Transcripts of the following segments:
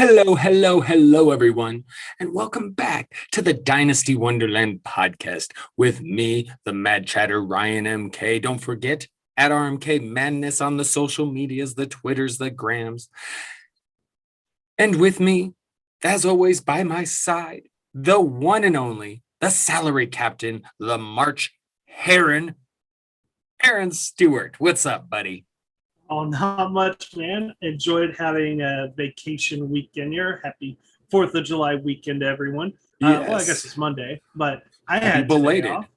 Hello, everyone, and welcome back to the Dynasty Wonderland podcast with me, the Mad Chatter Ryan MK. Don't forget at RMK Madness on the social medias, the Twitters, the Grams, and with me, as always, by my side, the one and only, the salary captain, the March Heron, Aaron Stewart. What's up, buddy? Oh, not much, man. Enjoyed having a vacation weekend here. Happy 4th of July weekend, everyone. Yes. Well, I guess it's Monday, but I Happy had belated. today off.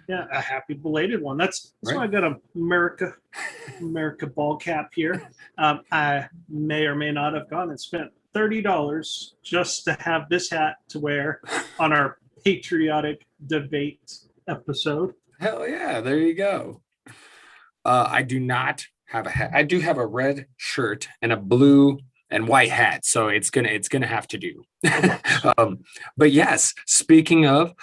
Yeah, a happy belated one. That's Right. why I got a America ball cap here. I may or may not have gone and spent $30 just to have this hat to wear on our patriotic debate episode. Hell yeah, there you go. I do not have a hat. I do have a red shirt and a blue and white hat, so it's gonna have to do. But yes, speaking of,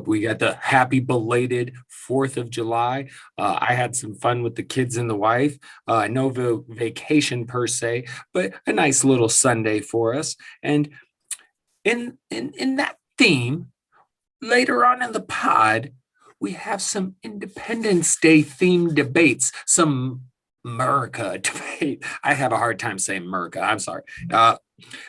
we got the happy belated 4th of July. I had some fun with the kids and the wife. No vacation per se, but a nice little Sunday for us. And in that theme, later on in the pod, we have some Independence Day themed debates, some America debate. I have a hard time saying America. I'm sorry.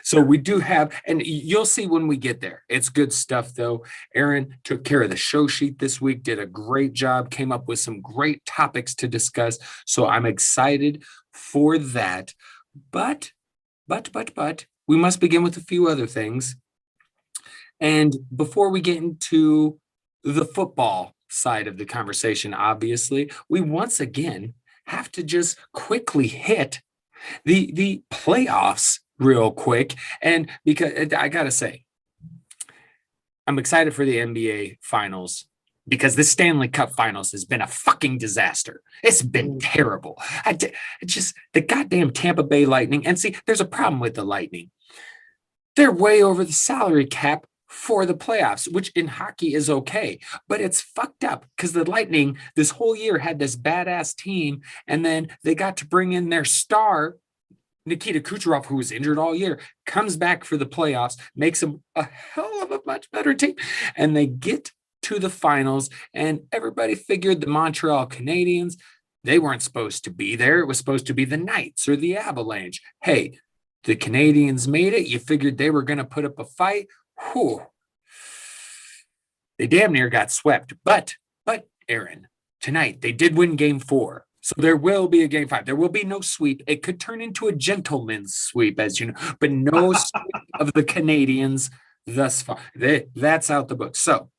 So we do have, and you'll see when we get there. It's good stuff, though. Aaron took care of the show sheet this week, did a great job, came up with some great topics to discuss. So I'm excited for that. But, we must begin with a few other things. And before we get into the football side of the conversation, obviously, we once again have to just quickly hit the playoffs real quick. And because I gotta say, I'm excited for the NBA finals because the Stanley Cup finals has been a fucking disaster. It's been terrible. The goddamn Tampa Bay Lightning. And see, there's a problem with the Lightning. They're way over the salary cap for the playoffs, which in hockey is okay, but it's fucked up because the Lightning this whole year had this badass team, and then they got to bring in their star, Nikita Kucherov, who was injured all year, comes back for the playoffs, makes them a hell of a much better team, and they get to the finals, and everybody figured the Montreal Canadiens, they weren't supposed to be there. It was supposed to be the Knights or the Avalanche. Hey, the Canadiens made it. You figured they were going to put up a fight. Whew. They damn near got swept. But Aaron, tonight they did win game 4. So there will be a game 5. There will be no sweep. It could turn into a gentleman's sweep, as you know, but no sweep of the Canadiens thus far. That's out the book. So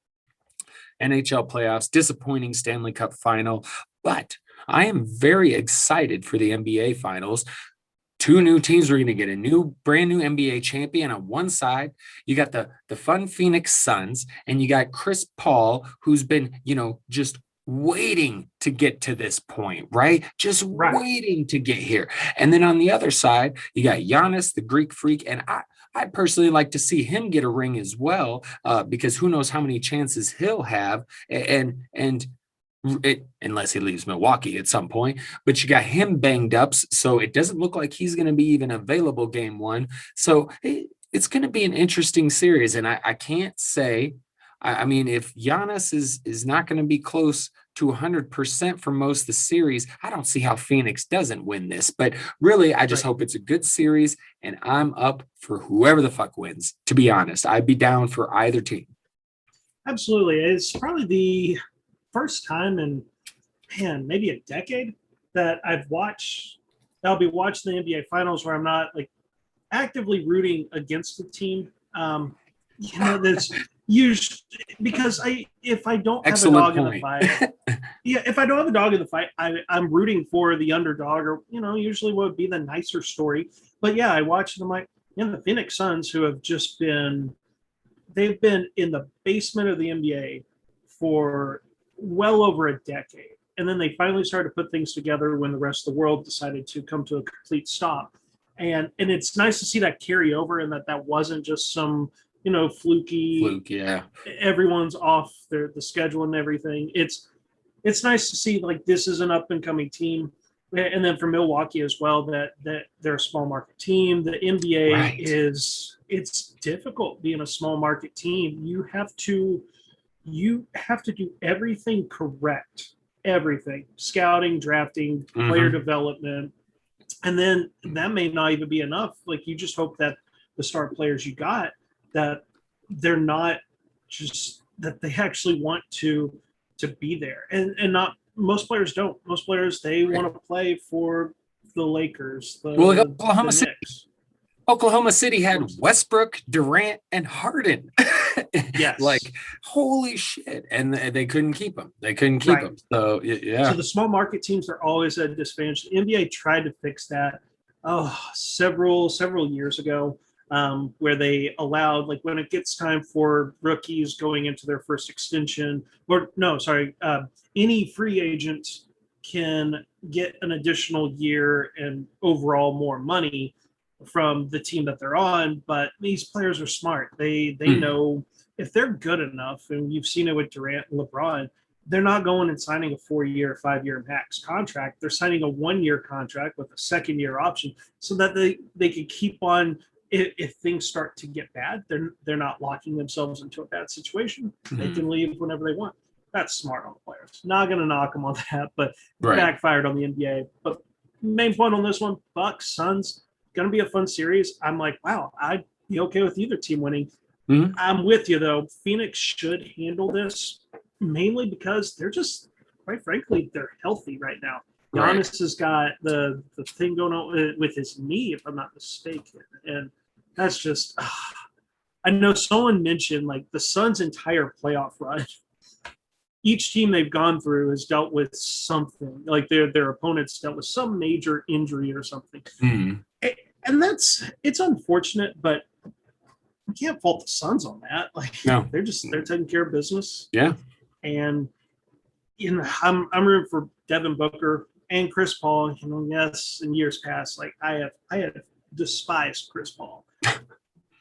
NHL playoffs, disappointing Stanley Cup final, but I am very excited for the NBA finals. 2 new teams are going to get a brand new NBA champion on one side. You got the fun Phoenix Suns, and you got Chris Paul, who's been, just waiting to get to this point, right? Just waiting to get here. And then on the other side, you got Giannis, the Greek freak, and I personally like to see him get a ring as well, because who knows how many chances he'll have, unless he leaves Milwaukee at some point, but you got him banged up, so it doesn't look like he's going to be even available game 1. So it's going to be an interesting series, and I can't say, I mean, if Giannis is not going to be close to 100% for most of the series, I don't see how Phoenix doesn't win this, but really, I just hope it's a good series, and I'm up for whoever the fuck wins. To be honest, I'd be down for either team. Absolutely. It's probably the first time in maybe a decade that I'll be watching the NBA finals where I'm not like actively rooting against the team. That's usually because if I don't have a dog in the fight, if I don't have a dog in the fight, I'm rooting for the underdog, or usually what would be the nicer story. But yeah, I watch them like the Phoenix Suns, who have just they've been in the basement of the NBA for well over a decade. And then they finally started to put things together when the rest of the world decided to come to a complete stop. And it's nice to see that carry over, and that wasn't just some, fluke, yeah. Everyone's off the schedule and everything. It's nice to see like this is an up and coming team. and then for Milwaukee as well, that they're a small market team. The NBA Right. it's difficult being a small market team. You have to do everything correct, everything: scouting, drafting, player Hmm. development, and then that may not even be enough. Like, you just hope that the star players you got, that they're not just that they actually want to be there, and not most players don't. Most players, they Right. want to play for the Lakers, Well, the Knicks. Oklahoma City Of had course. Westbrook, Durant, and Harden. Yes, Like, holy shit. And they couldn't keep them. They couldn't keep right. them. So, So yeah. the small market teams are always at a disadvantage. The NBA tried to fix that several years ago, where they allowed, like, when it gets time for rookies going into their first extension, or no, sorry, any free agent can get an additional year and overall more money from the team that they're on. But these players are smart. They Mhm. know if they're good enough, and you've seen it with Durant and LeBron, they're not going and signing a 4 year, 5 year max contract. They're signing a 1 year contract with a second year option, so that they can keep on. If things start to get bad, they're not locking themselves into a bad situation. They Mhm. can leave whenever they want. That's smart on the players. Not going to knock them on that, but Right. backfired on the NBA. But main point on this one: Bucks, Suns, going to be a fun series. I'm like, wow, I'd be okay with either team winning. Mhm. I'm with you though. Phoenix should handle this, mainly because they're just, quite frankly, they're healthy right now. Right. Giannis has got the thing going on with his knee, if I'm not mistaken, and that's just. I know someone mentioned, like, the Suns' entire playoff run. Each team they've gone through has dealt with something, like their opponents dealt with some major injury or something, Mhm. and it's unfortunate, but we can't fault the Suns on that. Like, No. they're taking care of business, Yeah. and I'm rooting for Devin Booker and Chris Paul. Yes, in years past, like, I have despised Chris Paul,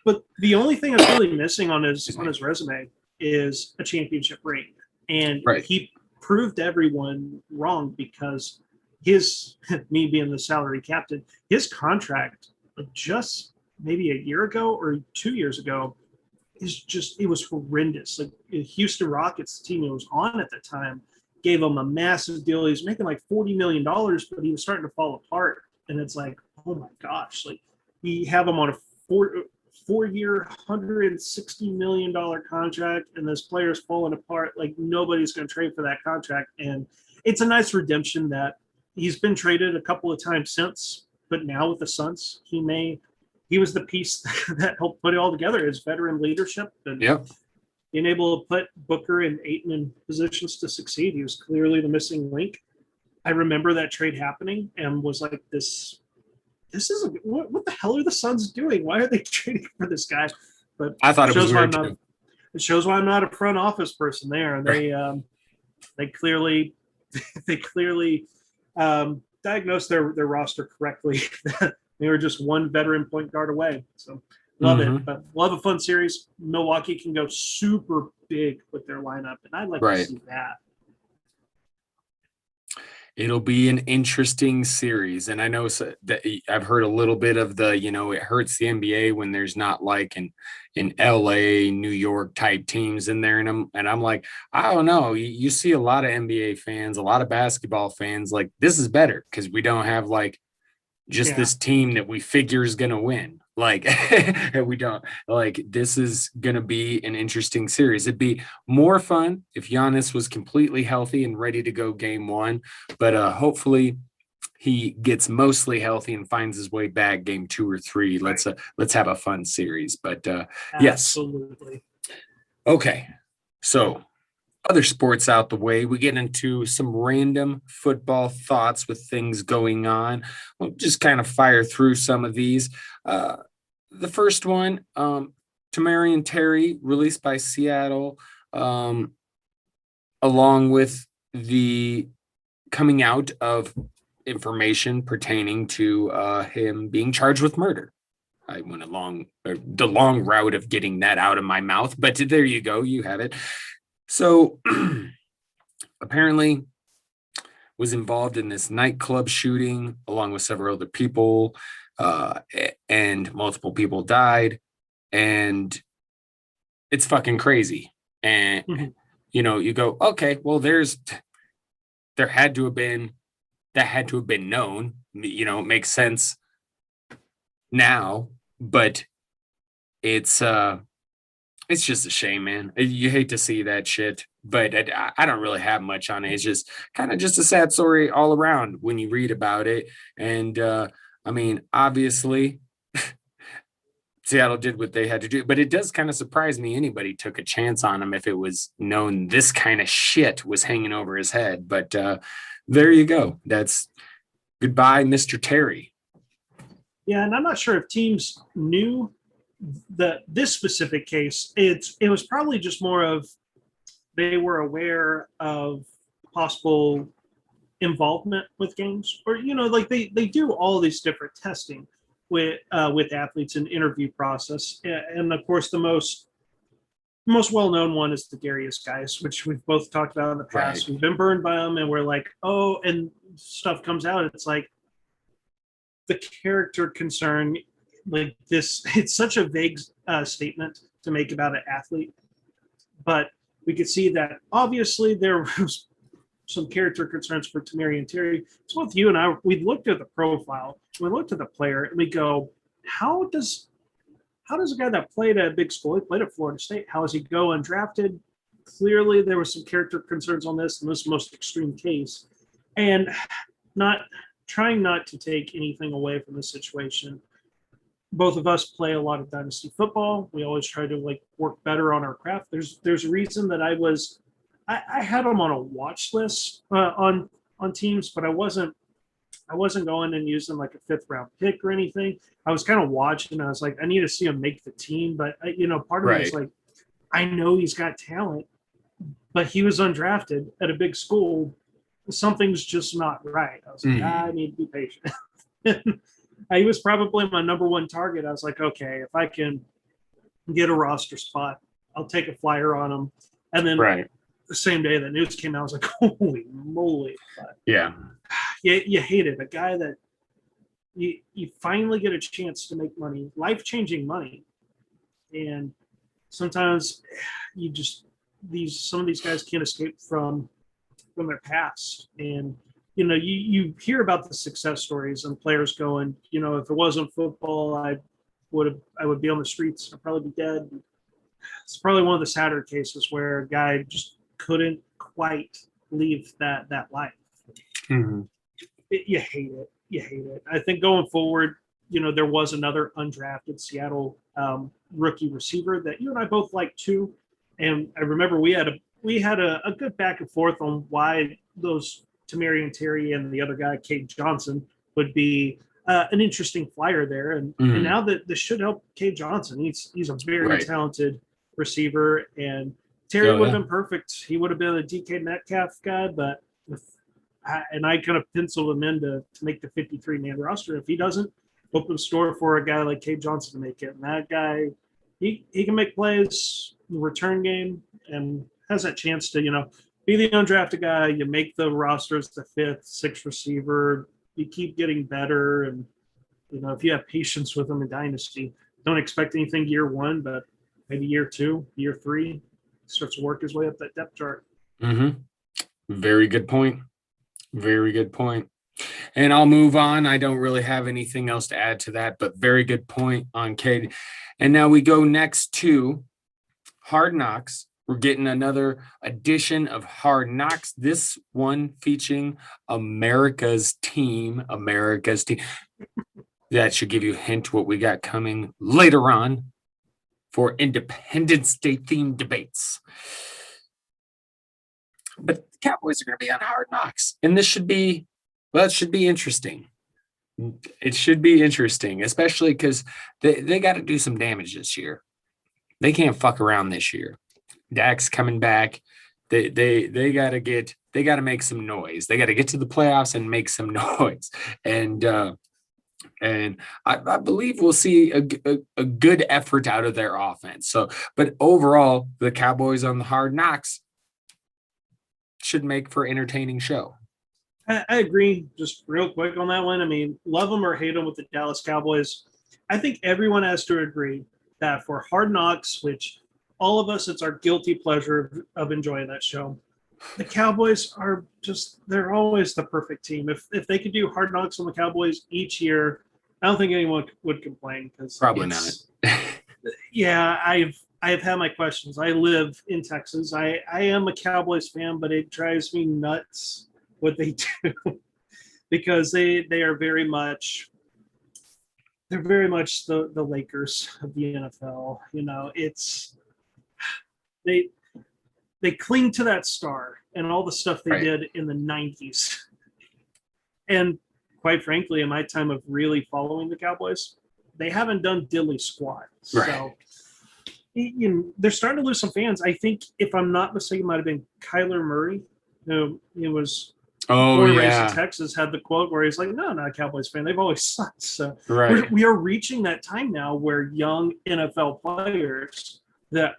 but the only thing that's really missing on Excuse me. his resume is a championship ring, and Right. he proved everyone wrong, because his me being the salary captain, his contract, like, just maybe a year ago or 2 years ago, is just, it was horrendous. Like, Houston Rockets, the team he was on at the time, gave him a massive deal. He was making like $40 million, but he was starting to fall apart. And it's like, oh my gosh, like, we have him on a four year, $160 million contract, and this player's falling apart. Like, nobody's going to trade for that contract, and it's a nice redemption that he's been traded a couple of times since. But now with the Suns, he was the piece that helped put it all together. His veteran leadership and Yep. being able to put Booker and Ayton in positions to succeed. He was clearly the missing link. I remember that trade happening and was like, this isn't, what the hell are the Suns doing? Why are they trading for this guy? But I thought it was shows why I'm weird not. too. It shows why I'm not a front office person there. And Right. they clearly they clearly diagnosed their roster correctly. They were just one veteran point guard away. So love it. Hmm. But we'll have a fun series. Milwaukee can go super big with their lineup, and I'd like to Right. see that. It'll be an interesting series. And I know that I've heard a little bit of the, it hurts the NBA when there's not like in LA, New York type teams in there. And I'm like, I don't know. You see a lot of NBA fans, a lot of basketball fans, like, this is better because we don't have like just Yeah, this team that we figure is going to win. Like, we don't, like, this is going to be an interesting series. It'd be more fun if Giannis was completely healthy and ready to go game one, but hopefully he gets mostly healthy and finds his way back game two or three. right. Let's have a fun series. But yes. Absolutely. Okay. So other sports out the way, we get into some random football thoughts with things going on. We'll just kind of fire through some of these. Uh, the first one, Tamarian Terry, released by Seattle, along with the coming out of information pertaining to him being charged with murder. I went the long route of getting that out of my mouth, but there you go, you have it. So apparently was involved in this nightclub shooting along with several other people, and multiple people died, and it's fucking crazy. And you go, okay, well, there had to have been that had to have been known. It makes sense now, but it's just a shame, man. You hate to see that shit, but I don't really have much on it. It's just kind of just a sad story all around when you read about it. And I mean, obviously, Seattle did what they had to do, but it does kind of surprise me anybody took a chance on him if it was known this kind of shit was hanging over his head. But there you go. That's goodbye, Mr. Terry. Yeah, and I'm not sure if teams knew this specific case. It was probably just more of they were aware of possible involvement with games, or like they do all these different testing with athletes and interview process, and of course the most well-known one is the Darius guys, which we've both talked about in the past. Right. We've been burned by them, and we're like, oh, and stuff comes out. It's like the character concern, like this. It's such a vague statement to make about an athlete, but we could see that obviously there was some character concerns for Tamarian Terry. So with you and I, we looked at the profile, we looked at the player, and we go, how does a guy that played at a big school, he played at Florida State, how does he go undrafted? Clearly, there was some character concerns on this, in this most extreme case. And trying not to take anything away from the situation. Both of us play a lot of Dynasty football. We always try to work better on our craft. There's a reason that I had them on a watch list on teams, but I wasn't going and using like a 5th round pick or anything. I was kind of watching. I was like, I need to see him make the team. But, part of me is like, I know he's got talent, but he was undrafted at a big school. Something's just not right. I was like, I need to be patient. He was probably my number one target. I was like, okay, if I can get a roster spot, I'll take a flyer on him. And then the same day that news came out, I was like, holy moly. But yeah. You hate it. A guy that you finally get a chance to make money, life-changing money. And sometimes some of these guys can't escape from their past. And, you hear about the success stories and players going, if it wasn't football, I would be on the streets. I'd probably be dead. It's probably one of the sadder cases where a guy just couldn't quite leave that life. Mm-hmm. You hate it. You hate it. I think going forward, there was another undrafted Seattle rookie receiver that you and I both like too. And I remember we had a good back and forth on why those Tamarian Terry and the other guy, Cade Johnson, would be an interesting flyer there. And now that this should help Cade Johnson. He's a very talented receiver, and Terry would have been perfect. He would have been a DK Metcalf guy, but I kind of penciled him in to make the 53-man roster. If he doesn't, open store for a guy like Cade Johnson to make it. And that guy, he can make plays in the return game and has that chance to, be the undrafted guy. You make the rosters the 5th, 6th receiver. You keep getting better. And, if you have patience with him in Dynasty, don't expect anything year 1, but maybe year 2, year 3, starts to work his way up that depth chart. Mm-hmm. Very good point. Very good point. And I'll move on. I don't really have anything else to add to that, but very good point on Cade. And now we go next to Hard Knocks. We're getting another edition of Hard Knocks. This one featuring America's team. That should give you a hint what we got coming later on for Independence Day themed debates. But the Cowboys are going to be on Hard Knocks. And it should be interesting. It should be interesting, especially because they got to do some damage this year. They can't fuck around this year. Dak's coming back. They got to make some noise. They got to get to the playoffs and make some noise. And I believe we'll see a good effort out of their offense. So, but overall, the Cowboys on the Hard Knocks should make for an entertaining show. I agree. Just real quick on that one. I mean, love them or hate them with the Dallas Cowboys. I think everyone has to agree that for Hard Knocks, which all of us, it's our guilty pleasure of enjoying that show. The Cowboys are they're always the perfect team. If they could do Hard Knocks on the Cowboys each year, I don't think anyone would complain because Probably not. yeah, I've had my questions. I live in Texas. I am a Cowboys fan, but it drives me nuts what they do because they are very much they're very much the Lakers of the NFL. You know, it's they they cling to that star and all the stuff they Right. did in the 90s. And quite frankly, in my time of really following the Cowboys, they haven't done diddly squat. Right. So they're starting to lose some fans. I think, if I'm not mistaken, it might have been Kyler Murray, who was born and raised in Texas, had the quote where he's like, no, I'm not a Cowboys fan. They've always sucked. So we are reaching that time now where young NFL players that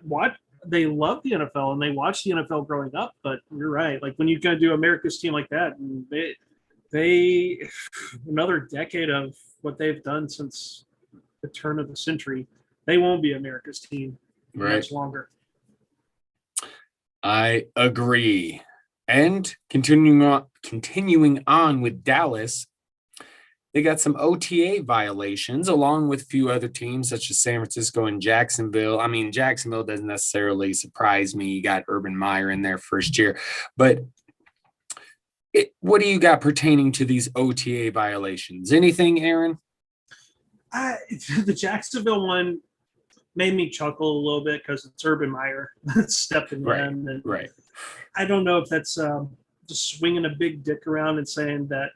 they love the NFL and they watch the NFL growing up. But you're right. Like when you got to do America's team like that, and they another decade of what they've done since the turn of the century, they won't be America's team much longer. I agree. And continuing on with Dallas, they got some OTA violations along with a few other teams such as San Francisco and Jacksonville. I mean, Jacksonville doesn't necessarily surprise me. You got Urban Meyer in there first year. But what do you got pertaining to these OTA violations? Anything, Aaron? The Jacksonville one made me chuckle a little bit because it's Urban Meyer stepping in. And I don't know if that's just swinging a big dick around and saying that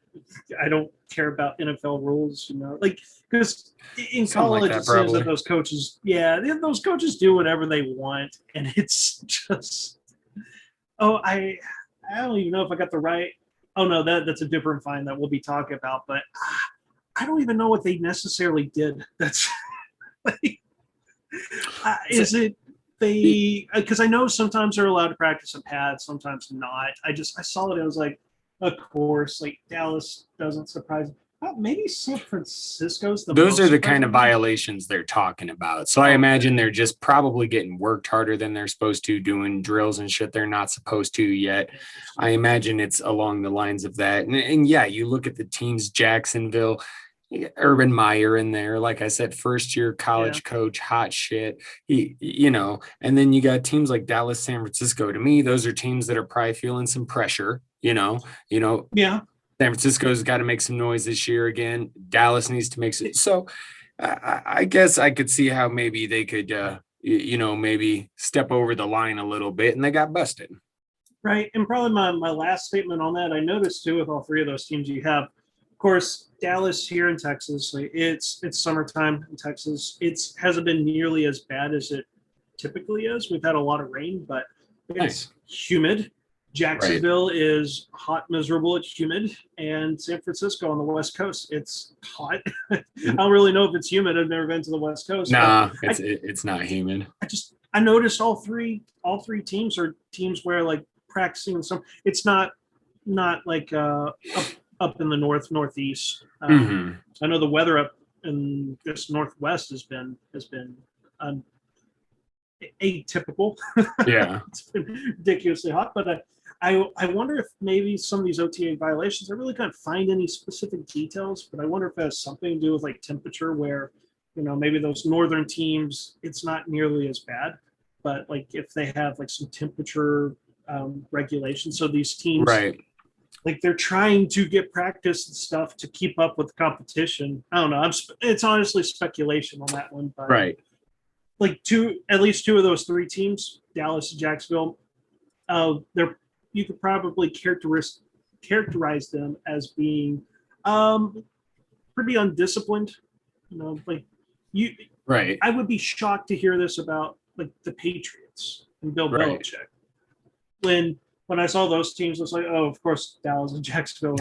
I don't care about NFL rules, you know, like because in college it seems that those coaches, those coaches do whatever they want, and it's just, I don't even know if I got the right. Oh no, that's a different fine that we'll be talking about, but I don't even know what they necessarily did. That's like, is it they? Because I know sometimes they're allowed to practice in pads, sometimes not. I saw it. I was like, of course, like Dallas doesn't surprise me. Maybe San Francisco's those are the kind of violations they're talking about. So I imagine they're just probably getting worked harder than they're supposed to, doing drills and shit they're not supposed to yet. I imagine it's along the lines of that. And yeah, you look at the teams, Jacksonville, Urban Meyer in there, like I said, first year college coach, hot shit. And then you got teams like Dallas, San Francisco. To me, those are teams that are probably feeling some pressure, Yeah. San Francisco's got to make some noise this year again. Dallas needs to make some. So I guess I could see how maybe they could, maybe step over the line a little bit, and they got busted. Right. And probably my last statement on that, I noticed too, with all three of those teams you have, of course, Dallas here in Texas, like it's summertime in Texas. It hasn't been nearly as bad as it typically is. We've had a lot of rain, but it's humid. Jacksonville is hot, miserable, it's humid, and San Francisco on the West Coast, it's hot. I don't really know if it's humid. I've never been to the West Coast. Nah, it's not humid. I noticed all three teams are teams where like practicing and some. It's not like up in the northeast. I know the weather up in this northwest has been atypical. Yeah, it's been ridiculously hot, but I wonder if maybe some of these OTA violations, I really can't find any specific details, but I wonder if it has something to do with like temperature, where maybe those northern teams, it's not nearly as bad, but like if they have like some temperature regulations, so these teams, like they're trying to get practice and stuff to keep up with the competition. I don't know. It's honestly speculation on that one, but like at least two of those three teams, Dallas and Jacksonville, you could probably characterize them as being pretty undisciplined. Like I would be shocked to hear this about like the Patriots and Bill Belichick. When I saw those teams, I was like, oh, of course, Dallas and Jacksonville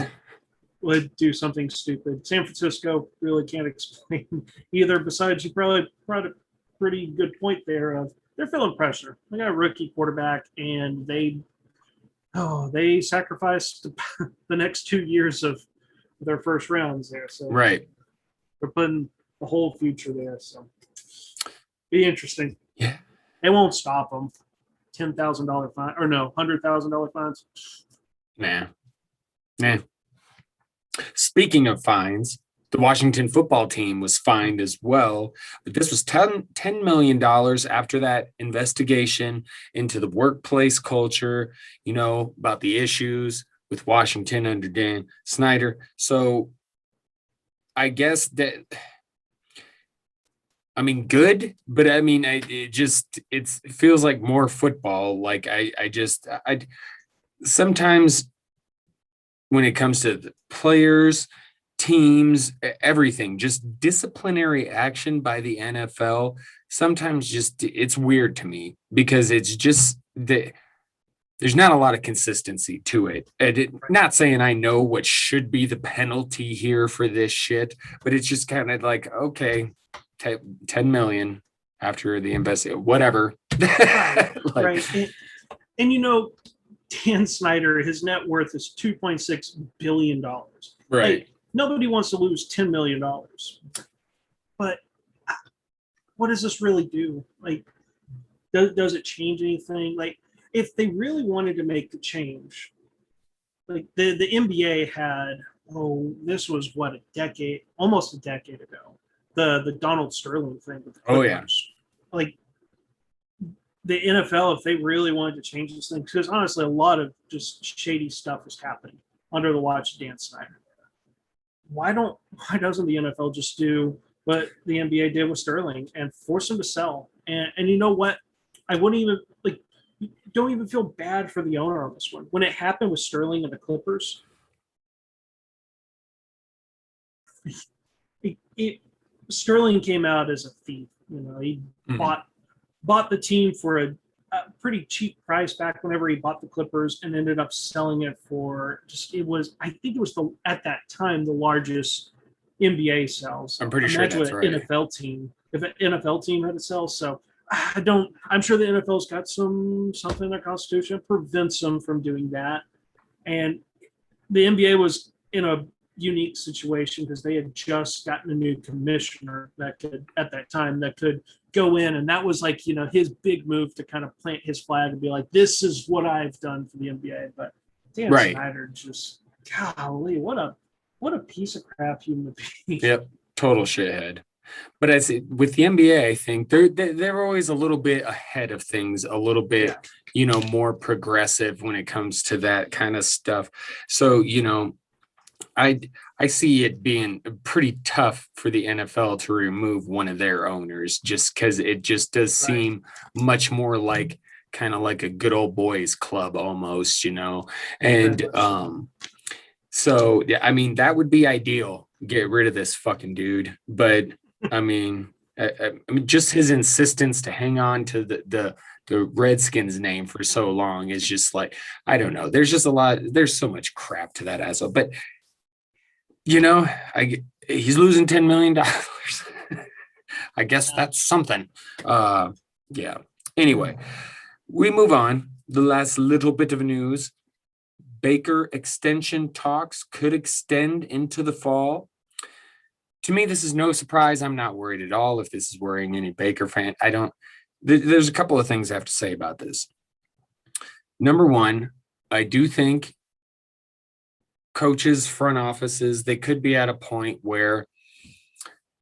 would do something stupid. San Francisco really can't explain either. Besides, you probably brought a pretty good point there of they're feeling pressure. They got a rookie quarterback, and they Oh, they sacrificed the next 2 years of their first rounds there, so Right. they're putting the whole future there. So be interesting. Yeah. It won't stop them. $10,000 fine or no $100,000 fines. Nah. Nah. Speaking of fines, the Washington football team was fined as well, but this was $10 million after that investigation into the workplace culture, about the issues with Washington under Dan Snyder. So I guess that, I mean, good, but I mean, it feels like more football. Like I sometimes when it comes to the players, teams, everything, just disciplinary action by the NFL. Sometimes just it's weird to me because it's just there's not a lot of consistency to it. Not saying I know what should be the penalty here for this shit, but it's just kind of like, okay, 10 million after the investigation, whatever. Right, Like, right. And Dan Snyder, his net worth is $2.6 billion. right. Like nobody wants to lose $10 million, but what does this really do? Like, does it change anything? Like, if they really wanted to make the change, like the NBA had, this was what, almost a decade ago, the Donald Sterling thing with the Oh yeah. Clippers. Like the NFL, if they really wanted to change this thing, because honestly, a lot of just shady stuff was happening under the watch of Dan Snyder. Why doesn't the NFL just do what the NBA did with Sterling and force him to sell? And you know what? I wouldn't even don't even feel bad for the owner on this one. When it happened with Sterling and the Clippers, Sterling came out as a thief. He Mhm. bought the team for a pretty cheap price back whenever he bought the Clippers and ended up selling it for I think it was at that time the largest NBA sales. I'm pretty sure that's right. If an NFL team had to sell. So I'm sure the NFL's got something in their constitution that prevents them from doing that. And the NBA was in a unique situation because they had just gotten a new commissioner at that time that could go in, and that was like his big move to kind of plant his flag and be like, this is what I've done for the NBA. But Dan Right. Snyder, just golly, what a piece of crap human being. Yep, total shithead. But as with the NBA, I think they're always a little bit ahead of things, a little bit, more progressive when it comes to that kind of stuff. So, I see it being pretty tough for the NFL to remove one of their owners just because it just does seem much more like kind of like a good old boys club almost, and so yeah, I mean that would be ideal. Get rid of this fucking dude, but I mean, just his insistence to hang on to the Redskins name for so long is just like, I don't know. There's just there's so much crap to that asshole. But he's losing $10 million. I guess that's something. Yeah. Anyway, we move on. The last little bit of news. Baker extension talks could extend into the fall. To me, this is no surprise. I'm not worried at all if this is worrying any Baker fan. There's a couple of things I have to say about this. Number one, I do think coaches, front offices, they could be at a point where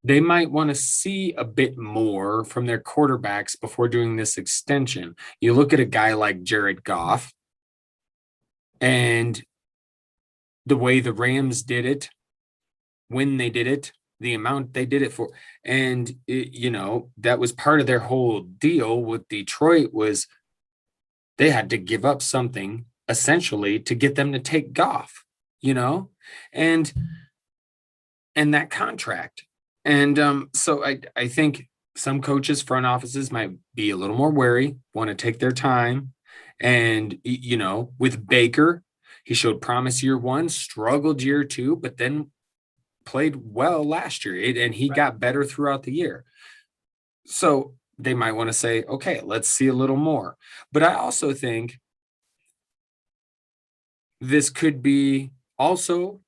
they might want to see a bit more from their quarterbacks before doing this extension. You look at a guy like Jared Goff and the way the Rams did it, when they did it, the amount they did it for. And, that was part of their whole deal with Detroit was they had to give up something essentially to get them to take Goff, and that contract. And so I think some coaches, front offices might be a little more wary, want to take their time. And, with Baker, he showed promise year one, struggled year two, but then played well last year, and he got better throughout the year. So they might want to say, okay, let's see a little more. But I also think this could be also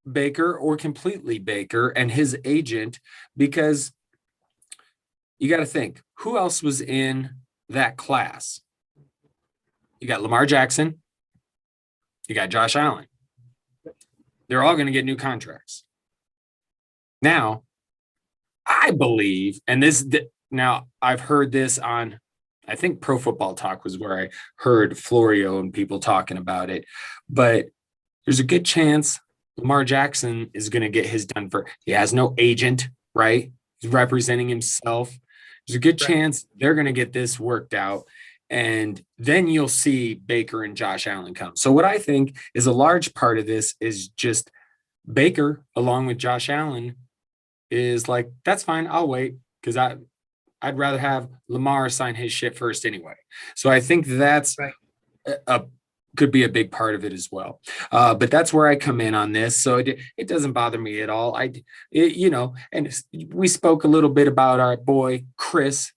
Baker or completely Baker and his agent, because you got to think, who else was in that class? You got Lamar Jackson, you got Josh Allen. They're all going to get new contracts. Now, I believe, and now I've heard this on, I think Pro Football Talk was where I heard Florio and people talking about it, but there's a good chance Lamar Jackson is going to get his done for. He has no agent, right? He's representing himself. There's a good chance they're going to get this worked out. And then you'll see Baker and Josh Allen come. So what I think is a large part of this is just Baker, along with Josh Allen, is like, that's fine. I'll wait, because I'd rather have Lamar sign his shit first anyway. So I think that's could be a big part of it as well. But that's where I come in on this. So it doesn't bother me at all. And we spoke a little bit about our boy, Chris,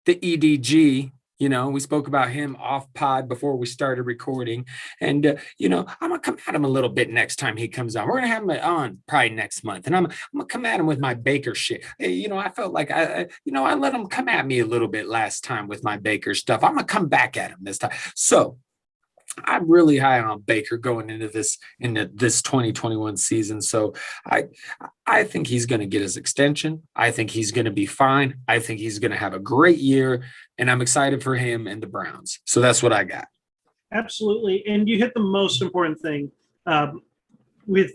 the EDG. We spoke about him off pod before we started recording. And, I'm going to come at him a little bit next time he comes on. We're going to have him on probably next month. And I'm going to come at him with my Baker shit. I felt like, I let him come at me a little bit last time with my Baker stuff. I'm going to come back at him this time. So I'm really high on Baker going into this 2021 season. So I think he's going to get his extension. I think he's going to be fine. I think he's going to have a great year, and I'm excited for him and the Browns. So that's what I got. Absolutely. And you hit the most important thing with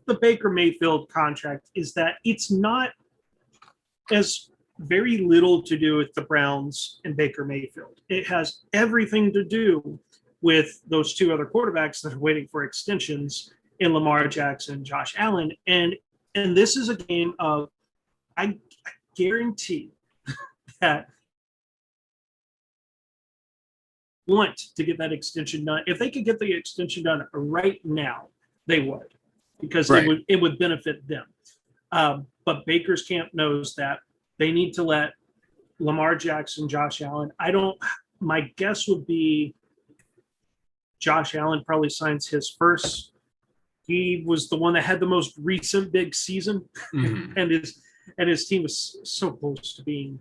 the Baker Mayfield contract, is that it's not as very little to do with the Browns and Baker Mayfield. It has everything to do with those two other quarterbacks that are waiting for extensions in Lamar Jackson, Josh Allen. And this is a game of, I guarantee that want to get that extension done. If they could get the extension done right now, they would, because it would benefit them. But Baker's camp knows that they need to let Lamar Jackson, Josh Allen. My guess would be Josh Allen probably signs his first. He was the one that had the most recent big season, and his team was so close to being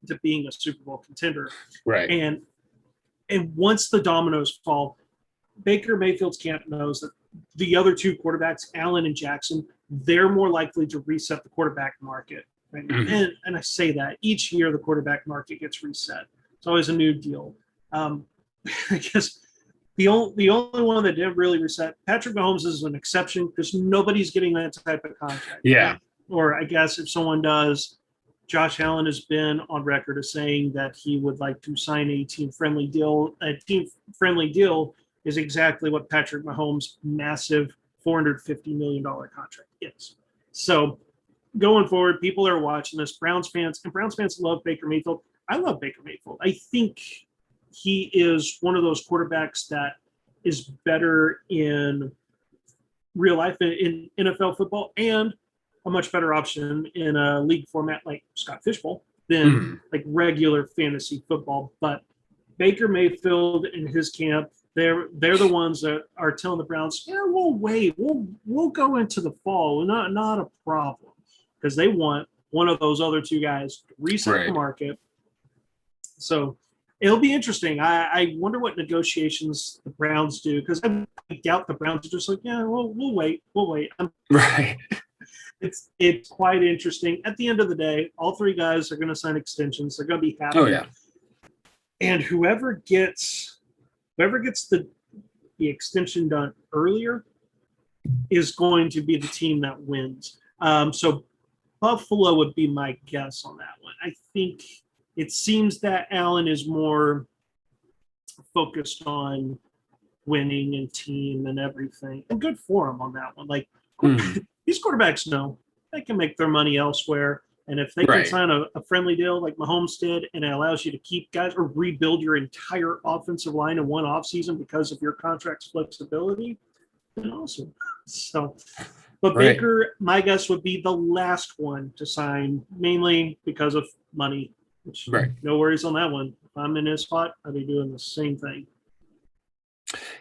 a Super Bowl contender. Right. And once the dominoes fall, Baker Mayfield's camp knows that the other two quarterbacks, Allen and Jackson, they're more likely to reset the quarterback market. Right? And I say that each year the quarterback market gets reset. It's always a new deal. I guess the only one that didn't really reset, Patrick Mahomes, is an exception because nobody's getting that type of contract. Yeah. Right? Or I guess if someone does, Josh Allen has been on record as saying that he would like to sign a team-friendly deal. A team-friendly deal is exactly what Patrick Mahomes' massive $450 million contract is. So going forward, people are watching this. Browns fans love Baker Mayfield. I love Baker Mayfield. I think he is one of those quarterbacks that is better in real life in NFL football, and a much better option in a league format like Scott Fishbowl than like regular fantasy football. But Baker Mayfield and his camp, they're the ones that are telling the Browns, yeah, we'll wait. We'll go into the fall. Not a problem. Because they want one of those other two guys to reset the market. So it'll be interesting. I wonder what negotiations the Browns do, because I doubt the Browns are just like, yeah, we'll wait. Right. It's quite interesting. At the end of the day, all three guys are going to sign extensions. They're going to be happy. Oh yeah. And whoever gets the extension done earlier is going to be the team that wins. So Buffalo would be my guess on that one. I think it seems that Allen is more focused on winning and team and everything, and good for him on that one. Like these quarterbacks know they can make their money elsewhere, and if they can sign a friendly deal like Mahomes did, and it allows you to keep guys or rebuild your entire offensive line in one offseason because of your contract's flexibility, then awesome. So. But Baker, my guess would be the last one to sign, mainly because of money. Which no worries on that one. If I'm in his spot, I'd be doing the same thing.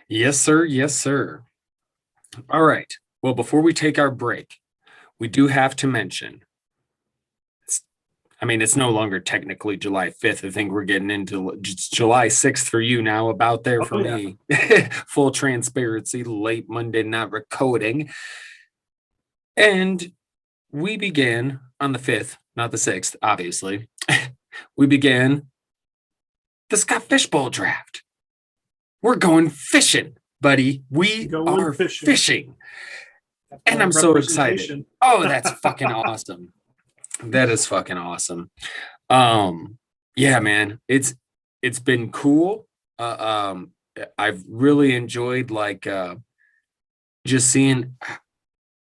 Yes, sir. Yes, sir. All right. Well, before we take our break, we do have to mention. I mean, it's no longer technically July 5th. I think we're getting into July 6th for you now, about there for Oh yeah. me. Full transparency, late Monday night recording. And we began on the 5th, not the 6th, obviously. We began the Scott Fishbowl draft. We're going fishing, buddy. We Going are fishing. fishing. Got And the I'm so excited. representation. Oh, that's fucking awesome. That is fucking awesome. Yeah, man. It's been cool. I've really enjoyed just seeing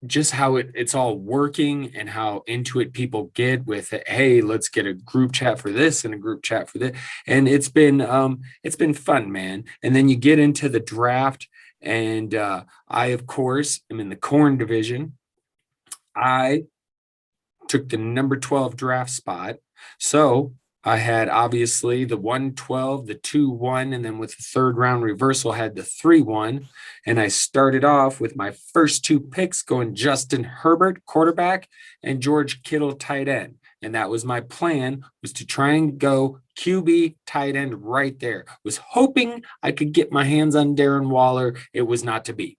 just how it's all working and how into it people get with it. Hey, let's get a group chat for this and a group chat for this. And it's been fun, man. And then you get into the draft, and I of course am in the corn division. I took the number 12 draft spot. So I had obviously the 112, the 2-1, and then with the third round reversal, had the 3-1. And I started off with my first two picks going Justin Herbert, quarterback, and George Kittle, tight end. And that was my plan, was to try and go QB, tight end right there. Was hoping I could get my hands on Darren Waller. It was not to be.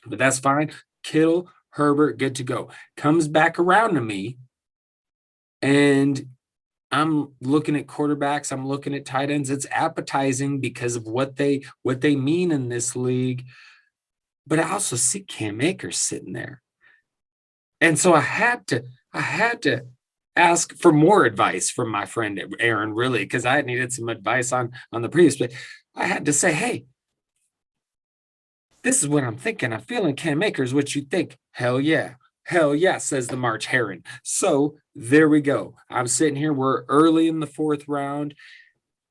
But that's fine. Kittle, Herbert, good to go. Comes back around to me, and I'm looking at quarterbacks, I'm looking at tight ends. It's appetizing because of what they mean in this league. But I also see Cam Akers sitting there. And so I had to ask for more advice from my friend Aaron, really, because I needed some advice on the previous. But I had to say, hey, this is what I'm thinking. I'm feeling Cam Akers. What you think? Hell yeah. Hell yeah, says the March Heron. So there we go. I'm sitting here. We're early in the fourth round.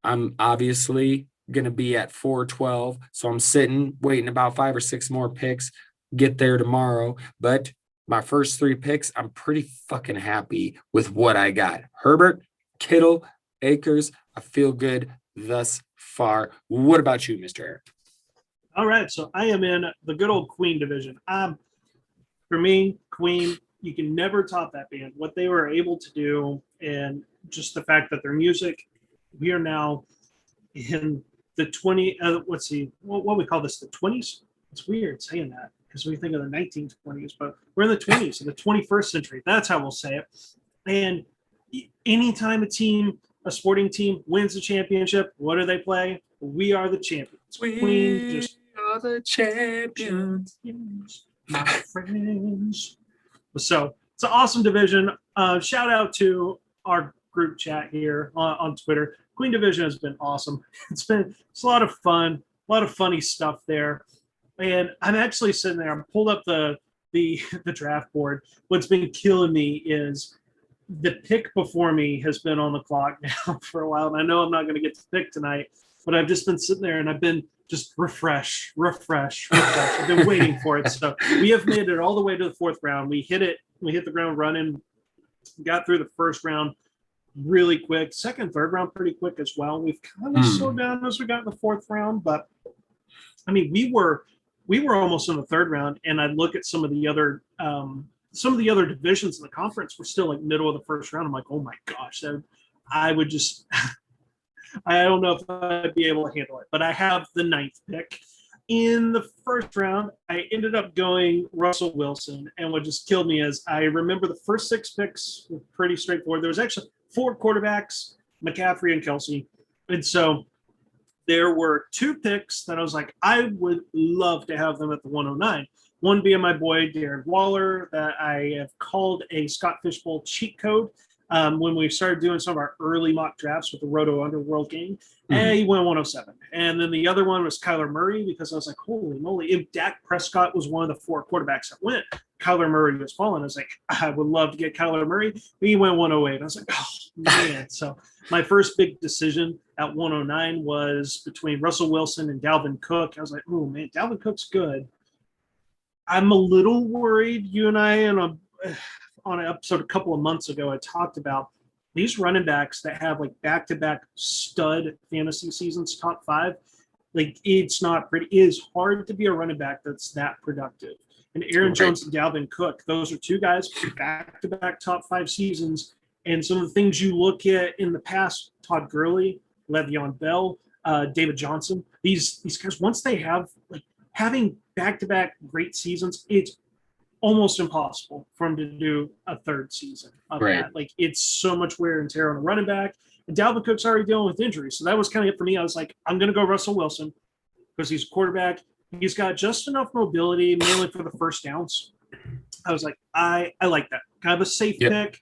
I'm obviously going to be at 412. So I'm sitting, waiting about 5 or 6 more picks, get there tomorrow. But my first 3 picks, I'm pretty fucking happy with what I got. Herbert, Kittle, Akers. I feel good thus far. What about you, Mr. Aaron? All right, so I am in the good old Queen division. For me, Queen, you can never top that band. What they were able to do, and just the fact that their music, we are now in the 20. Let's see, what we call this, the 20s. It's weird saying that because we think of the 1920s, but we're in the 20s, in the 21st century. That's how we'll say it. And anytime a sporting team wins a championship, what do they play? We are the champions. Queen just are the champions. My friends. So it's an awesome division. Shout out to our group chat here on Twitter. Queen Division has been awesome. It's a lot of fun, a lot of funny stuff there. And I'm actually sitting there. I'm pulled up the draft board. What's been killing me is the pick before me has been on the clock now for a while. And I know I'm not going to get to pick tonight, but I've just been sitting there and I've been just refresh. I've been waiting for it. So we have made it all the way to the fourth round. We hit the ground running, got through the first round really quick. Second, third round pretty quick as well. We've kind of slowed down as we got in the fourth round, but I mean, we were almost in the third round, and I look at some of the other divisions in the conference were still like middle of the first round. I'm like, oh my gosh, I would just I don't know if I'd be able to handle it, but I have the 9th pick. In the first round, I ended up going Russell Wilson, and what just killed me is I remember the first 6 picks were pretty straightforward. There was actually 4 quarterbacks, McCaffrey and Kelsey, and so there were 2 picks that I was like, I would love to have them at the 109. One being my boy Darren Waller, that I have called a Scott Fishbowl cheat code. When we started doing some of our early mock drafts with the Roto Underworld game, and he went 107. And then the other one was Kyler Murray, because I was like, holy moly, if Dak Prescott was one of the 4 quarterbacks that went, Kyler Murray was falling. I was like, I would love to get Kyler Murray. He went 108. I was like, oh, man. So my first big decision at 109 was between Russell Wilson and Dalvin Cook. I was like, oh, man, Dalvin Cook's good. I'm a little worried. You and I, on an episode a couple of months ago, I talked about these running backs that have like back-to-back stud fantasy seasons, top 5. Like it's not pretty. It is hard to be a running back that's that productive. And Aaron Jones and Dalvin Cook, those are two guys back-to-back top 5 seasons. And some of the things you look at in the past, Todd Gurley, Le'Veon Bell, David Johnson, these guys, once they have like having back-to-back great seasons, it's almost impossible for him to do a third season of that. Like it's so much wear and tear on a running back. And Dalvin Cook's already dealing with injuries. So that was kind of it for me. I was like, I'm going to go Russell Wilson because he's a quarterback. He's got just enough mobility, mainly for the first downs. I was like, I like that. Kind of a safe pick.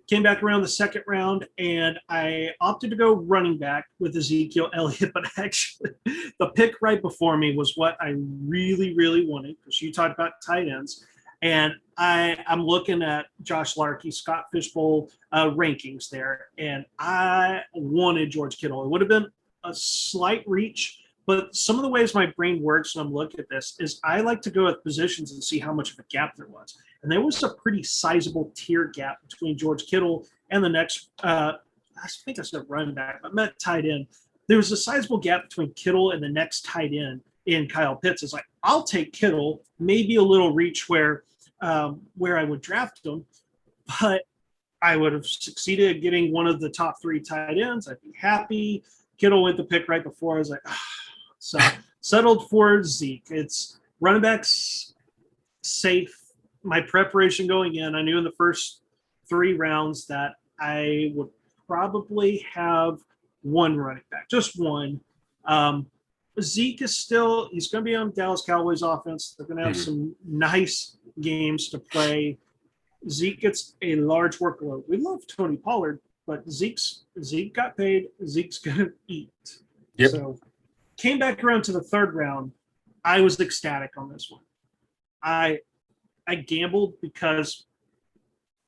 Came back around the second round, and I opted to go running back with Ezekiel Elliott. But actually, the pick right before me was what I really, really wanted because you talked about tight ends. And I'm looking at Josh Larkey, Scott Fishbowl rankings there, and I wanted George Kittle. It would have been a slight reach, but some of the ways my brain works when I'm looking at this is I like to go at positions and see how much of a gap there was. And there was a pretty sizable tier gap between George Kittle and the next, I think I said running back, but meant tight end. There was a sizable gap between Kittle and the next tight end in Kyle Pitts. It's like, I'll take Kittle, maybe a little reach where I would draft him, but I would have succeeded at getting one of the top 3 tight ends. I'd be happy. Kittle went the pick right before. I was like, so settled for Zeke. It's running backs safe. My preparation going in, I knew in the first 3 rounds that I would probably have one running back, just one. Zeke is still, he's going to be on Dallas Cowboys offense. They're going to have some nice games to play. Zeke gets a large workload. We love Tony Pollard, but Zeke got paid. Zeke's going to eat. Yep. So came back around to the third round. I was ecstatic on this one. I gambled because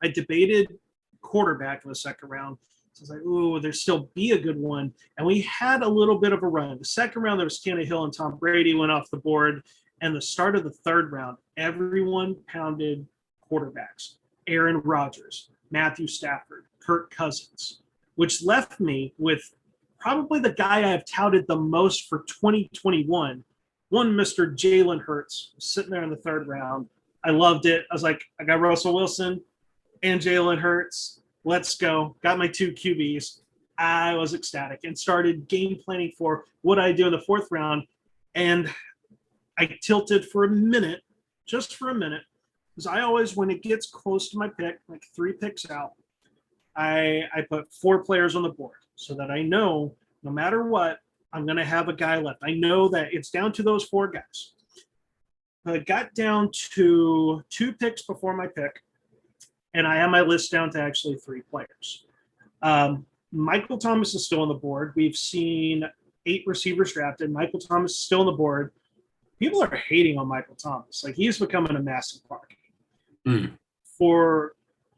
I debated quarterback in the second round. So I was like, ooh, there'll still be a good one. And we had a little bit of a run. The second round, there was Tannehill and Tom Brady went off the board. And the start of the third round, everyone pounded quarterbacks. Aaron Rodgers, Matthew Stafford, Kirk Cousins, which left me with probably the guy I have touted the most for 2021, one Mr. Jalen Hurts, sitting there in the third round. I loved it. I was like, I got Russell Wilson and Jalen Hurts. Let's go. Got my 2 QBs. I was ecstatic and started game planning for what I do in the fourth round. And I tilted for a minute, just for a minute, because I always, when it gets close to my pick, like 3 picks out, I put 4 players on the board so that I know no matter what, I'm going to have a guy left. I know that it's down to those 4 guys. I got down to 2 picks before my pick, and I have my list down to actually 3 players. Michael Thomas is still on the board. We've seen 8 receivers drafted. Michael Thomas is still on the board. People are hating on Michael Thomas. Like, he's becoming a massive market.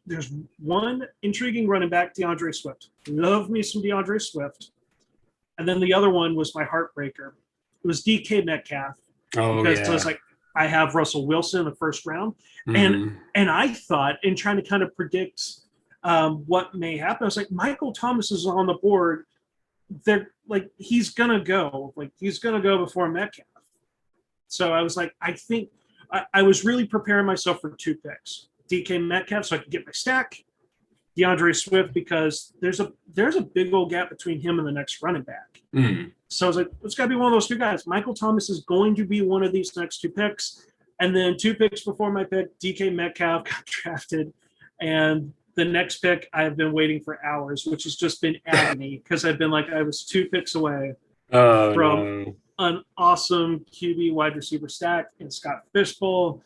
There's one intriguing running back, DeAndre Swift. Love me some DeAndre Swift. And then the other one was my heartbreaker. It was DK Metcalf. Because I was like, I have Russell Wilson in the first round. And I thought, in trying to kind of predict what may happen, I was like, Michael Thomas is on the board. They're like, he's going to go. Like, he's going to go before Metcalf. So I was like, I think I was really preparing myself for 2 picks. DK Metcalf so I could get my stack. DeAndre Swift because there's a big old gap between him and the next running back. So I was like, it's got to be one of those 2 guys. Michael Thomas is going to be one of these next 2 picks. And then 2 picks before my pick, DK Metcalf got drafted. And the next pick I've been waiting for hours, which has just been agony because I've been like, I was 2 picks away from an awesome QB wide receiver stack in Scott Fishbowl.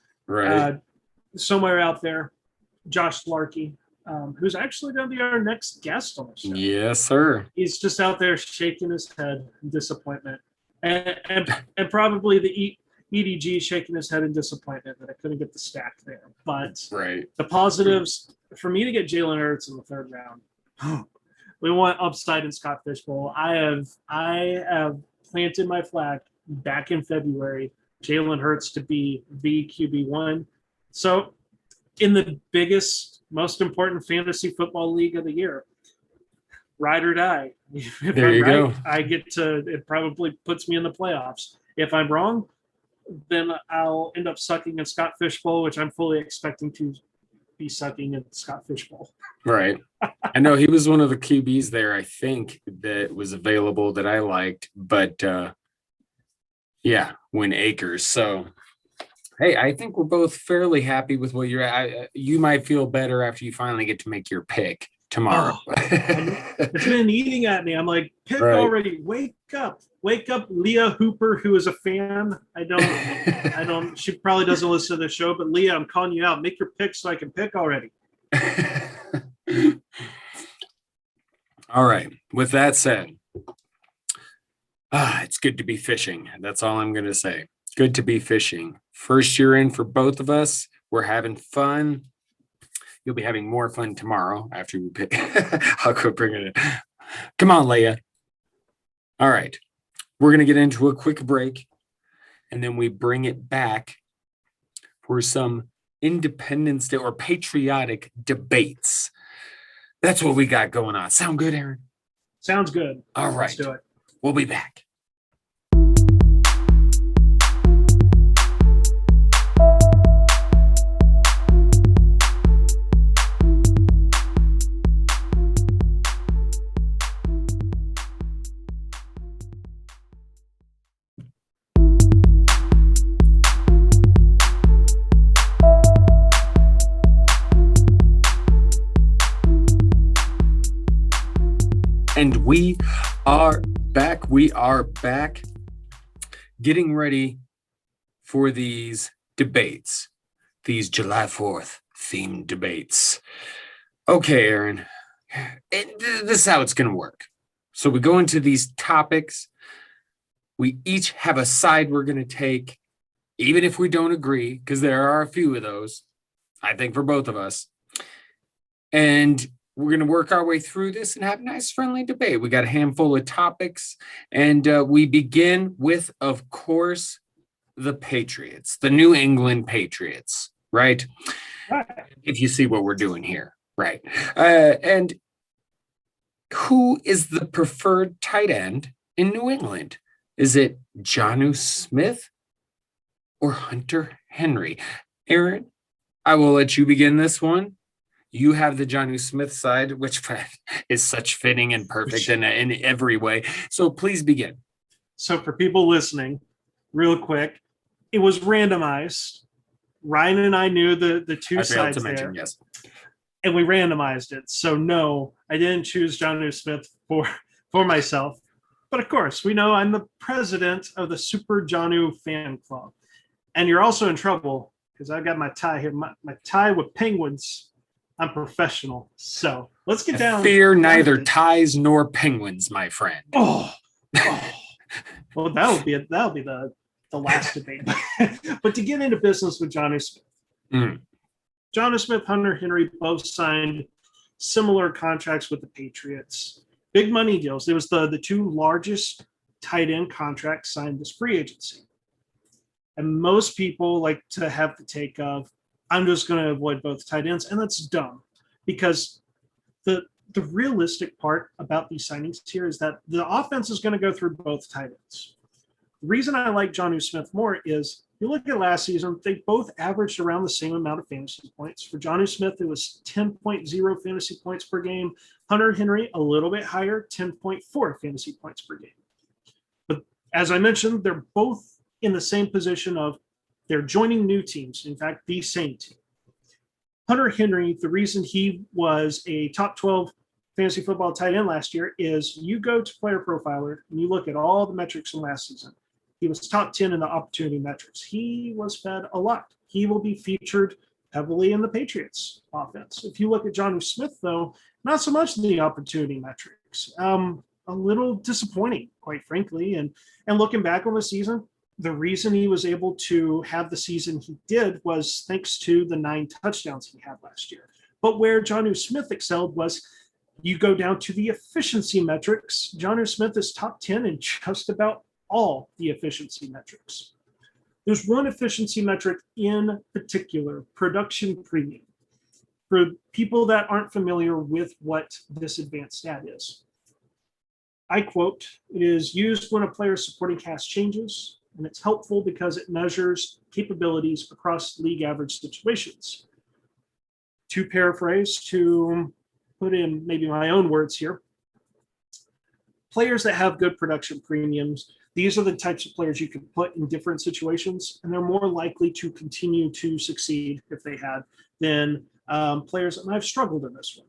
Somewhere out there, Josh Larkey, who's actually going to be our next guest on the show. Yes, sir. He's just out there shaking his head in disappointment. And probably the EDG shaking his head in disappointment that I couldn't get the stack there. But the positives, for me to get Jalen Hurts in the third round, we want upside in Scott Fishbowl. I have planted my flag back in February, Jalen Hurts to be the QB1. So in the biggest, most important fantasy football league of the year, ride or die. If There I'm you right, go. I get to, it probably puts me in the playoffs. If I'm wrong, then I'll end up sucking in Scott Fishbowl, which I'm fully expecting to be sucking in Scott Fishbowl. Right. I know he was one of the QBs there, I think, that was available that I liked, but yeah, win Akers. So hey, I think we're both fairly happy with what you're at. You might feel better after you finally get to make your pick tomorrow. Oh, it's been eating at me. I'm like, pick Right. already. Wake up, Leah Hooper, who is a fan. I don't. She probably doesn't listen to the show, but Leah, I'm calling you out. Make your pick so I can pick already. All right. With that said, it's good to be fishing. That's all I'm going to say. Good to be fishing. First year in for both of us. We're having fun. You'll be having more fun tomorrow after we pick. I'll go bring it in. Come on, Leia. All right. We're going to get into a quick break, and then we bring it back for some Independence Day or patriotic debates. That's what we got going on. Sound good, Aaron? Sounds good. All right. Let's do it. We'll be back. And we are back. We are back getting ready for these debates, these July 4th themed debates. Okay, Aaron, this is how it's going to work. So we go into these topics. We each have a side we're going to take, even if we don't agree, because there are a few of those, I think, for both of us. And we're going to work our way through this and have a nice, friendly debate. We got a handful of topics, and we begin with, of course, the Patriots, the New England Patriots, right? If you see what we're doing here, right? And who is the preferred tight end in New England? Is it Jonnu Smith or Hunter Henry? Aaron, I will let you begin this one. You have the Jonnu Smith side, which is such fitting and perfect in every way. So please begin. So for people listening, real quick, it was randomized. Ryan and I knew the two sides there. Yes. And we randomized it. So no, I didn't choose Jonnu Smith for myself. But of course, we know I'm the president of the Super Jonnu fan club. And you're also in trouble because I've got my tie here. My tie with Penguins. I'm professional. So let's get down. Fear neither ties nor penguins, my friend. Oh. Well, that'll be the last debate. But to get into business with Jonnu Smith. Jonnu Smith, Hunter Henry both signed similar contracts with the Patriots. Big money deals. It was the two largest tight end contracts signed this free agency. And most people like to have the take of, I'm just going to avoid both tight ends, and that's dumb because the realistic part about these signings here is that the offense is going to go through both tight ends. The reason I like Jonnu Smith more is you look at last season, they both averaged around the same amount of fantasy points. For Jonnu Smith, it was 10.0 fantasy points per game. Hunter Henry, a little bit higher, 10.4 fantasy points per game. But as I mentioned, they're both in the same position of they're joining new teams. In fact, the same team. Hunter Henry, the reason he was a top 12 fantasy football tight end last year is you go to Player Profiler and you look at all the metrics from last season. He was top 10 in the opportunity metrics. He was fed a lot. He will be featured heavily in the Patriots offense. If you look at Jonnu Smith, though, not so much in the opportunity metrics. A little disappointing, quite frankly. And looking back on the season, the reason he was able to have the season he did was thanks to the 9 touchdowns he had last year. But where Jonnu Smith excelled was you go down to the efficiency metrics. Jonnu Smith is top 10 in just about all the efficiency metrics. There's one efficiency metric in particular, production premium. For people that aren't familiar with what this advanced stat is, I quote, "It is used when a player's supporting cast changes, and it's helpful because it measures capabilities across league average situations." To paraphrase, to put in maybe my own words here, players that have good production premiums, these are the types of players you can put in different situations, and they're more likely to continue to succeed if they had than players that might have struggled in this one.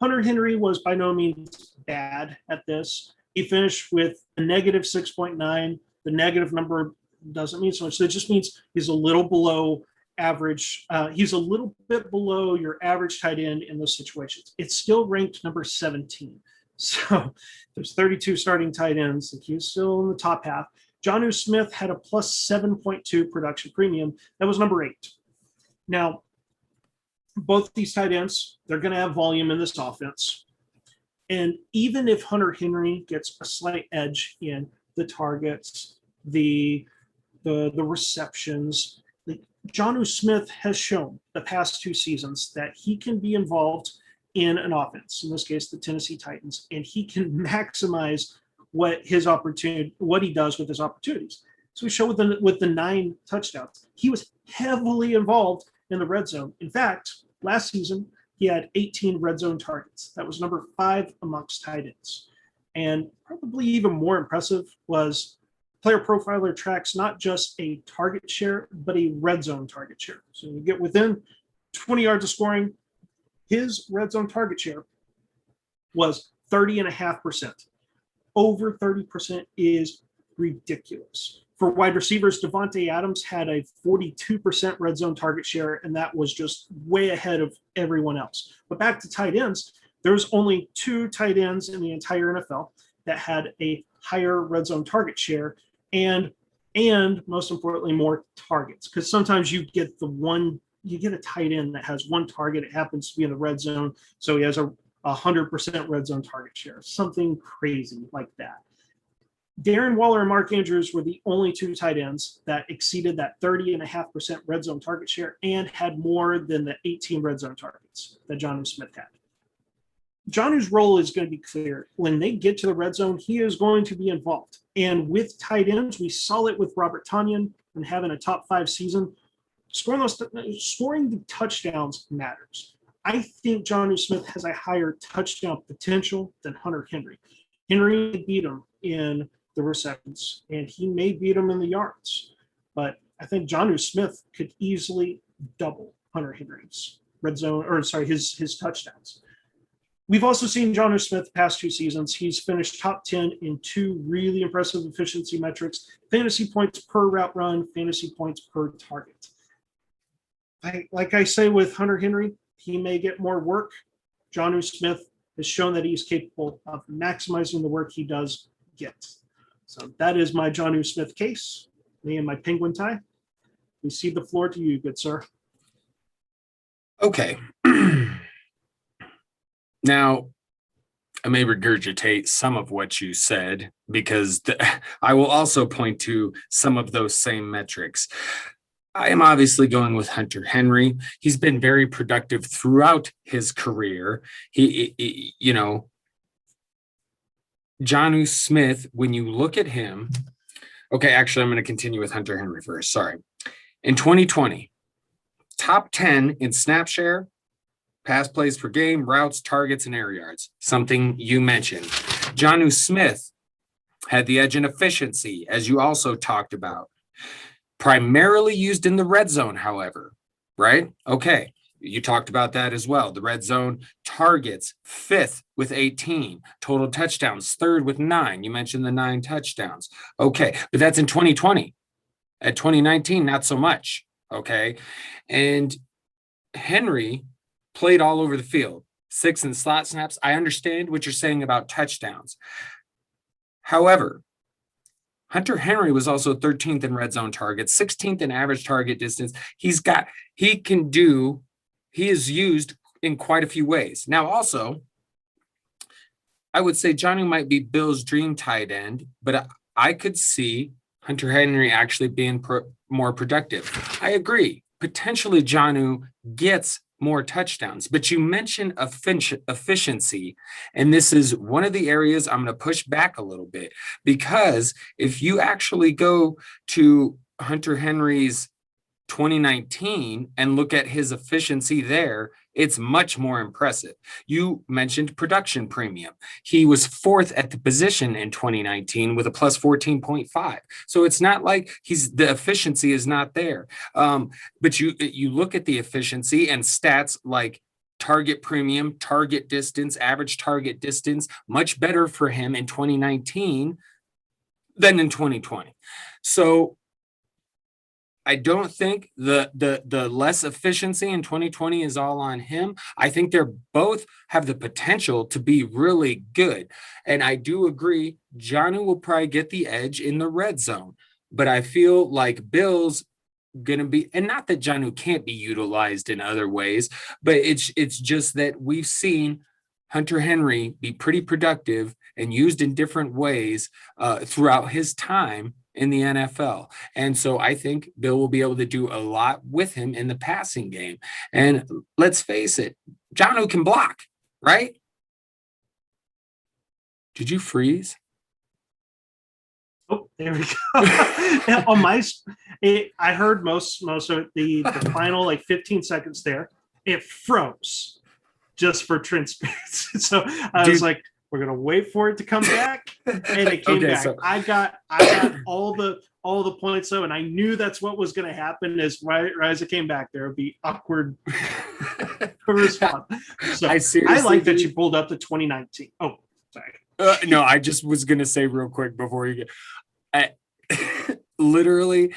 Hunter Henry was by no means bad at this. He finished with a negative 6.9. The negative number doesn't mean so much. It just means he's a little below average. He's a little bit below your average tight end in those situations. It's still ranked number 17. So there's 32 starting tight ends. Like he's still in the top half. Jonnu Smith had a plus 7.2 production premium. That was number 8. Now, both these tight ends, they're going to have volume in this offense. And even if Hunter Henry gets a slight edge in the targets, the receptions, Jonnu Smith has shown the past 2 seasons that he can be involved in an offense, in this case, the Tennessee Titans, and he can maximize what he does with his opportunities. So we show with the 9 touchdowns, he was heavily involved in the red zone. In fact, last season, he had 18 red zone targets. That was number 5 amongst tight ends. And probably even more impressive was Player Profiler tracks not just a target share, but a red zone target share. So you get within 20 yards of scoring, his red zone target share was 30.5%. Over 30% is ridiculous. For wide receivers, Devontae Adams had a 42% red zone target share, and that was just way ahead of everyone else. But back to tight ends, there's only 2 tight ends in the entire NFL that had a higher red zone target share and most importantly, more targets. Because sometimes you get a tight end that has 1 target. It happens to be in the red zone, so he has a 100% red zone target share, something crazy like that. Darren Waller and Mark Andrews were the only 2 tight ends that exceeded that 30.5% red zone target share and had more than the 18 red zone targets that Jonnu Smith had. Jonnu's role is going to be clear. When they get to the red zone, he is going to be involved. And with tight ends, we saw it with Robert Tonyan and having a top 5 season. Scoring the touchdowns matters. I think Jonnu Smith has a higher touchdown potential than Hunter Henry. Henry beat him in the receptions, and he may beat him in the yards. But I think Jonnu Smith could easily double Hunter Henry's his touchdowns. We've also seen Jonnu Smith the past 2 seasons. He's finished top 10 in 2 really impressive efficiency metrics: fantasy points per route run, fantasy points per target. Like I say with Hunter Henry, he may get more work. Jonnu Smith has shown that he's capable of maximizing the work he does get. So that is my Jonnu Smith case. Me and my penguin tie. We cede the floor to you, good sir. Okay. Now, I may regurgitate some of what you said because I will also point to some of those same metrics. I am obviously going with Hunter Henry. He's been very productive throughout his career. Jonnu Smith, when you look at him, okay, actually, I'm going to continue with Hunter Henry first. Sorry. In 2020, top 10 in snap share, pass plays per game, routes, targets, and air yards, something you mentioned. Jonnu Smith had the edge in efficiency, as you also talked about. Primarily used in the red zone, however, right? Okay, you talked about that as well. The red zone targets, 5th with 18. Total touchdowns, 3rd with 9. You mentioned the 9 touchdowns. Okay, but that's in 2020. At 2019, not so much, okay? And Henry played all over the field, 6 in slot snaps. I understand what you're saying about touchdowns. However, Hunter Henry was also 13th in red zone targets, 16th in average target distance. He is used in quite a few ways. Now, also, I would say Jonnu might be Bill's dream tight end, but I could see Hunter Henry actually being more productive. I agree. Potentially, Jonnu gets more touchdowns. But you mentioned efficiency, and this is one of the areas I'm going to push back a little bit, because if you actually go to Hunter Henry's 2019 and look at his efficiency there, it's much more impressive. You mentioned production premium. He was fourth at the position in 2019 with a plus 14.5. So it's not like the efficiency is not there. But you look at the efficiency and stats like target premium, target distance, average target distance, much better for him in 2019 than in 2020. So I don't think the less efficiency in 2020 is all on him. I think they're both have the potential to be really good. And I do agree, Jonnu will probably get the edge in the red zone. But I feel like Bill's going to be, and not that Jonnu can't be utilized in other ways, but it's just that we've seen Hunter Henry be pretty productive and used in different ways throughout his time in the NFL. And so I think Bill will be able to do a lot with him in the passing game. And let's face it, Jonnu can block, right? Did you freeze? Oh, there we go. On I heard most of the final like 15 seconds there. It froze just for transparency. So I was like, we're gonna wait for it to come back, and it came back. So I got all the points though, and I knew that's what was gonna happen. As right as it came back, there would be awkward response. So I like that you pulled up the 2019. Oh, sorry. No, I just was gonna say real quick before you get. Literally,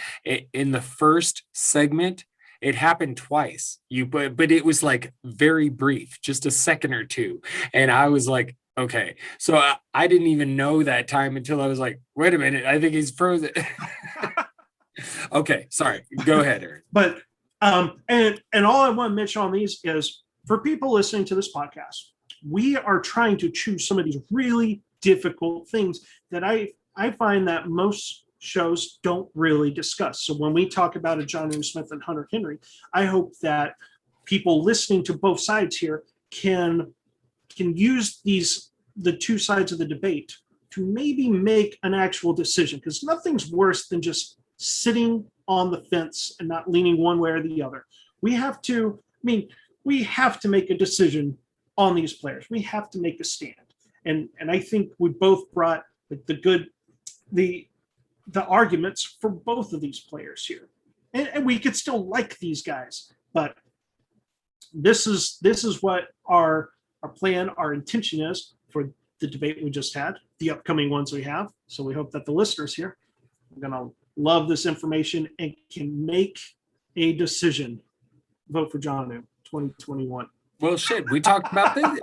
in the first segment, it happened twice. But it was like very brief, just a second or two, and I was like, okay. So I didn't even know that time until I was like, wait a minute, I think he's frozen. Okay, sorry. Go ahead, Aaron. But and all I want to mention on these is for people listening to this podcast, we are trying to choose some of these really difficult things that I find that most shows don't really discuss. So when we talk about a Jonnu Smith and Hunter Henry, I hope that people listening to both sides here can use the two sides of the debate to maybe make an actual decision, because nothing's worse than just sitting on the fence and not leaning one way or the other. We have to make a decision on these players. We have to make a stand. And I think we both brought the arguments for both of these players here. And we could still like these guys, but this is what our plan, our intention is for the debate we just had, the upcoming ones we have. So we hope that the listeners here are going to love this information and can make a decision. Vote for Jonnu 2021. Well, shit, we talked about this.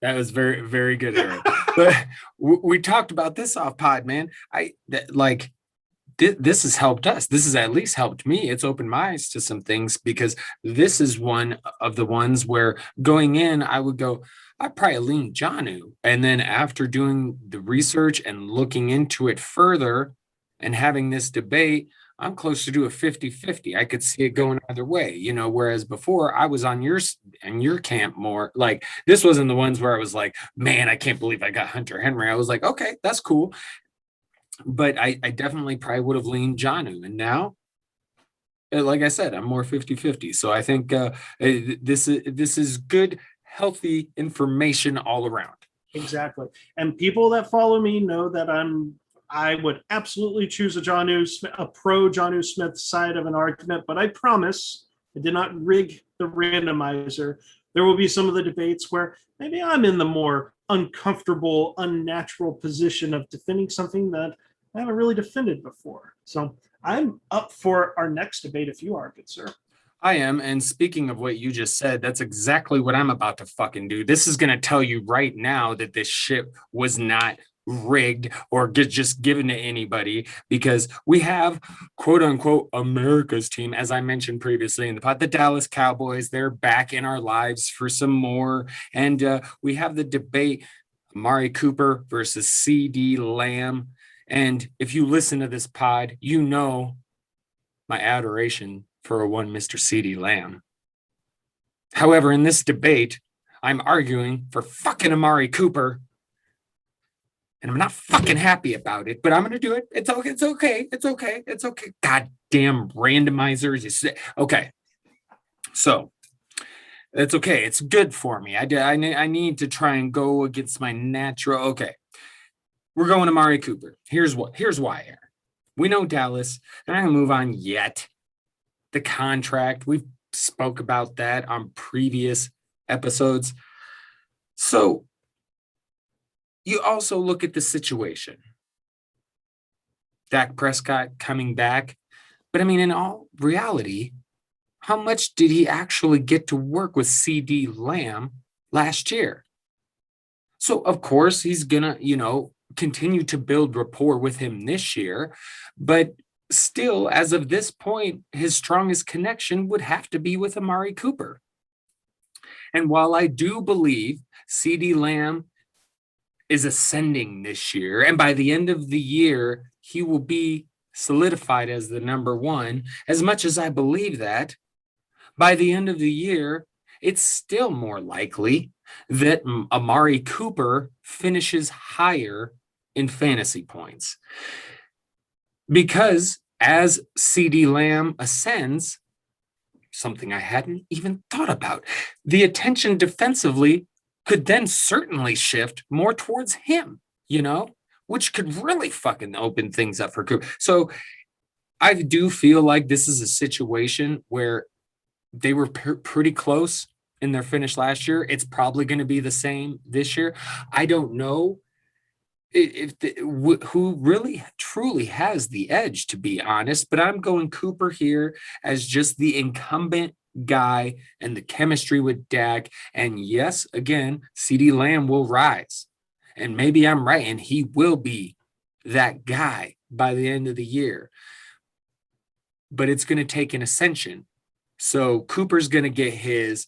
That was very, very good, Aaron. But we talked about this off pod, man. This has helped us. This has at least helped me. It's opened my eyes to some things, because this is one of the ones where going in, I would go, I'd probably lean Jonnu. And then after doing the research and looking into it further and having this debate, I'm closer to a 50-50. I could see it going either way, whereas before I was on your camp more. Like, this wasn't the ones where I was like, man, I can't believe I got Hunter Henry. I was like, okay, that's cool. But I definitely probably would have leaned Jonnu. And now, like I said, I'm more 50-50. So I think this is good, healthy information all around. Exactly. And people that follow me know that I would absolutely choose a pro Jonnu Smith side of an argument, but I promise I did not rig the randomizer. There will be some of the debates where maybe I'm in the more uncomfortable, unnatural position of defending something that I haven't really defended before. So I'm up for our next debate if you are, good sir. I am. And speaking of what you just said, that's exactly what I'm about to fucking do. This is going to tell you right now that this ship was not rigged or just given to anybody, because we have quote unquote America's team, as I mentioned previously in the pod, the Dallas Cowboys. They're back in our lives for some more, and we have the debate Amari Cooper versus CeeDee Lamb. And if you listen to this pod, you know my adoration for one Mr. CeeDee Lamb. However, in this debate, I'm arguing for fucking Amari Cooper. And I'm not fucking happy about it, but I'm going to do it. It's okay. It's okay. It's okay. It's okay. Goddamn randomizers. Okay. So it's okay. It's good for me. I need to try and go against my natural. Okay. We're going to Amari Cooper. Here's why, Aaron. We know Dallas. They're not going to move on yet. The contract, we've spoke about that on previous episodes. So you also look at the situation. Dak Prescott coming back. But I mean, in all reality, how much did he actually get to work with CD Lamb last year? So, of course, he's going to, continue to build rapport with him this year. But still, as of this point, his strongest connection would have to be with Amari Cooper. And while I do believe CD Lamb is ascending this year, and by the end of the year, he will be solidified as the number one, as much as I believe that, by the end of the year, it's still more likely that Amari Cooper finishes higher in fantasy points. Because as CD Lamb ascends, something I hadn't even thought about, the attention defensively could then certainly shift more towards him, which could really fucking open things up for Cooper. So I do feel like this is a situation where they were pretty close in their finish last year. It's probably going to be the same this year. I don't know who really truly has the edge, to be honest, but I'm going Cooper here as just the incumbent guy and the chemistry with Dak. And yes, again, CD Lamb will rise. And maybe I'm right, and he will be that guy by the end of the year. But it's going to take an ascension. So Cooper's going to get his.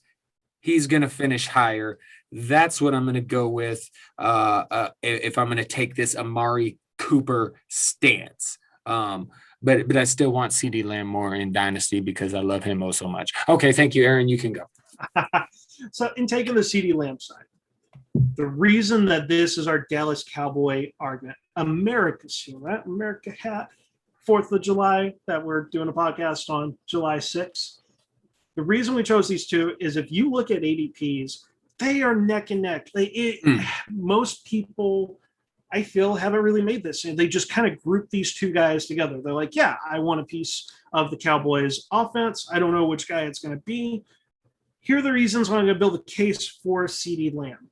He's going to finish higher. That's what I'm going to go with if I'm going to take this Amari Cooper stance. But I still want CD Lamb more in Dynasty because I love him so much. Okay, thank you, Aaron. You can go. So in taking the CD Lamb side, the reason that this is our Dallas Cowboy argument, America's here, right? America hat, 4th of July, that we're doing a podcast on July 6th. The reason we chose these two is if you look at ADPs, they are neck and neck. Most people, I feel, haven't really made this. They just kind of group these two guys together. They're like, yeah, I want a piece of the Cowboys offense. I don't know which guy it's going to be. Here are the reasons why I'm going to build a case for CD Lamb.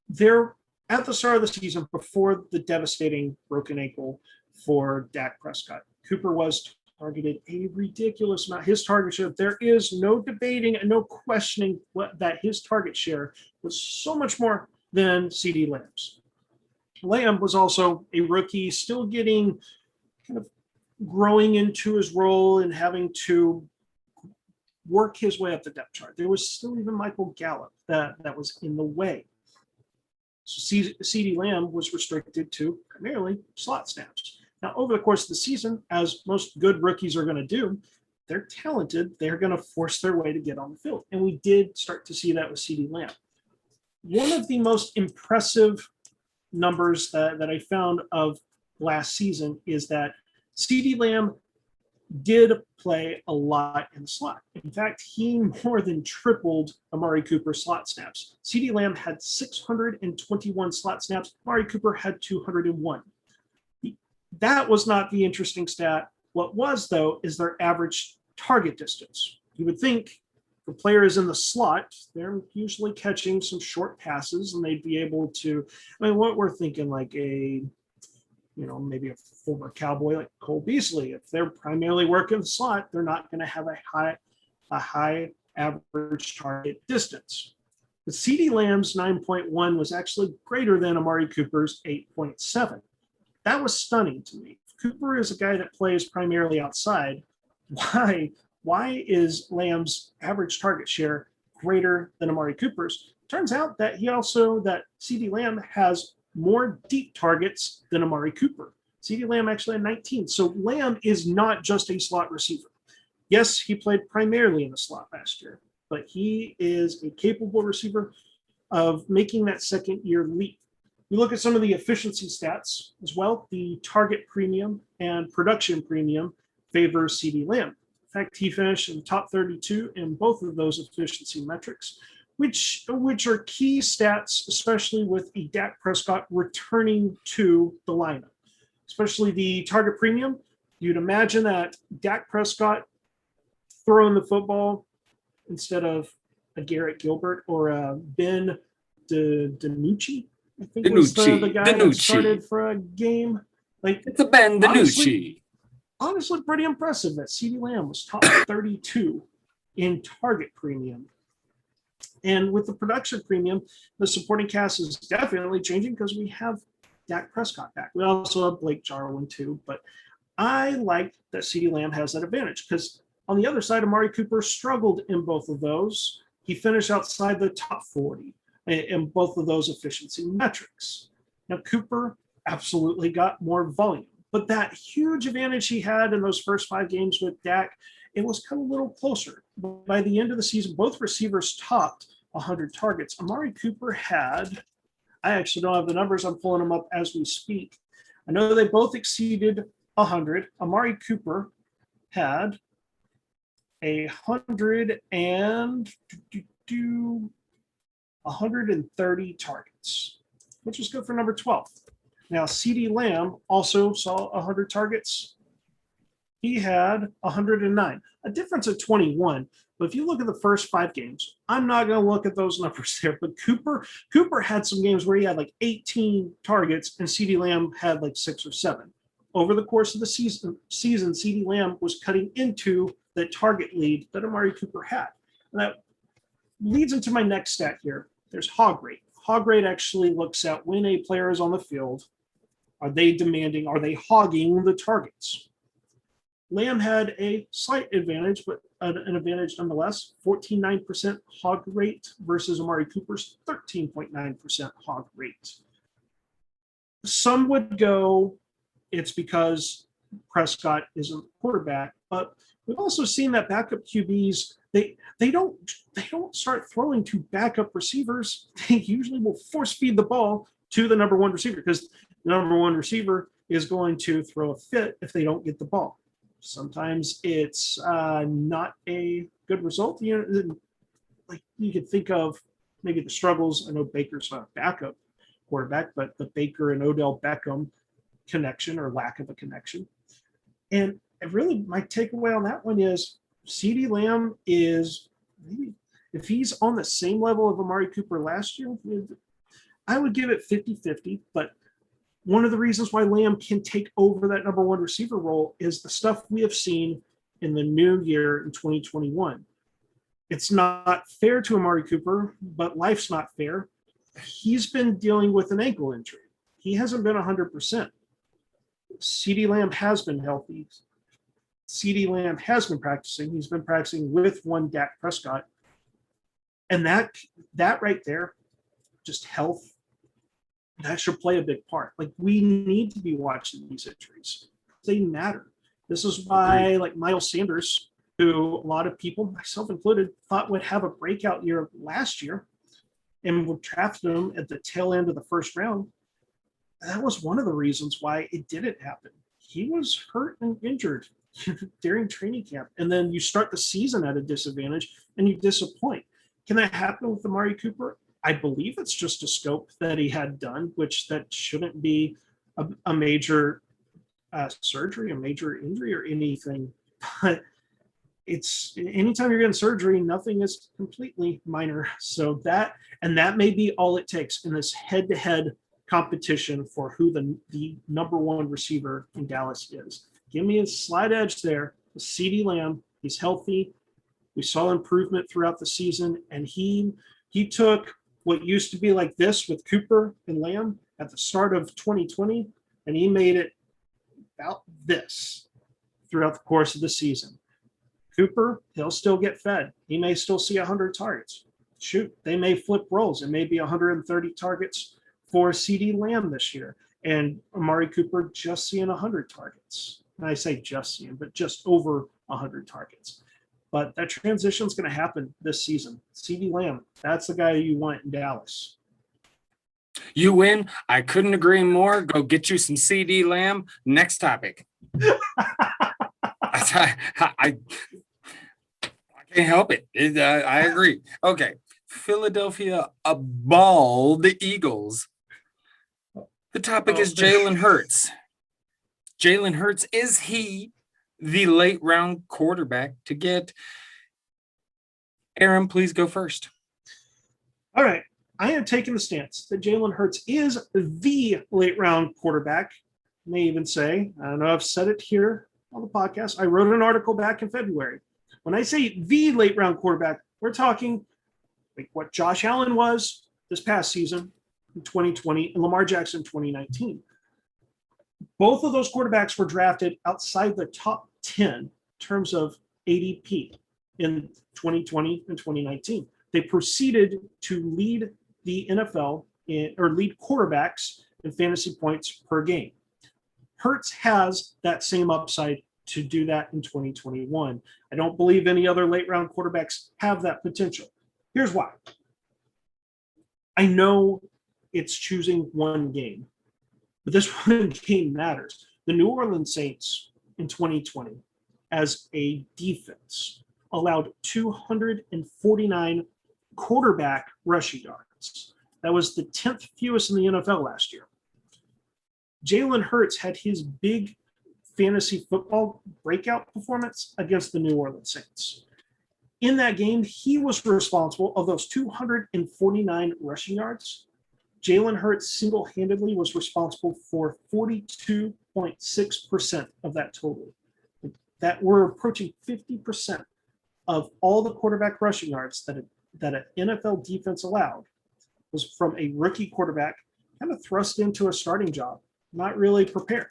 They're at the start of the season, before the devastating broken ankle for Dak Prescott, Cooper was targeted a ridiculous amount. His target share, there is no debating and no questioning that his target share was so much more than CD Lamb's. Lamb was also a rookie, still getting kind of growing into his role and having to work his way up the depth chart. There was still even Michael Gallup that was in the way. So CD Lamb was restricted to primarily slot snaps. Now, over the course of the season, as most good rookies are going to do, they're talented. They're going to force their way to get on the field. And we did start to see that with CD Lamb. One of the most impressive numbers that I found of last season is that CD Lamb did play a lot in the slot. In fact, he more than tripled Amari Cooper's slot snaps. CD Lamb had 621 slot snaps. Amari Cooper had 201. That was not the interesting stat. What was, though, is their average target distance. You would think the player is in the slot, they're usually catching some short passes and they'd be able to, what we're thinking, like maybe a former Cowboy like Cole Beasley. If they're primarily working the slot, they're not going to have a high average target distance. But CD Lamb's 9.1 was actually greater than Amari Cooper's 8.7. That was stunning to me. Cooper is a guy that plays primarily outside. Why is Lamb's average target share greater than Amari Cooper's? Turns out that CD Lamb has more deep targets than Amari Cooper. CD Lamb actually had 19. So Lamb is not just a slot receiver. Yes, he played primarily in the slot last year, but he is a capable receiver of making that second year leap. You look at some of the efficiency stats as well. The target premium and production premium favors CeeDee Lamb. In fact, he finished in the top 32 in both of those efficiency metrics, which are key stats, especially with a Dak Prescott returning to the lineup, especially the target premium. You'd imagine that Dak Prescott throwing the football instead of a Garrett Gilbert or a Ben DiNucci, I think was the guy that started for a game. Like, it's a Ben DiNucci. Honestly, pretty impressive that CeeDee Lamb was top 32 in target premium. And with the production premium, the supporting cast is definitely changing because we have Dak Prescott back. We also have Blake Jarwin too, but I like that CeeDee Lamb has that advantage because on the other side, Amari Cooper struggled in both of those. He finished outside the top 40 in both of those efficiency metrics. Now, Cooper absolutely got more volume, but that huge advantage he had in those first 5 games with Dak, it was kind of a little closer. By the end of the season, both receivers topped 100 targets. Amari Cooper had, I actually don't have the numbers, I'm pulling them up as we speak. I know they both exceeded 100. Amari Cooper had 130 targets, which was good for number 12. Now, CeeDee Lamb also saw 100 targets. He had 109, a difference of 21. But if you look at the first 5 games, I'm not going to look at those numbers there. But Cooper had some games where he had like 18 targets, and CeeDee Lamb had like 6 or 7. Over the course of the season, CeeDee Lamb was cutting into the target lead that Amari Cooper had. And that leads into my next stat here. There's hog rate. Hog rate actually looks at when a player is on the field, are they hogging the targets? Lamb had a slight advantage, but an advantage nonetheless, 14.9% hog rate versus Amari Cooper's 13.9% hog rate. Some would go, it's because Prescott isn't quarterback, but we've also seen that backup QBs, they don't start throwing to backup receivers. They usually will force feed the ball to the number 1 receiver because the number 1 receiver is going to throw a fit if they don't get the ball. Sometimes it's not a good result. Like you could think of maybe the struggles. I know Baker's not a backup quarterback, but the Baker and Odell Beckham connection or lack of a connection. And really, my takeaway on that one is CeeDee Lamb is maybe if he's on the same level of Amari Cooper last year, I would give it 50-50, but one of the reasons why Lamb can take over that number 1 receiver role is the stuff we have seen in the new year in 2021. It's not fair to Amari Cooper, but life's not fair. He's been dealing with an ankle injury. He hasn't been 100%. CeeDee Lamb has been healthy. CeeDee Lamb has been practicing. He's been practicing with one Dak Prescott. And that right there, just health, that should play a big part. Like, we need to be watching these injuries. They matter. This is why, like, Miles Sanders, who a lot of people, myself included, thought would have a breakout year last year and would draft him at the tail end of the first round. That was one of the reasons why it didn't happen. He was hurt and injured during training camp. And then you start the season at a disadvantage and you disappoint. Can that happen with Amari Cooper? I believe it's just a scope that he had done, which that shouldn't be a major surgery, a major injury or anything. But it's anytime you're getting surgery, nothing is completely minor. So that may be all it takes in this head-to-head competition for who the number 1 receiver in Dallas is. Give me a slight edge there. CeeDee Lamb, he's healthy. We saw improvement throughout the season, and he took what used to be like this with Cooper and Lamb at the start of 2020, and he made it about this throughout the course of the season. Cooper, he'll still get fed. He may still see 100 targets. Shoot, they may flip roles. It may be 130 targets for CeeDee Lamb this year, and Amari Cooper just seeing 100 targets. And I say just seeing, but just over 100 targets. But that transition is going to happen this season. CeeDee Lamb, that's the guy you want in Dallas. You win. I couldn't agree more. Go get you some CeeDee Lamb. Next topic. I can't help it. I agree. Okay. Philadelphia bald Eagles. The topic is Jalen Hurts. Jalen Hurts, is he the late round quarterback to get? Aaron, please go first. All right. I am taking the stance that Jalen Hurts is the late round quarterback. I may even say, I don't know, I've said it here on the podcast. I wrote an article back in February. When I say the late round quarterback, we're talking like what Josh Allen was this past season in 2020 and Lamar Jackson in 2019. Both of those quarterbacks were drafted outside the top 10 in terms of ADP in 2020 and 2019. They proceeded to lead the NFL or lead quarterbacks in fantasy points per game. Hurts has that same upside to do that in 2021. I don't believe any other late round quarterbacks have that potential. Here's why. I know it's choosing one game, but this one game matters. The New Orleans Saints in 2020, as a defense, allowed 249 quarterback rushing yards. That was the 10th fewest in the NFL last year. Jalen Hurts had his big fantasy football breakout performance against the New Orleans Saints. In that game, he was responsible of those 249 rushing yards. Jalen Hurts single-handedly was responsible for 42.6% of that total. That we're approaching 50% of all the quarterback rushing yards that an NFL defense allowed was from a rookie quarterback kind of thrust into a starting job, not really prepared.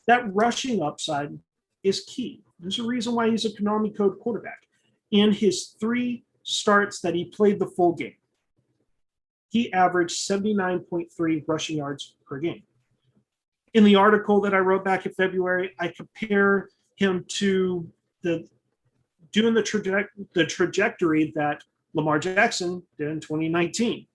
That rushing upside is key. There's a reason why he's a Konami Code quarterback. In his 3 starts that he played the full game, he averaged 79.3 rushing yards per game. In the article that I wrote back in February, I compare him to doing the trajectory that Lamar Jackson did in 2019.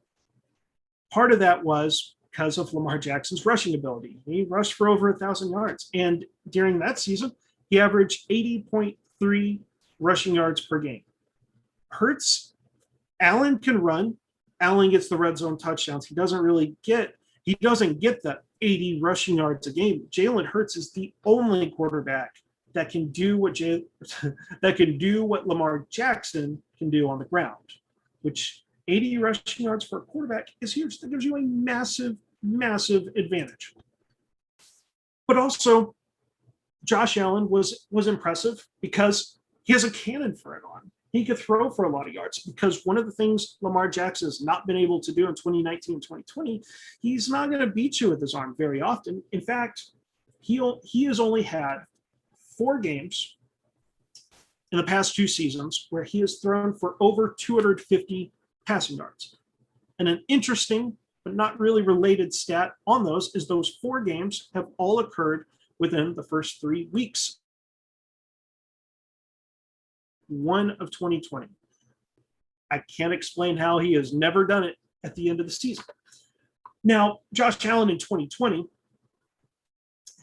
Part of that was because of Lamar Jackson's rushing ability. He rushed for over 1,000 yards. And during that season, he averaged 80.3 rushing yards per game. Hurts, Allen can run. Allen gets the red zone touchdowns. He doesn't get the 80 rushing yards a game. Jalen Hurts is the only quarterback that can do what Lamar Jackson can do on the ground, which 80 rushing yards for a quarterback is huge. That gives you a massive, massive advantage. But also, Josh Allen was impressive because he has a cannon for an arm. He could throw for a lot of yards because one of the things Lamar Jackson has not been able to do in 2019 and 2020, he's not going to beat you with his arm very often. In fact, he has only had 4 games in the past 2 seasons where he has thrown for over 250 passing yards. And an interesting but not really related stat on those is those 4 games have all occurred within the first 3 weeks. 1 of 2020. I can't explain how he has never done it at the end of the season. Now, Josh Allen in 2020,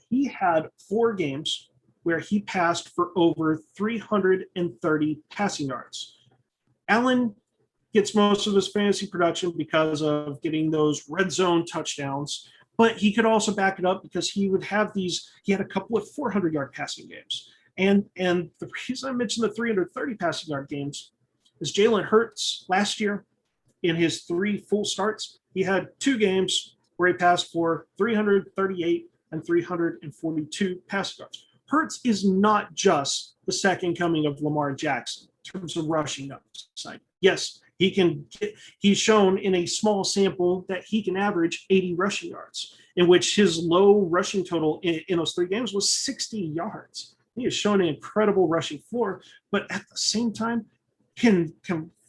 he had 4 games where he passed for over 330 passing yards. Allen gets most of his fantasy production because of getting those red zone touchdowns, but he could also back it up because he had a couple of 400-yard passing games. And the reason I mentioned the 330 passing yard games is Jalen Hurts last year in his 3 full starts, he had 2 games where he passed for 338 and 342 passing yards. Hurts is not just the second coming of Lamar Jackson in terms of rushing upside. Yes, he's shown in a small sample that he can average 80 rushing yards, in which his low rushing total in those 3 games was 60 yards. He has shown an incredible rushing floor, but at the same time can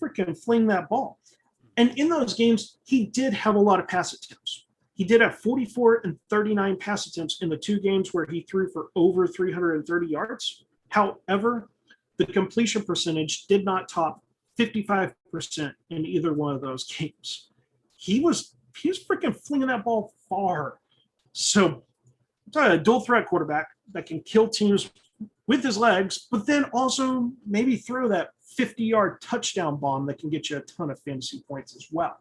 freaking fling that ball. And in those games, he did have a lot of pass attempts. He did have 44 and 39 pass attempts in the 2 games where he threw for over 330 yards. However, the completion percentage did not top 55% in either one of those games. He was freaking flinging that ball far. So a dual threat quarterback that can kill teams with his legs, but then also maybe throw that 50-yard touchdown bomb that can get you a ton of fantasy points as well.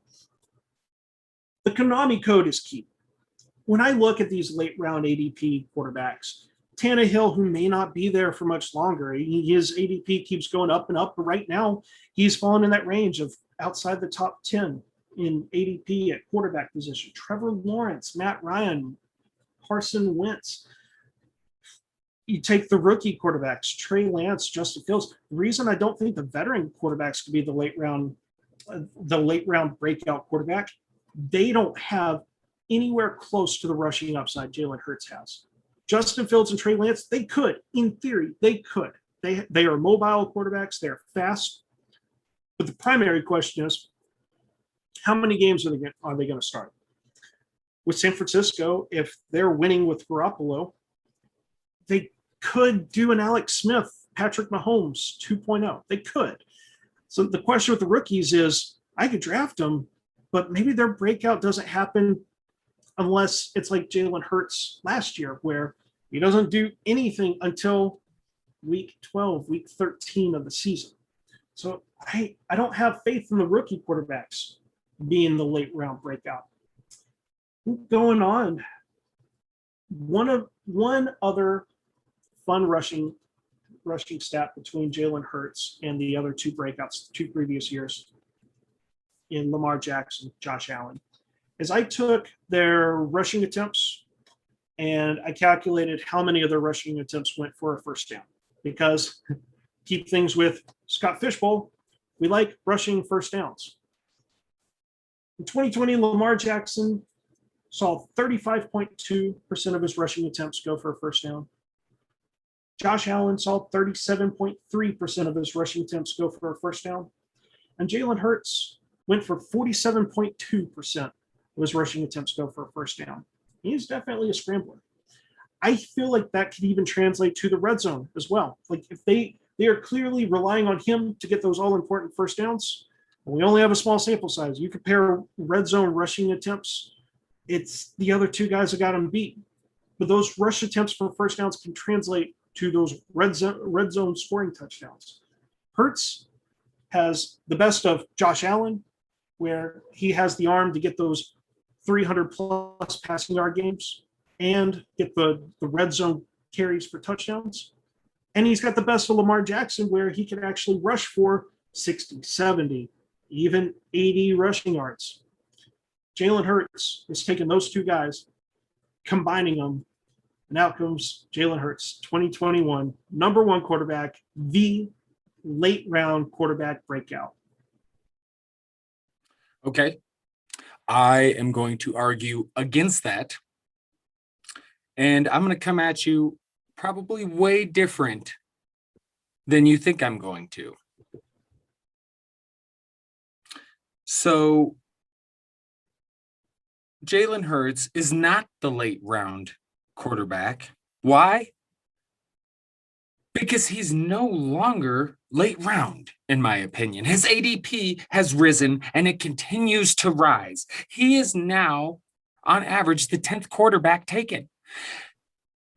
The Konami code is key. When I look at these late round ADP quarterbacks, Tannehill, who may not be there for much longer, his ADP keeps going up and up, but right now he's fallen in that range of outside the top 10 in ADP at quarterback position. Trevor Lawrence, Matt Ryan, Carson Wentz. You take the rookie quarterbacks, Trey Lance, Justin Fields. The reason I don't think the veteran quarterbacks could be the late round breakout quarterback, they don't have anywhere close to the rushing upside Jalen Hurts has. Justin Fields and Trey Lance, they could, in theory, they could. They are mobile quarterbacks. They're fast. But the primary question is, how many games are they going to start? With San Francisco, if they're winning with Garoppolo, they could do an Alex Smith, Patrick Mahomes 2.0. They could. So the question with the rookies is, I could draft them, but maybe their breakout doesn't happen unless it's like Jalen Hurts last year, where he doesn't do anything until week 12, week 13 of the season. So I don't have faith in the rookie quarterbacks being the late round breakout. Going on, one other fun rushing stat between Jalen Hurts and the other two breakouts, 2 previous years in Lamar Jackson, Josh Allen, is I took their rushing attempts and I calculated how many of their rushing attempts went for a first down. Because keep things with Scott Fishbowl, we like rushing first downs. In 2020, Lamar Jackson saw 35.2% of his rushing attempts go for a first down. Josh Allen saw 37.3% of his rushing attempts go for a first down. And Jalen Hurts went for 47.2% of his rushing attempts go for a first down. He's definitely a scrambler. I feel like that could even translate to the red zone as well. Like if they are clearly relying on him to get those all-important first downs, we only have a small sample size. You compare red zone rushing attempts, it's the other two guys that got him beat. But those rush attempts for first downs can translate to those red zone scoring touchdowns. Hurts has the best of Josh Allen, where he has the arm to get those 300-plus passing yard games and get the red zone carries for touchdowns. And he's got the best of Lamar Jackson, where he can actually rush for 60, 70, even 80 rushing yards. Jalen Hurts is taking those two guys, combining them, and out comes Jalen Hurts, 2021, number one quarterback, the late round quarterback breakout. Okay. I am going to argue against that. And I'm going to come at you probably way different than you think I'm going to. So Jalen Hurts is not the late round quarterback. Why? Because he's no longer late round, in my opinion. His ADP has risen and it continues to rise. He is now, on average, the 10th quarterback taken.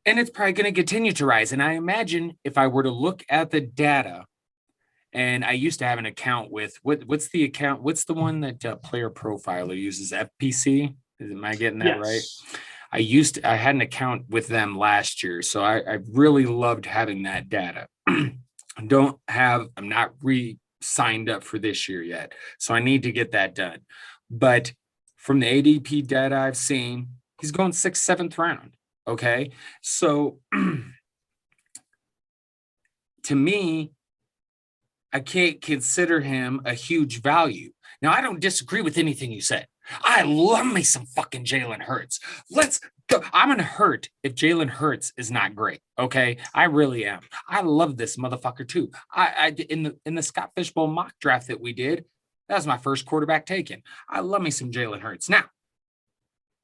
And it's probably going to continue to rise. And I imagine if I were to look at the data, and I used to have an account with, what's the account? What's the one that Player Profiler uses? FPC? Am I getting that right? I had an account with them last year, so I really loved having that data. I'm not re-signed up for this year yet, so I need to get that done. But from the ADP data I've seen, he's going 6th, 7th round. Okay, so to me, I can't consider him a huge value. Now, I don't disagree with anything you said. I love me some fucking Jalen Hurts. Let's go. I'm going to hurt if Jalen Hurts is not great. Okay. I really am. I love this motherfucker too. In the Scott Fishbowl mock draft that we did, that was my first quarterback taken. I love me some Jalen Hurts. Now,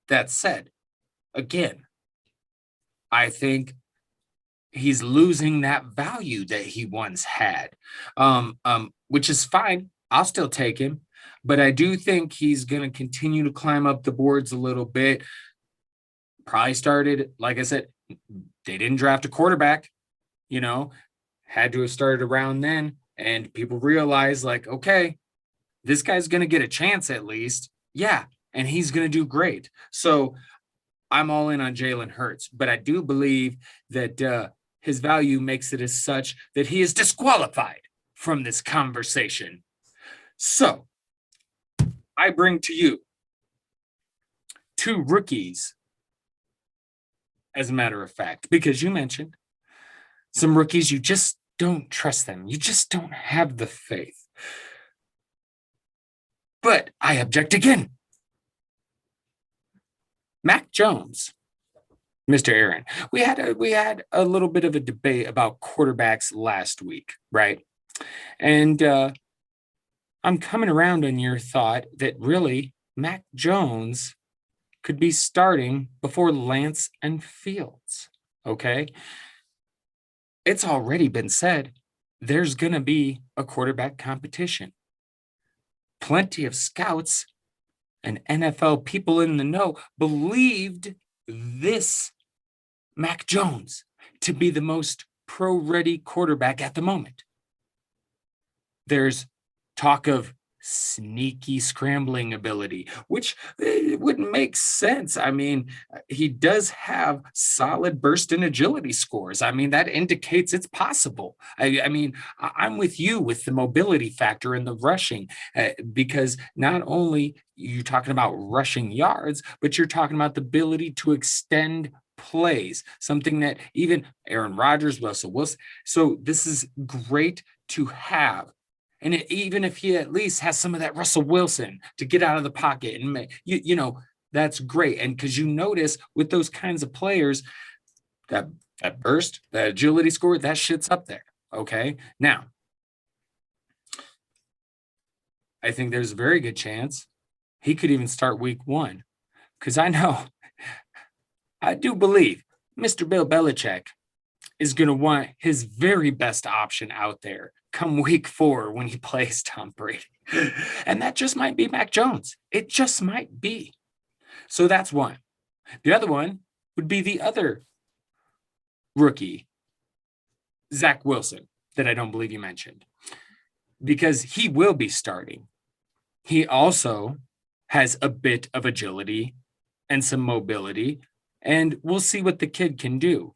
that said, again, I think he's losing that value that he once had, which is fine. I'll still take him, but I do think he's going to continue to climb up the boards a little bit. Probably started, like I said, they didn't draft a quarterback, you know, had to have started around then. And people realize, like, okay, this guy's going to get a chance at least. Yeah. And he's going to do great. So I'm all in on Jalen Hurts, but I do believe that his value makes it as such that he is disqualified from this conversation. So I bring to you two rookies, as a matter of fact, because you mentioned some rookies, you just don't trust them. You just don't have the faith. But I object again. Mac Jones, Mr. Aaron, we had a little bit of a debate about quarterbacks last week, right? And I'm coming around on your thought that really Mac Jones could be starting before Lance and Fields. Okay. It's already been said there's going to be a quarterback competition. Plenty of scouts and NFL people in the know believed this Mac Jones to be the most pro-ready quarterback at the moment. There's talk of sneaky scrambling ability, which would make sense. I mean, he does have solid burst and agility scores. I mean, that indicates it's possible. I mean, I'm with you with the mobility factor and the rushing, because not only you're talking about rushing yards, but you're talking about the ability to extend plays, something that even Aaron Rodgers, Russell Wilson. So this is great to have. And even if he at least has some of that Russell Wilson to get out of the pocket and that's great. And because you notice with those kinds of players, that burst, that agility score, that shit's up there. Okay. Now, I think there's a very good chance he could even start week 1, because I do believe Mr. Bill Belichick is going to want his very best option out there come week 4 when he plays Tom Brady. And that just might be Mac Jones. It just might be. So that's one. The other one would be the other rookie, Zach Wilson, that I don't believe you mentioned, because he will be starting. He also has a bit of agility and some mobility, and we'll see what the kid can do.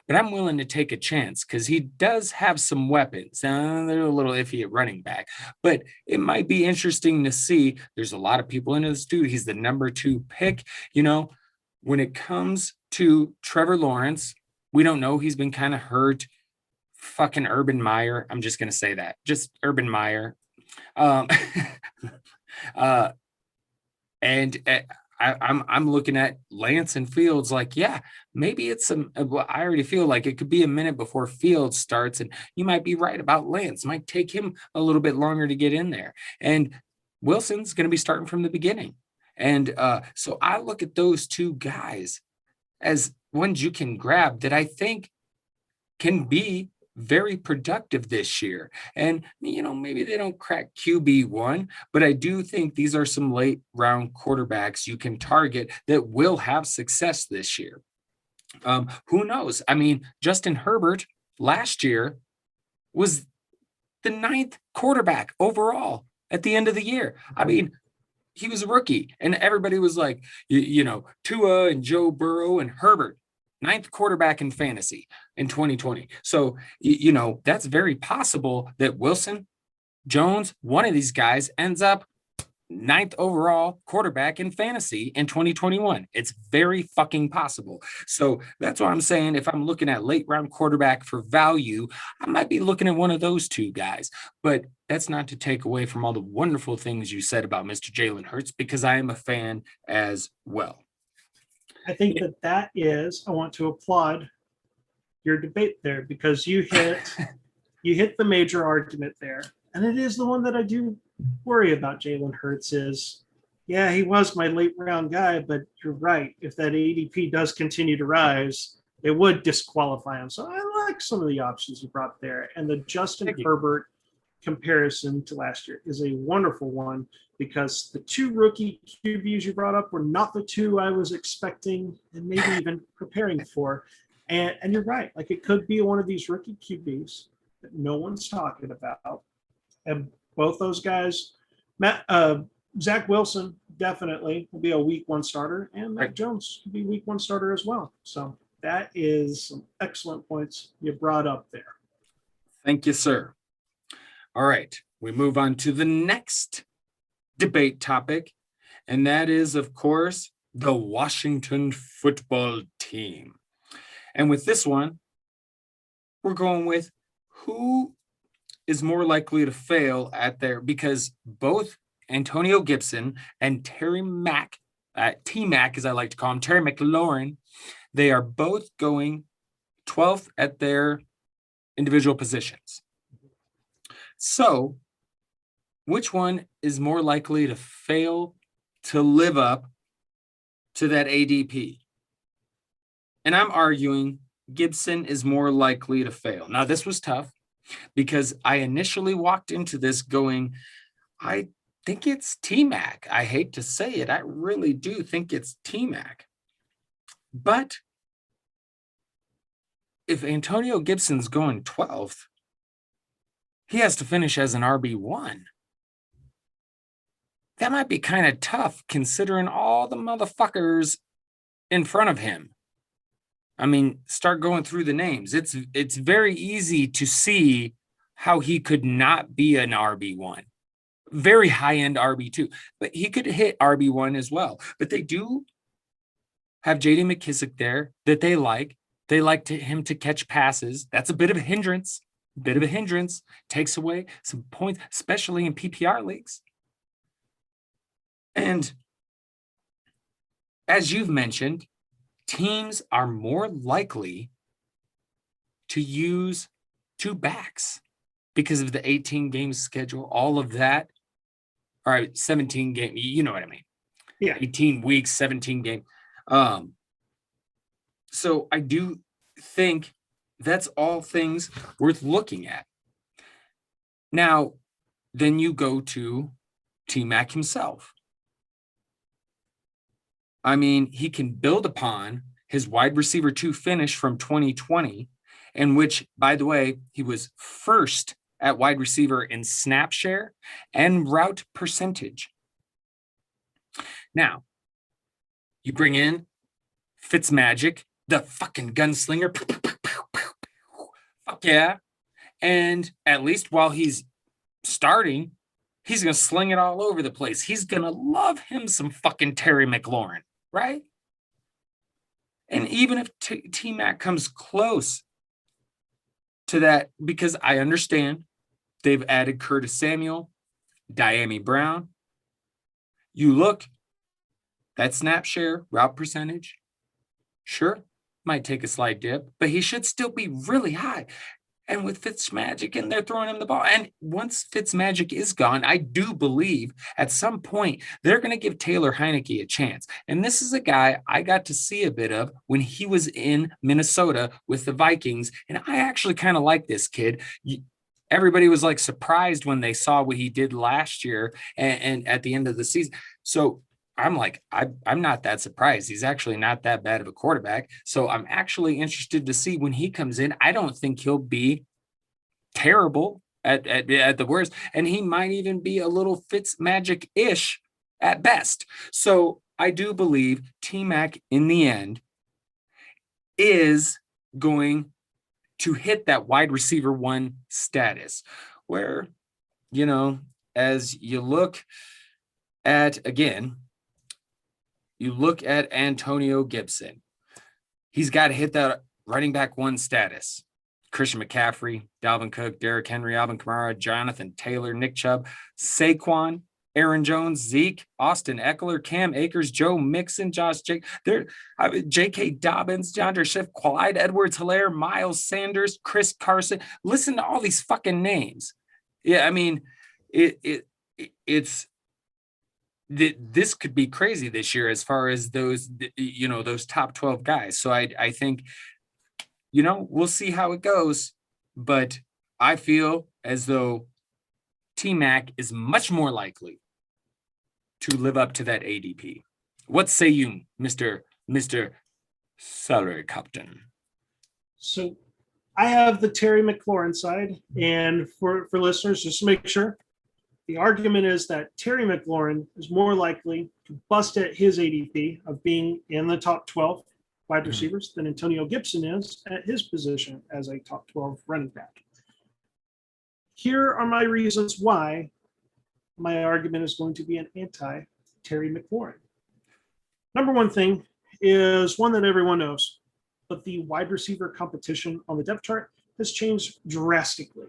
But I'm willing to take a chance because he does have some weapons. They're a little iffy at running back, but it might be interesting to see. There's a lot of people in this dude. He's the number 2 pick. When it comes to Trevor Lawrence, we don't know. He's been kind of hurt. Fucking Urban Meyer. I'm just going to say that. Just Urban Meyer. I'm looking at Lance and Fields like, yeah, maybe it's I already feel like it could be a minute before Fields starts, and you might be right about Lance. It might take him a little bit longer to get in there. And Wilson's going to be starting from the beginning. And so I look at those two guys as ones you can grab that I think can be very productive this year. And, maybe they don't crack QB1, but I do think these are some late round quarterbacks you can target that will have success this year. Who knows? I mean, Justin Herbert last year was the 9th quarterback overall at the end of the year. I mean, he was a rookie, and everybody was like, Tua and Joe Burrow and Herbert, 9th quarterback in fantasy in 2020. So, that's very possible that Wilson, Jones, one of these guys ends up 9th overall quarterback in fantasy in 2021. It's very fucking possible. So that's what I'm saying. If I'm looking at late round quarterback for value, I might be looking at one of those two guys. But that's not to take away from all the wonderful things you said about Mr. Jalen Hurts, because I am a fan as well. I think that is, I want to applaud your debate there, because you hit the major argument there. And it is the one that I do worry about Jalen Hurts is, yeah, he was my late round guy, but you're right. If that ADP does continue to rise, it would disqualify him. So I like some of the options you brought there. And the Justin Thank you. Herbert comparison to last year is a wonderful one because the two rookie QBs you brought up were not the two I was expecting and maybe even preparing for. And you're right. Like it could be one of these rookie QBs that no one's talking about. And both those guys, Zach Wilson definitely will be a week one starter, and Matt Jones will be week one starter as well. So that is some excellent points you brought up there. Thank you, sir. All right, we move on to the next debate topic, and that is, of course, the Washington football team. And with this one, we're going with who is more likely to fail at their, because both Antonio Gibson and Terry Mack, T-Mac, as I like to call him, Terry McLaurin, they are both going 12th at their individual positions. So, which one is more likely to fail to live up to that ADP? And I'm arguing Gibson is more likely to fail. Now, this was tough because I initially walked into this going, I think it's T-Mac. I hate to say it. I really do think it's T-Mac. But if Antonio Gibson's going 12th, he has to finish as an RB1. That might be kind of tough considering all the motherfuckers in front of him. I mean, start going through the names. It's very easy to see how he could not be an RB1. Very high-end RB2, but he could hit RB1 as well. But they do have J.D. McKissick there that they like. They like him to catch passes. That's a bit of a hindrance. Takes away some points, especially in PPR leagues. And as you've mentioned, teams are more likely to use two backs because of the 18-game schedule, all of that. All right, 17 game, you know what I mean? Yeah. 18 weeks, 17 game. So I do think that's all things worth looking at. Now, then you go to T-Mac himself. I mean, he can build upon his wide receiver 2 finish from 2020, in which, by the way, he was first at wide receiver in snap share and route percentage. Now, you bring in Fitzmagic, the fucking gunslinger. Fuck yeah. And at least while he's starting, he's going to sling it all over the place. He's going to love him some fucking Terry McLaurin, right? And even if T-Mac comes close to that, because I understand they've added Curtis Samuel, Diami Brown. You look, that snap share, route percentage, sure, might take a slight dip, but he should still be really high. And with Fitzmagic in there throwing him the ball, and once Fitzmagic is gone, I do believe at some point they're going to give Taylor Heineke a chance. And this is a guy I got to see a bit of when he was in Minnesota with the Vikings, and I actually kind of like this kid. Everybody was like surprised when they saw what he did last year and at the end of the season. So I'm like, I'm not that surprised. He's actually not that bad of a quarterback. So I'm actually interested to see when he comes in. I don't think he'll be terrible at the worst. And he might even be a little Fitzmagic-ish at best. So I do believe T-Mac in the end is going to hit that wide receiver 1 status where, you know, as you look at, again, you look at Antonio Gibson, he's got to hit that running back 1 status. Christian McCaffrey, Dalvin Cook, Derrick Henry, Alvin Kamara, Jonathan Taylor, Nick Chubb, Saquon, Aaron Jones, Zeke, Austin Eckler, Cam Akers, Joe Mixon, Josh Jake, J.K. Dobbins, DeAndre Swift, Clyde Edwards-Helaire, Miles Sanders, Chris Carson. Listen to all these fucking names. Yeah, I mean, it's this could be crazy this year as far as those, you know, those top 12 guys. So I think we'll see how it goes. But I feel as though T Mac is much more likely to live up to that ADP. What say you, Mr. Salary Captain? So I have the Terry McLaurin side, and for listeners, just to make sure, the argument is that Terry McLaurin is more likely to bust at his ADP of being in the top 12 wide receivers than Antonio Gibson is at his position as a top 12 running back. Here are my reasons why my argument is going to be an anti-Terry McLaurin. Number one thing is one that everyone knows, but the wide receiver competition on the depth chart has changed drastically.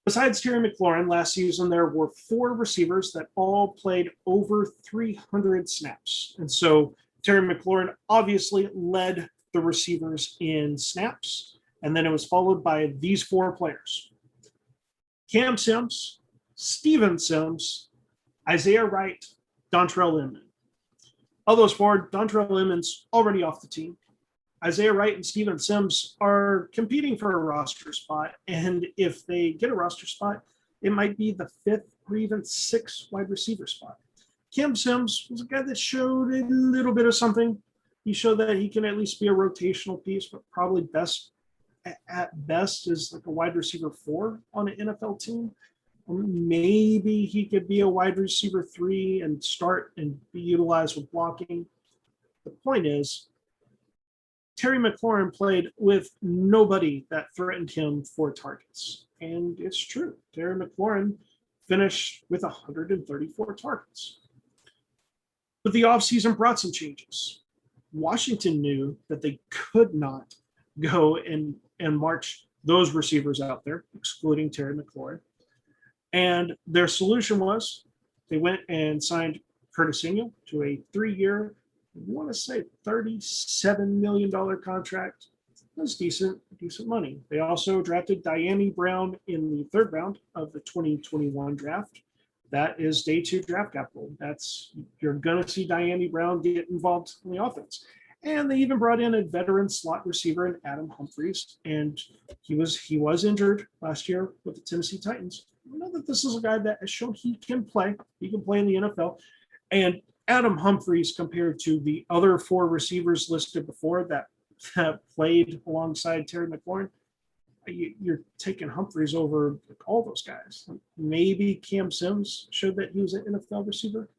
Besides Terry McLaurin, last season there were 4 receivers that all played over 300 snaps. And so Terry McLaurin obviously led the receivers in snaps, and then it was followed by these 4 players: Cam Sims, Steven Sims, Isaiah Wright, Dontrell Inman. Of those 4, Dontrell Inman's already off the team. Isaiah Wright and Steven Sims are competing for a roster spot, and if they get a roster spot, it might be the 5th or even 6th wide receiver spot. Cam Sims was a guy that showed a little bit of something. He showed that he can at least be a rotational piece, but probably at best is like a wide receiver 4 on an NFL team. Or maybe he could be a wide receiver 3 and start and be utilized with blocking. The point is, Terry McLaurin played with nobody that threatened him for targets. And it's true. Terry McLaurin finished with 134 targets. But the offseason brought some changes. Washington knew that they could not go and march those receivers out there, excluding Terry McLaurin. And their solution was they went and signed Curtis Samuel to a 3-year, I want to say $37 million contract. That's decent money. They also drafted Dyami Brown in the 3rd round of the 2021 draft. That is day 2 draft capital. You're going to see Dyami Brown get involved in the offense. And they even brought in a veteran slot receiver in Adam Humphries, and he was injured last year with the Tennessee Titans. I know that this is a guy that has shown he can play. He can play in the NFL. And Adam Humphries, compared to the other 4 receivers listed before that played alongside Terry McLaurin, you're taking Humphries over all those guys. Maybe Cam Sims showed that he was an NFL receiver.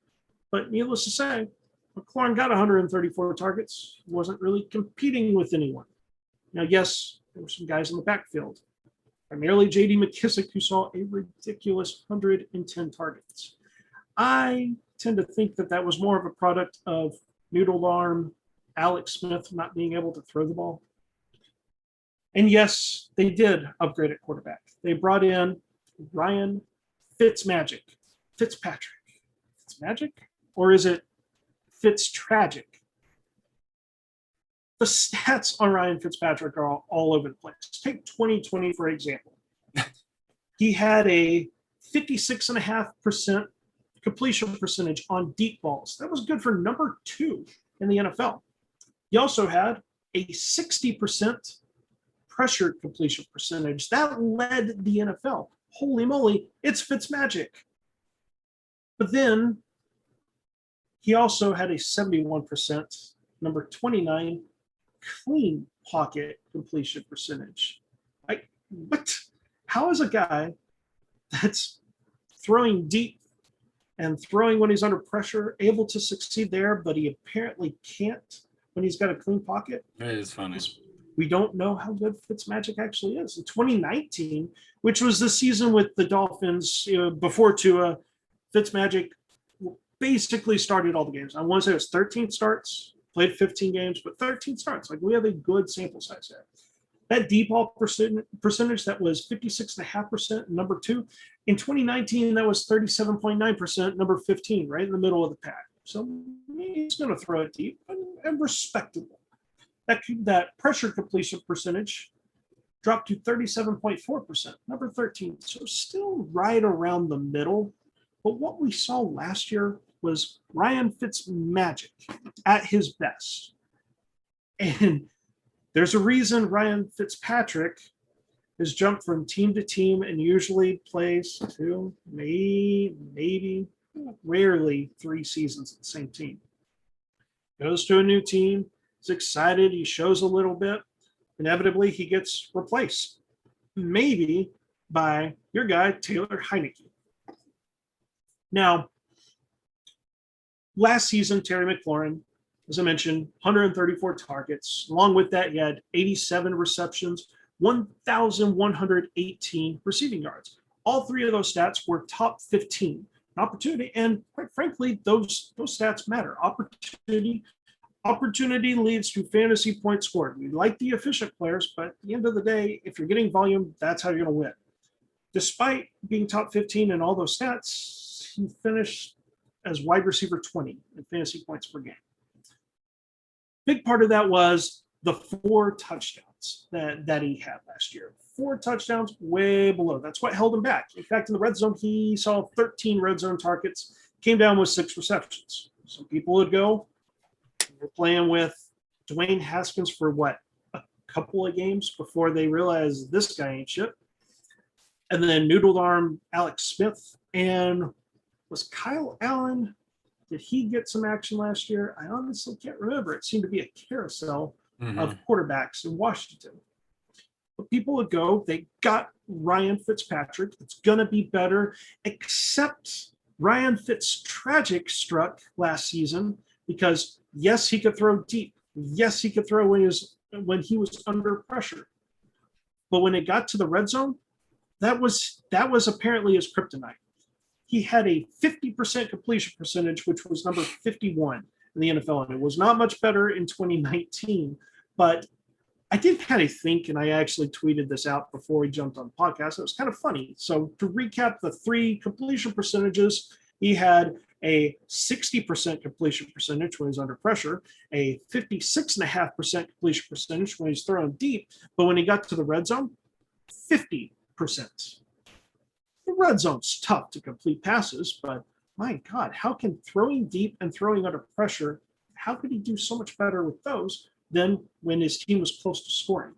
But needless to say, McLaurin got 134 targets. He wasn't really competing with anyone. Now, yes, there were some guys in the backfield, primarily J.D. McKissick, who saw a ridiculous 110 targets. I tend to think that was more of a product of noodle arm, Alex Smith not being able to throw the ball. And yes, they did upgrade at quarterback. They brought in Ryan Fitzpatrick. Fitzmagic? Or is it Fitztragic? The stats on Ryan Fitzpatrick are all over the place. Take 2020, for example. He had a 56.5% completion percentage on deep balls. That was good for number 2 in the NFL. He also had a 60% pressure completion percentage. That led the NFL. Holy moly, it's Fitzmagic. But then he also had a 71%, number 29, clean pocket completion percentage. What? How is a guy that's throwing deep and throwing when he's under pressure able to succeed there, but he apparently can't when he's got a clean pocket? It is funny. We don't know how good Fitzmagic actually is. In 2019, which was the season with the Dolphins before Tua, Fitzmagic basically started all the games. I want to say it was 13 starts, played 15 games, but 13 starts. Like, we have a good sample size there. That deep ball percentage that was 56.5%, number 2. In 2019, that was 37.9%, number 15, right in the middle of the pack. So he's going to throw it deep and respectable. That pressure completion percentage dropped to 37.4%, number 13. So still right around the middle. But what we saw last year was Ryan Fitzmagic at his best. And There's a reason Ryan Fitzpatrick has jumped from team to team and usually plays two, maybe rarely 3 seasons at the same team. Goes to a new team, he's excited, he shows a little bit. Inevitably, he gets replaced, maybe by your guy, Taylor Heineke. Now, last season, Terry McLaurin, as I mentioned, 134 targets. Along with that, he had 87 receptions, 1,118 receiving yards. All 3 of those stats were top 15 opportunity, and quite frankly, those stats matter. Opportunity leads to fantasy points scored. We like the efficient players, but at the end of the day, if you're getting volume, that's how you're going to win. Despite being top 15 in all those stats, he finished as wide receiver 20 in fantasy points per game. Big part of that was the 4 touchdowns that he had last year. 4 touchdowns, way below. That's what held him back. In fact, in the red zone, he saw 13 red zone targets, came down with 6 receptions. Some people would go, we're playing with Dwayne Haskins for what, a couple of games before they realized this guy ain't shit. And then noodled arm Alex Smith. And was Kyle Allen, did he get some action last year? I honestly can't remember. It seemed to be a carousel of quarterbacks in Washington. But people would go, they got Ryan Fitzpatrick. It's going to be better, except Ryan Fitztragic struck last season because, yes, he could throw deep. Yes, he could throw when he was under pressure. But when it got to the red zone, that was apparently his kryptonite. He had a 50% completion percentage, which was number 51 in the NFL. And it was not much better in 2019. But I did kind of think, and I actually tweeted this out before we jumped on the podcast, it was kind of funny. So to recap the 3 completion percentages, he had a 60% completion percentage when he's under pressure, a 56.5% completion percentage when he's throwing deep, but when he got to the red zone, 50%. The red zone's tough to complete passes, but my God, how can throwing deep and throwing under pressure, how could he do so much better with those than when his team was close to scoring?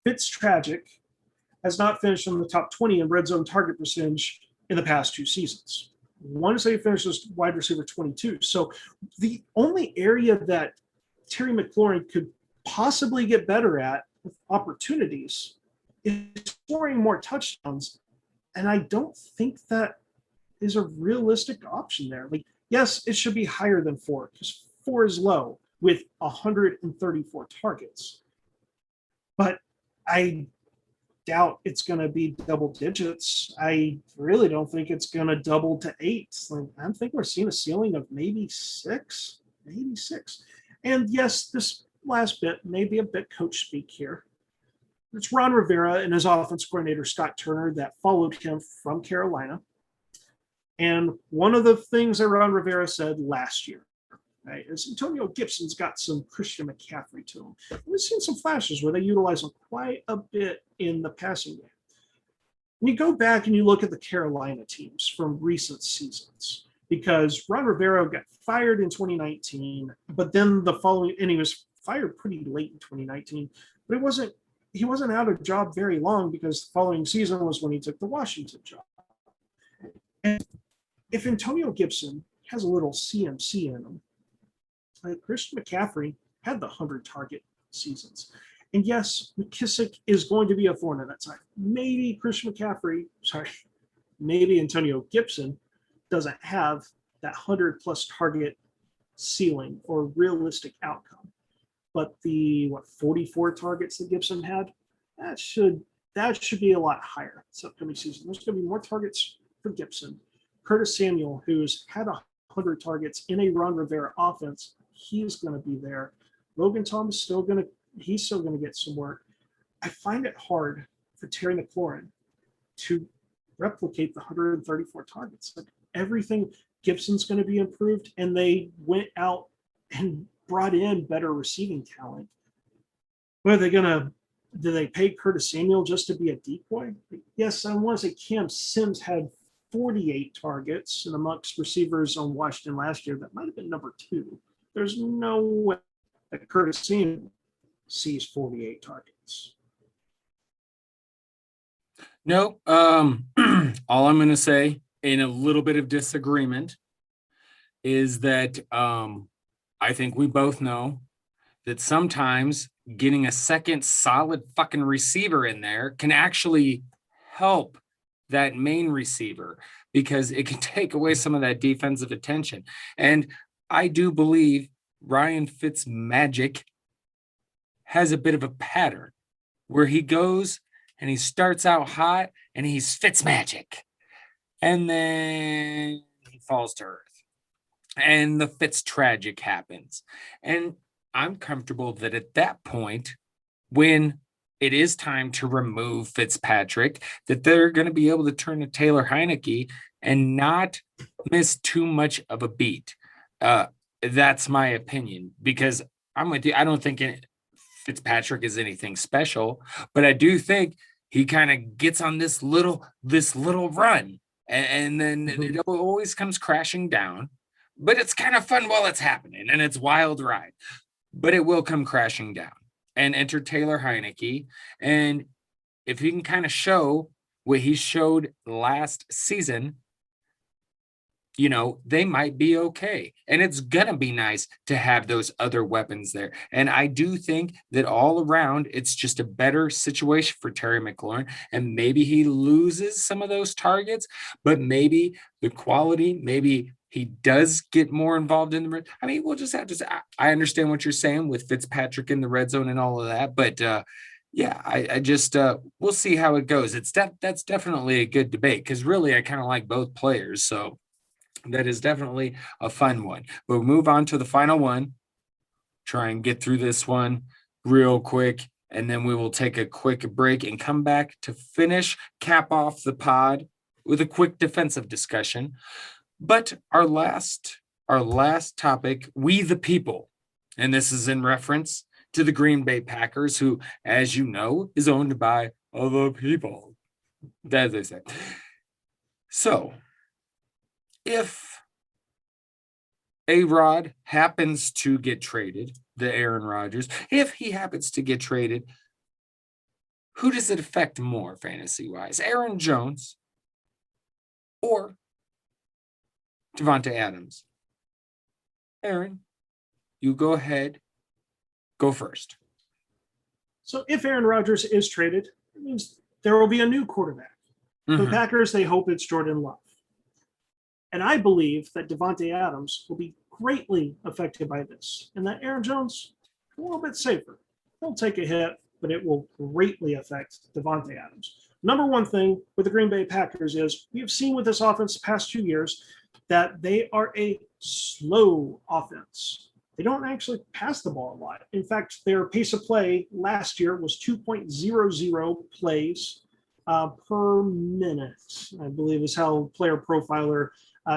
Fitztragic has not finished in the top 20 in red zone target percentage in the past 2 seasons. I want to say he finished as wide receiver 22. So the only area that Terry McLaurin could possibly get better at with opportunities is scoring more touchdowns. And I don't think that is a realistic option there. Like, yes, it should be higher than 4 because 4 is low with 134 targets. But I doubt it's going to be double digits. I really don't think it's going to double to 8. Like, I think we're seeing a ceiling of maybe 6. And yes, this last bit may be a bit coach speak here. It's Ron Rivera and his offense coordinator, Scott Turner, that followed him from Carolina. And one of the things that Ron Rivera said last year, right, is Antonio Gibson's got some Christian McCaffrey to him. We've seen some flashes where they utilize him quite a bit in the passing game. When you go back and you look at the Carolina teams from recent seasons, because Ron Rivera got fired in 2019, but then the following, and he was fired pretty late in 2019, but he wasn't out of job very long because the following season was when he took the Washington job. And if Antonio Gibson has a little CMC in him, Christian McCaffrey had the 100-target seasons. And yes, McKissick is going to be a thorn in that side. Maybe Antonio Gibson doesn't have that 100-plus target ceiling or realistic outcome. But the 44 targets that Gibson had, that should be a lot higher this upcoming season. There's going to be more targets for Gibson. Curtis Samuel, who's had 100 targets in a Ron Rivera offense, he's going to be there. Logan Thomas still going to get some work. I find it hard for Terry McLaurin to replicate the 134 targets. Like, everything, Gibson's going to be improved, and they went out and brought in better receiving talent. Do they pay Curtis Samuel just to be a decoy? Yes, I want to say Cam Sims had 48 targets and amongst receivers on Washington last year. That might have been number 2. There's no way that Curtis Samuel sees 48 targets. No, all I'm going to say in a little bit of disagreement is that I think we both know that sometimes getting a second solid fucking receiver in there can actually help that main receiver because it can take away some of that defensive attention. And I do believe Ryan Fitzmagic has a bit of a pattern where he goes and he starts out hot and he's Fitzmagic. And then he falls to earth. And the Fitz tragic happens. And I'm comfortable that at that point, when it is time to remove Fitzpatrick, that they're going to be able to turn to Taylor Heineke and not miss too much of a beat. That's my opinion, because I'm with you. I don't think Fitzpatrick is anything special, but I do think he kind of gets on this little run, and then it always comes crashing down. But it's kind of fun while it's happening, and it's wild ride. But it will come crashing down. And enter Taylor Heineke. And if he can kind of show what he showed last season, you know, they might be okay. And it's going to be nice to have those other weapons there. And I do think that all around, it's just a better situation for Terry McLaurin. And maybe he loses some of those targets, but maybe the quality, maybe he does get more involved in the red. I mean, we'll just have to. I understand what you're saying with Fitzpatrick in the red zone and all of that, but yeah, I just we'll see how it goes. That's definitely a good debate because really I kind of like both players, so that is definitely a fun one. But we'll move on to the final one. Try and get through this one real quick, and then we will take a quick break and come back to cap off the pod with a quick defensive discussion. But our last topic, we the people, and this is in reference to the Green Bay Packers, who, as you know, is owned by other people, as they say. So, if A-Rod happens to get traded, the Aaron Rodgers, if he happens to get traded, who does it affect more fantasy-wise, Aaron Jones or Davante Adams? Aaron, you go ahead. Go first. So if Aaron Rodgers is traded, it means there will be a new quarterback. For the Packers, they hope it's Jordan Love. And I believe that Davante Adams will be greatly affected by this, and that Aaron Jones a little bit safer. He'll take a hit, but it will greatly affect Davante Adams. Number one thing with the Green Bay Packers is we have seen with this offense the past 2 years that they are a slow offense. They don't actually pass the ball a lot. In fact, their pace of play last year was 2.00 plays per minute, I believe is how Player Profiler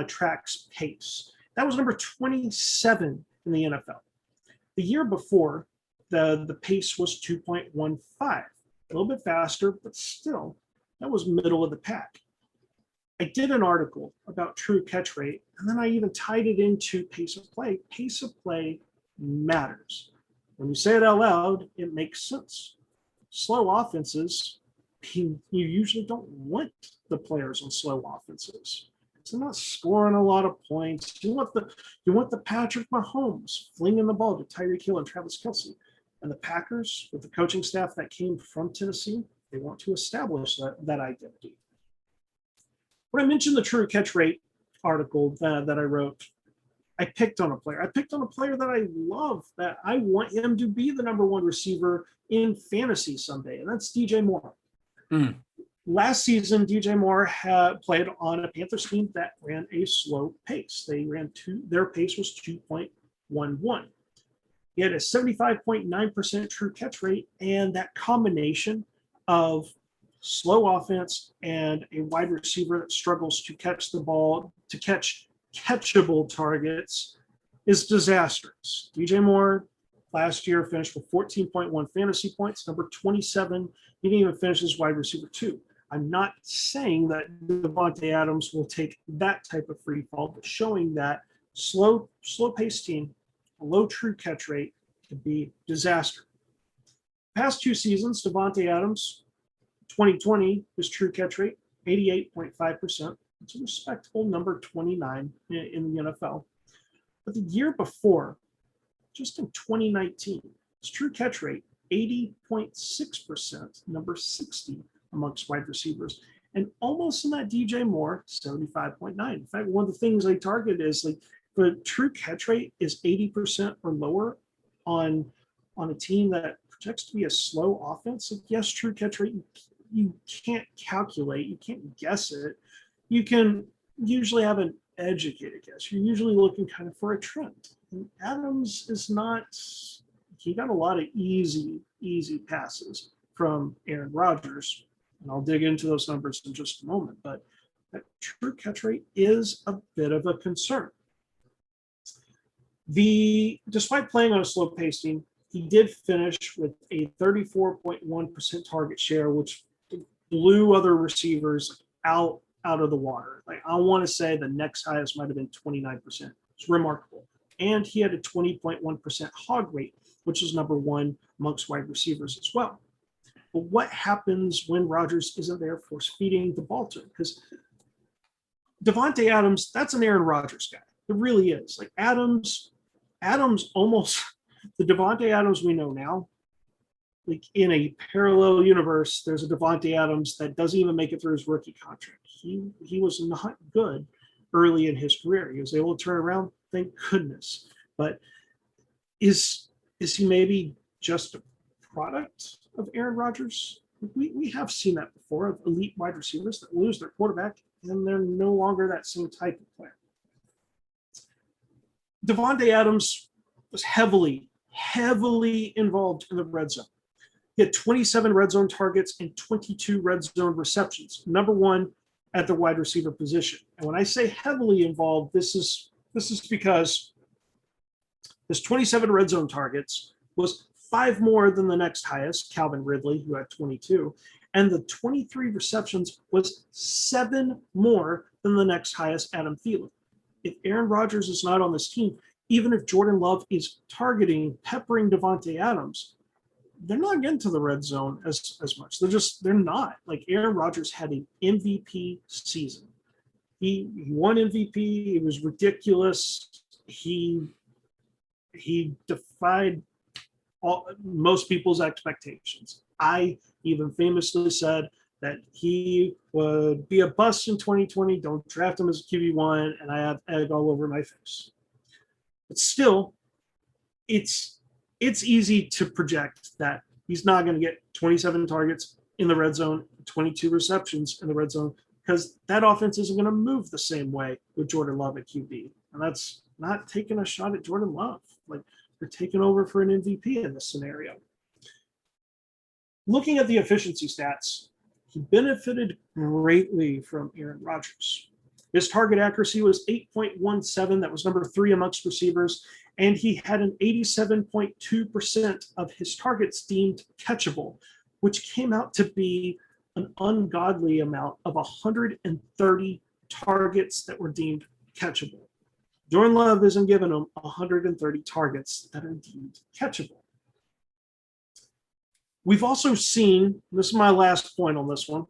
tracks pace. That was number 27 in the NFL. The year before, the pace was 2.15, a little bit faster, but still, that was middle of the pack. I did an article about true catch rate, and then I even tied it into pace of play. Pace of play matters. When you say it out loud, it makes sense. Slow offenses, you usually don't want the players on slow offenses. So they're not scoring a lot of points. You want the Patrick Mahomes flinging the ball to Tyreek Hill and Travis Kelce. And the Packers, with the coaching staff that came from Tennessee, they want to establish that identity. When I mentioned the true catch rate article that I wrote, I picked on a player. I picked on a player that I love, that I want him to be the number one receiver in fantasy someday, and that's DJ Moore. Last season, DJ Moore had played on a Panthers team that ran a slow pace. Their pace was 2.11. He had a 75.9% true catch rate, and that combination of slow offense and a wide receiver that struggles to catch the ball, to catch catchable targets, is disastrous. DJ Moore last year finished with 14.1 fantasy points, number 27. He didn't even finish as wide receiver 2. I'm not saying that Davante Adams will take that type of free fall, but showing that slow pace team, a low true catch rate could be disaster. Past 2 seasons, Davante Adams, 2020, his true catch rate, 88.5%. It's a respectable number 29 in the NFL. But the year before, just in 2019, his true catch rate, 80.6%, number 60 amongst wide receivers. And almost in that DJ Moore, 75.9. In fact, one of the things I target is like the true catch rate is 80% or lower on a team that projects to be a slow offense. Like, yes, true catch rate, you can't calculate, you can't guess it. You can usually have an educated guess. You're usually looking kind of for a trend. And Adams is not, he got a lot of easy passes from Aaron Rodgers. And I'll dig into those numbers in just a moment, but that true catch rate is a bit of a concern. Despite playing on a slow pace team, he did finish with a 34.1% target share, which blew other receivers out of the water. Like, I want to say the next highest might have been 29%. It's remarkable. And he had a 20.1% hog rate, which is number 1 amongst wide receivers as well. But what happens when Rodgers isn't there force feeding the ball to him? Because Davante Adams, that's an Aaron Rodgers guy. It really is. Like Adams almost, the Davante Adams we know now, like in a parallel universe, there's a Davante Adams that doesn't even make it through his rookie contract. He was not good early in his career. He was able to turn around, thank goodness. But is he maybe just a product of Aaron Rodgers? We have seen that before, of elite wide receivers that lose their quarterback and they're no longer that same type of player. Davante Adams was heavily involved in the red zone. He had 27 red zone targets and 22 red zone receptions, number 1 at the wide receiver position. And when I say heavily involved, this is because his 27 red zone targets was 5 more than the next highest, Calvin Ridley, who had 22, and the 23 receptions was 7 more than the next highest, Adam Thielen. If Aaron Rodgers is not on this team, even if Jordan Love is peppering Davante Adams, they're not getting to the red zone as much. They're not. Like, Aaron Rodgers had an MVP season. He won MVP. It was ridiculous. He defied most people's expectations. I even famously said that he would be a bust in 2020. Don't draft him as a QB1, and I have egg all over my face. But still, it's easy to project that he's not going to get 27 targets in the red zone, 22 receptions in the red zone, because that offense isn't going to move the same way with Jordan Love at QB. And that's not taking a shot at Jordan Love. Like, they're taking over for an MVP in this scenario. Looking at the efficiency stats, he benefited greatly from Aaron Rodgers. His target accuracy was 8.17. That was number 3 amongst receivers. And he had an 87.2% of his targets deemed catchable, which came out to be an ungodly amount of 130 targets that were deemed catchable. Jordan Love isn't giving him 130 targets that are deemed catchable. We've also seen, this is my last point on this one,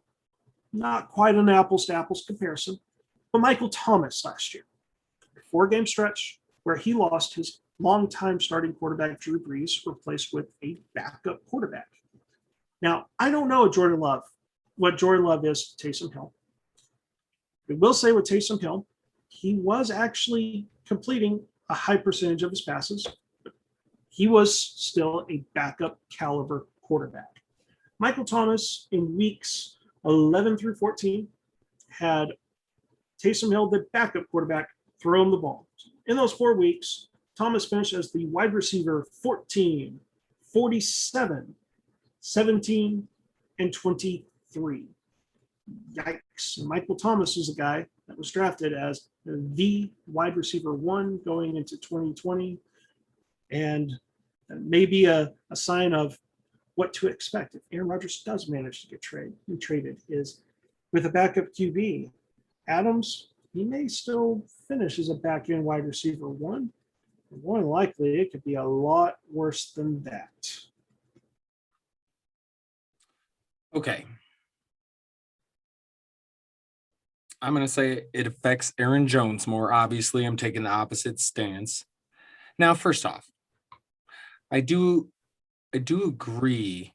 not quite an apples to apples comparison, but Michael Thomas last year, a 4-game stretch where he lost his longtime starting quarterback, Drew Brees, replaced with a backup quarterback. Now, I don't know what Jordan Love is to Taysom Hill. I will say with Taysom Hill, he was actually completing a high percentage of his passes, but he was still a backup caliber quarterback. Michael Thomas in weeks 11 through 14 had Taysom Hill, the backup quarterback, throw him the ball. In those 4 weeks, Thomas finished as the wide receiver 14, 47, 17, and 23. Yikes. And Michael Thomas is a guy that was drafted as the wide receiver 1 going into 2020. And maybe a sign of what to expect if Aaron Rodgers does manage to get traded is with a backup QB. Adams, he may still finish as a back-end wide receiver 1, More than likely, it could be a lot worse than that. Okay. I'm going to say it affects Aaron Jones more. Obviously, I'm taking the opposite stance. Now, first off, I do agree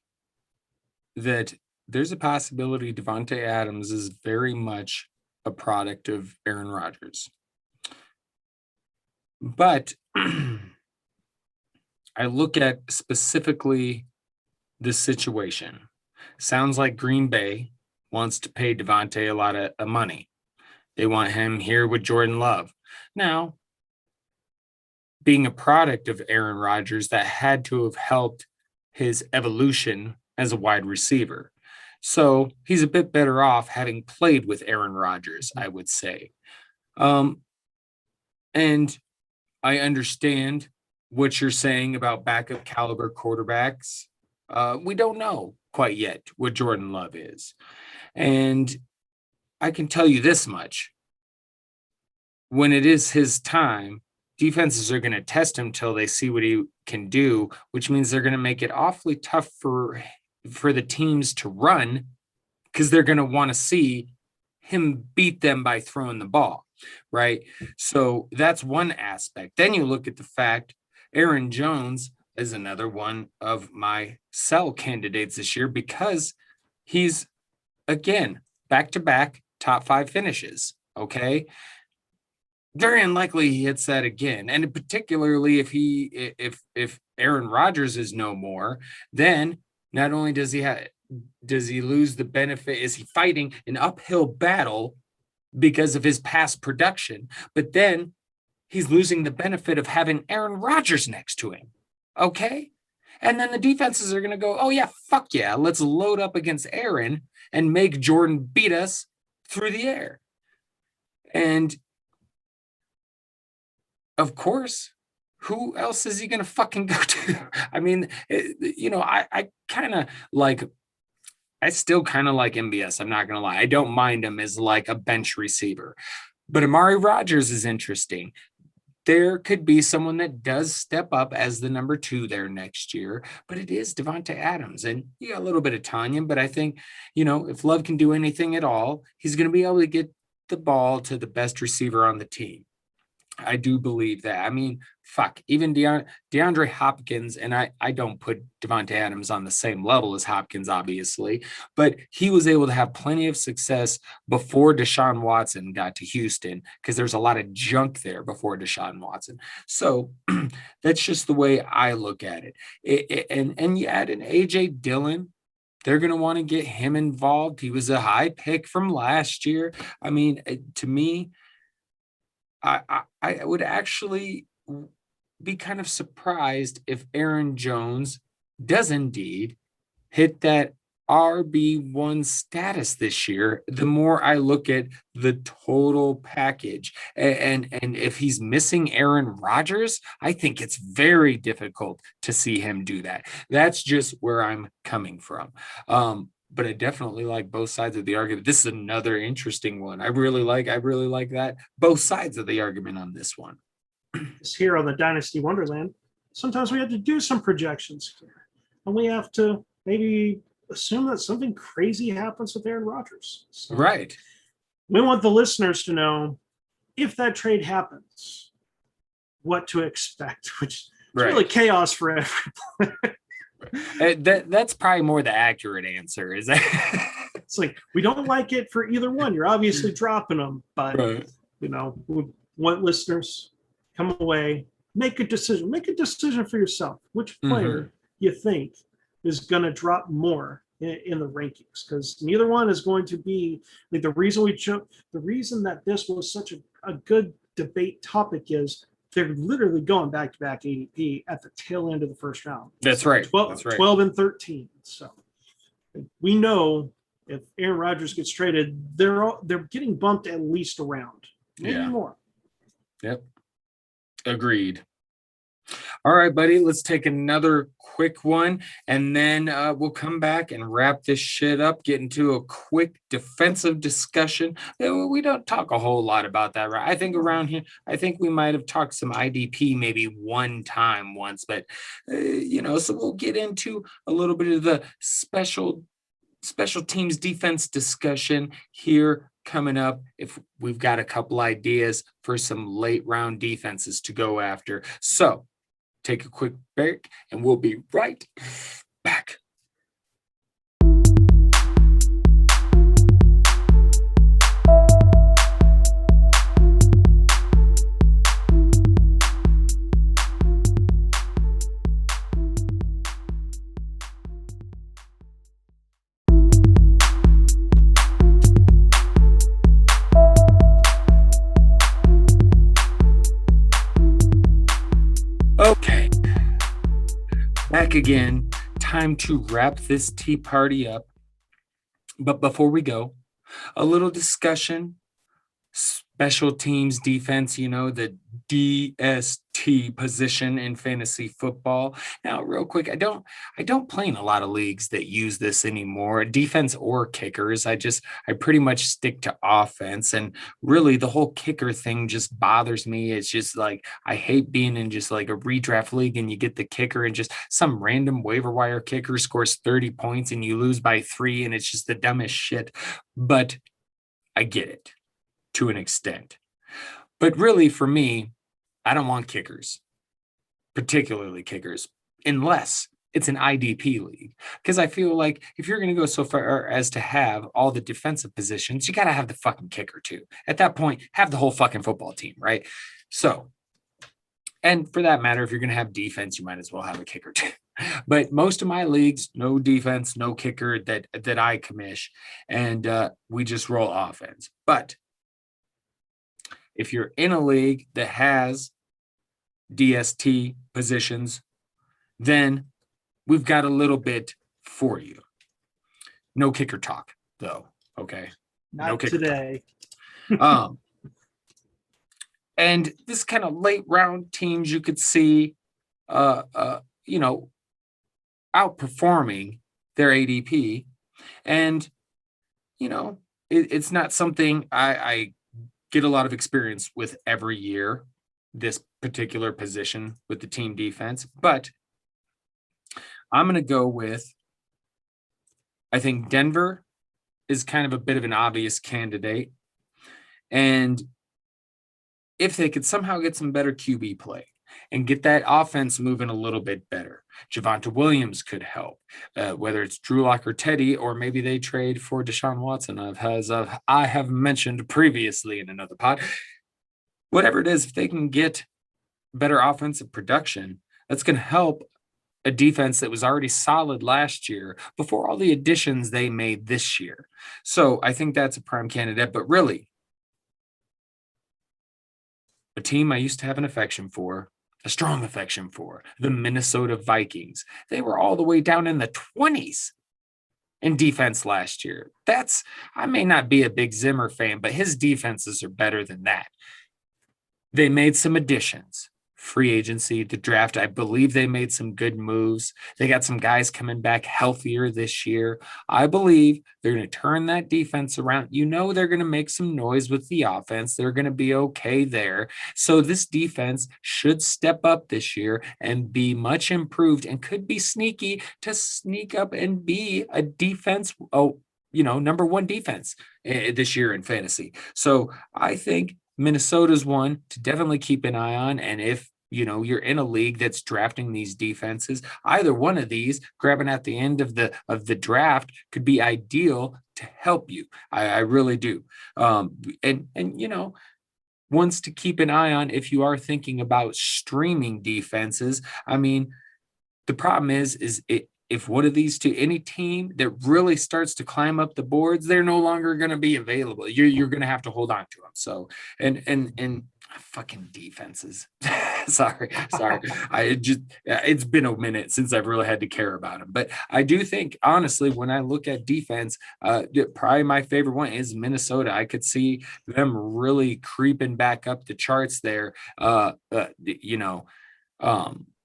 that there's a possibility Davante Adams is very much a product of Aaron Rodgers. But I look at specifically this situation. Sounds like Green Bay wants to pay Davante a lot of money. They want him here with Jordan Love. Now, being a product of Aaron Rodgers, that had to have helped his evolution as a wide receiver. So he's a bit better off having played with Aaron Rodgers, I would say. And I understand what you're saying about backup caliber quarterbacks. We don't know quite yet what Jordan Love is. And I can tell you this much. When it is his time, defenses are going to test him till they see what he can do, which means they're going to make it awfully tough for the teams to run because they're going to want to see him beat them by throwing the ball, right? So that's one aspect. Then you look at the fact Aaron Jones is another one of my sell candidates this year because he's, again, back-to-back top 5 finishes, okay? Very unlikely he hits that again. And particularly if Aaron Rodgers is no more, then not only does he lose the benefit, is he fighting an uphill battle because of his past production, but then he's losing the benefit of having Aaron Rodgers next to him. Okay? And then the defenses are going to go, oh yeah, fuck yeah, let's load up against Aaron and make Jordan beat us through the air. And of course, who else is he going to fucking go to? I mean, I kind of like, I still kind of like MBS. I'm not going to lie. I don't mind him as like a bench receiver. But Amari Rodgers is interesting. There could be someone that does step up as the number 2 there next year, but it is Davante Adams. And you got a little bit of Tanya, but I think, if Love can do anything at all, he's going to be able to get the ball to the best receiver on the team. I do believe that. I mean, fuck, even DeAndre Hopkins, and I don't put Davante Adams on the same level as Hopkins, obviously, but he was able to have plenty of success before Deshaun Watson got to Houston because there's a lot of junk there before Deshaun Watson. So that's just the way I look at it. And you add an A.J. Dillon, they're going to want to get him involved. He was a high pick from last year. I mean, to me, I would actually be kind of surprised if Aaron Jones does indeed hit that RB1 status this year. The more I look at the total package, and if he's missing Aaron Rodgers, I think it's very difficult to see him do that. That's just where I'm coming from. But I definitely like both sides of the argument. This is another interesting one. I really like that. Both sides of the argument on this one. Here on the Dynasty Wonderland, sometimes we have to do some projections here. And we have to maybe assume that something crazy happens with Aaron Rodgers. So right. We want the listeners to know if that trade happens, what to expect, which is really chaos for everyone. That's probably more the accurate answer, is that? It's like, we don't like it for either one. You're obviously dropping them, but we want listeners come away, make a decision for yourself. Which player you think is going to drop more in the rankings? Because neither one is going to be like the reason that this was such a good debate topic is they're literally going back-to-back ADP at the tail end of the first round. That's right. 12 and 13. So we know if Aaron Rodgers gets traded, they're getting bumped at least a round, maybe more. Yep. Agreed. All right, buddy, let's take another quick one and then we'll come back and wrap this shit up, get into a quick defensive discussion. We don't talk a whole lot about that, right? I think around here, I think we might have talked some IDP maybe one time once, but so we'll get into a little bit of the special teams defense discussion here coming up. If we've got a couple ideas for some late round defenses to go after. So take a quick break and we'll be right back. Okay, back again. Time to wrap this tea party up. But before we go, a little discussion. Special teams defense, the DST position in fantasy football. Now, real quick, I don't play in a lot of leagues that use this anymore, defense or kickers. I pretty much stick to offense, and really the whole kicker thing just bothers me. It's just like I hate being in just like a redraft league and you get the kicker and just some random waiver wire kicker scores 30 points and you lose by 3 and it's just the dumbest shit. But I get it to an extent. But really, for me, I don't want kickers, particularly kickers, unless it's an IDP league. Because I feel like if you're going to go so far as to have all the defensive positions, you got to have the fucking kicker too. At that point, have the whole fucking football team, right? So, and for that matter, if you're going to have defense, you might as well have a kicker too. But most of my leagues, no defense, no kicker that I commish, and we just roll offense. But if you're in a league that has DST positions, then we've got a little bit for you. No kicker talk, though. Okay. Not today. And this kind of late round teams you could see, outperforming their ADP. And, it's not something I get a lot of experience with every year, this particular position with the team defense. But I'm going to go with, I think Denver is kind of a bit of an obvious candidate. And if they could somehow get some better QB play and get that offense moving a little bit better, Javonte Williams could help, whether it's Drew Lock or Teddy, or maybe they trade for Deshaun Watson, as I have mentioned previously in another pod. Whatever it is, if they can get better offensive production, that's going to help a defense that was already solid last year before all the additions they made this year. So I think that's a prime candidate. But really, a team I used to have an affection for, a strong affection for, the Minnesota Vikings. They were all the way down in the 20s in defense last year. I may not be a big Zimmer fan, but his defenses are better than that. They made some additions. Free agency, the draft, I believe they made some good moves. They got some guys coming back healthier this year. I believe they're going to turn that defense around. They're going to make some noise with the offense. They're going to be okay there. So this defense should step up this year and be much improved and could be sneaky to sneak up and be a defense, number one defense this year in fantasy. So I think Minnesota's one to definitely keep an eye on. And if you're in a league that's drafting these defenses, either one of these grabbing at the end of the draft could be ideal to help you. I really do. And ones to keep an eye on if you are thinking about streaming defenses. I mean, the problem is if one of these two, any team that really starts to climb up the boards, they're no longer going to be available. You're going to have to hold on to them. So, and fucking defenses. sorry. It's been a minute since I've really had to care about them. But I do think, honestly, when I look at defense, probably my favorite one is Minnesota. I could see them really creeping back up the charts there.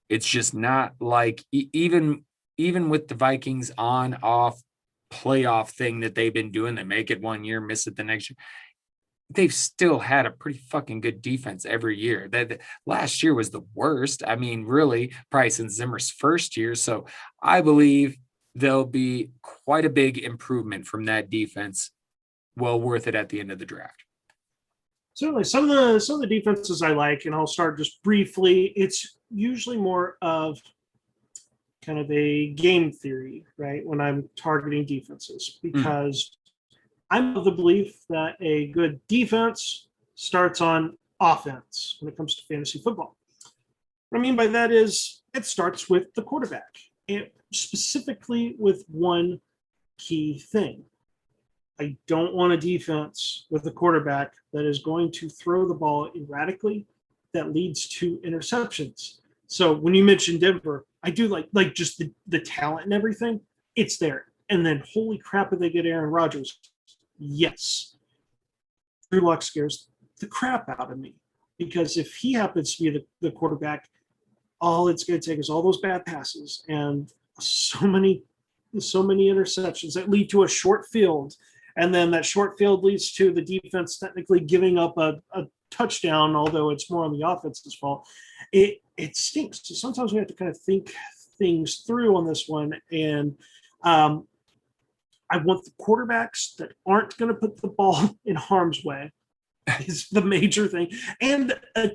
It's just not like even with the Vikings on off playoff thing that they've been doing, they make it one year, miss it the next year. They've still had a pretty fucking good defense every year. That last year was the worst. I mean, really, Price and Zimmer's first year. So I believe there'll be quite a big improvement from that defense. Well worth it at the end of the draft. Certainly, some of the defenses I like, and I'll start just briefly. It's usually more of kind of a game theory, right? When I'm targeting defenses, because I'm of the belief that a good defense starts on offense when it comes to fantasy football. What I mean by that is it starts with the quarterback, and specifically with one key thing. I don't want a defense with a quarterback that is going to throw the ball erratically that leads to interceptions. So when you mentioned Denver, I do like just the talent and everything. It's there. And then holy crap, if they get Aaron Rodgers. Yes. Drew Lock scares the crap out of me because if he happens to be the quarterback, all it's going to take is all those bad passes and so many interceptions that lead to a short field. And then that short field leads to the defense technically giving up a touchdown, although it's more on the offense's fault. It stinks. So sometimes we have to kind of think things through on this one. And I want the quarterbacks that aren't going to put the ball in harm's way is the major thing. And an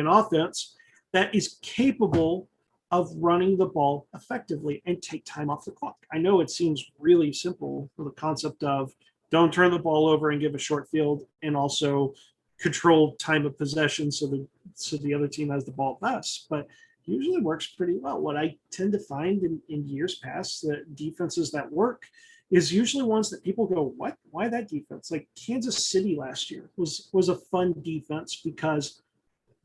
offense that is capable of running the ball effectively and take time off the clock. I know it seems really simple for the concept of don't turn the ball over and give a short field and also control time of possession so the other team has the ball less, but usually works pretty well. What I tend to find in years past, the defenses that work is usually ones that people go, what? Why that defense? Like Kansas City last year was a fun defense because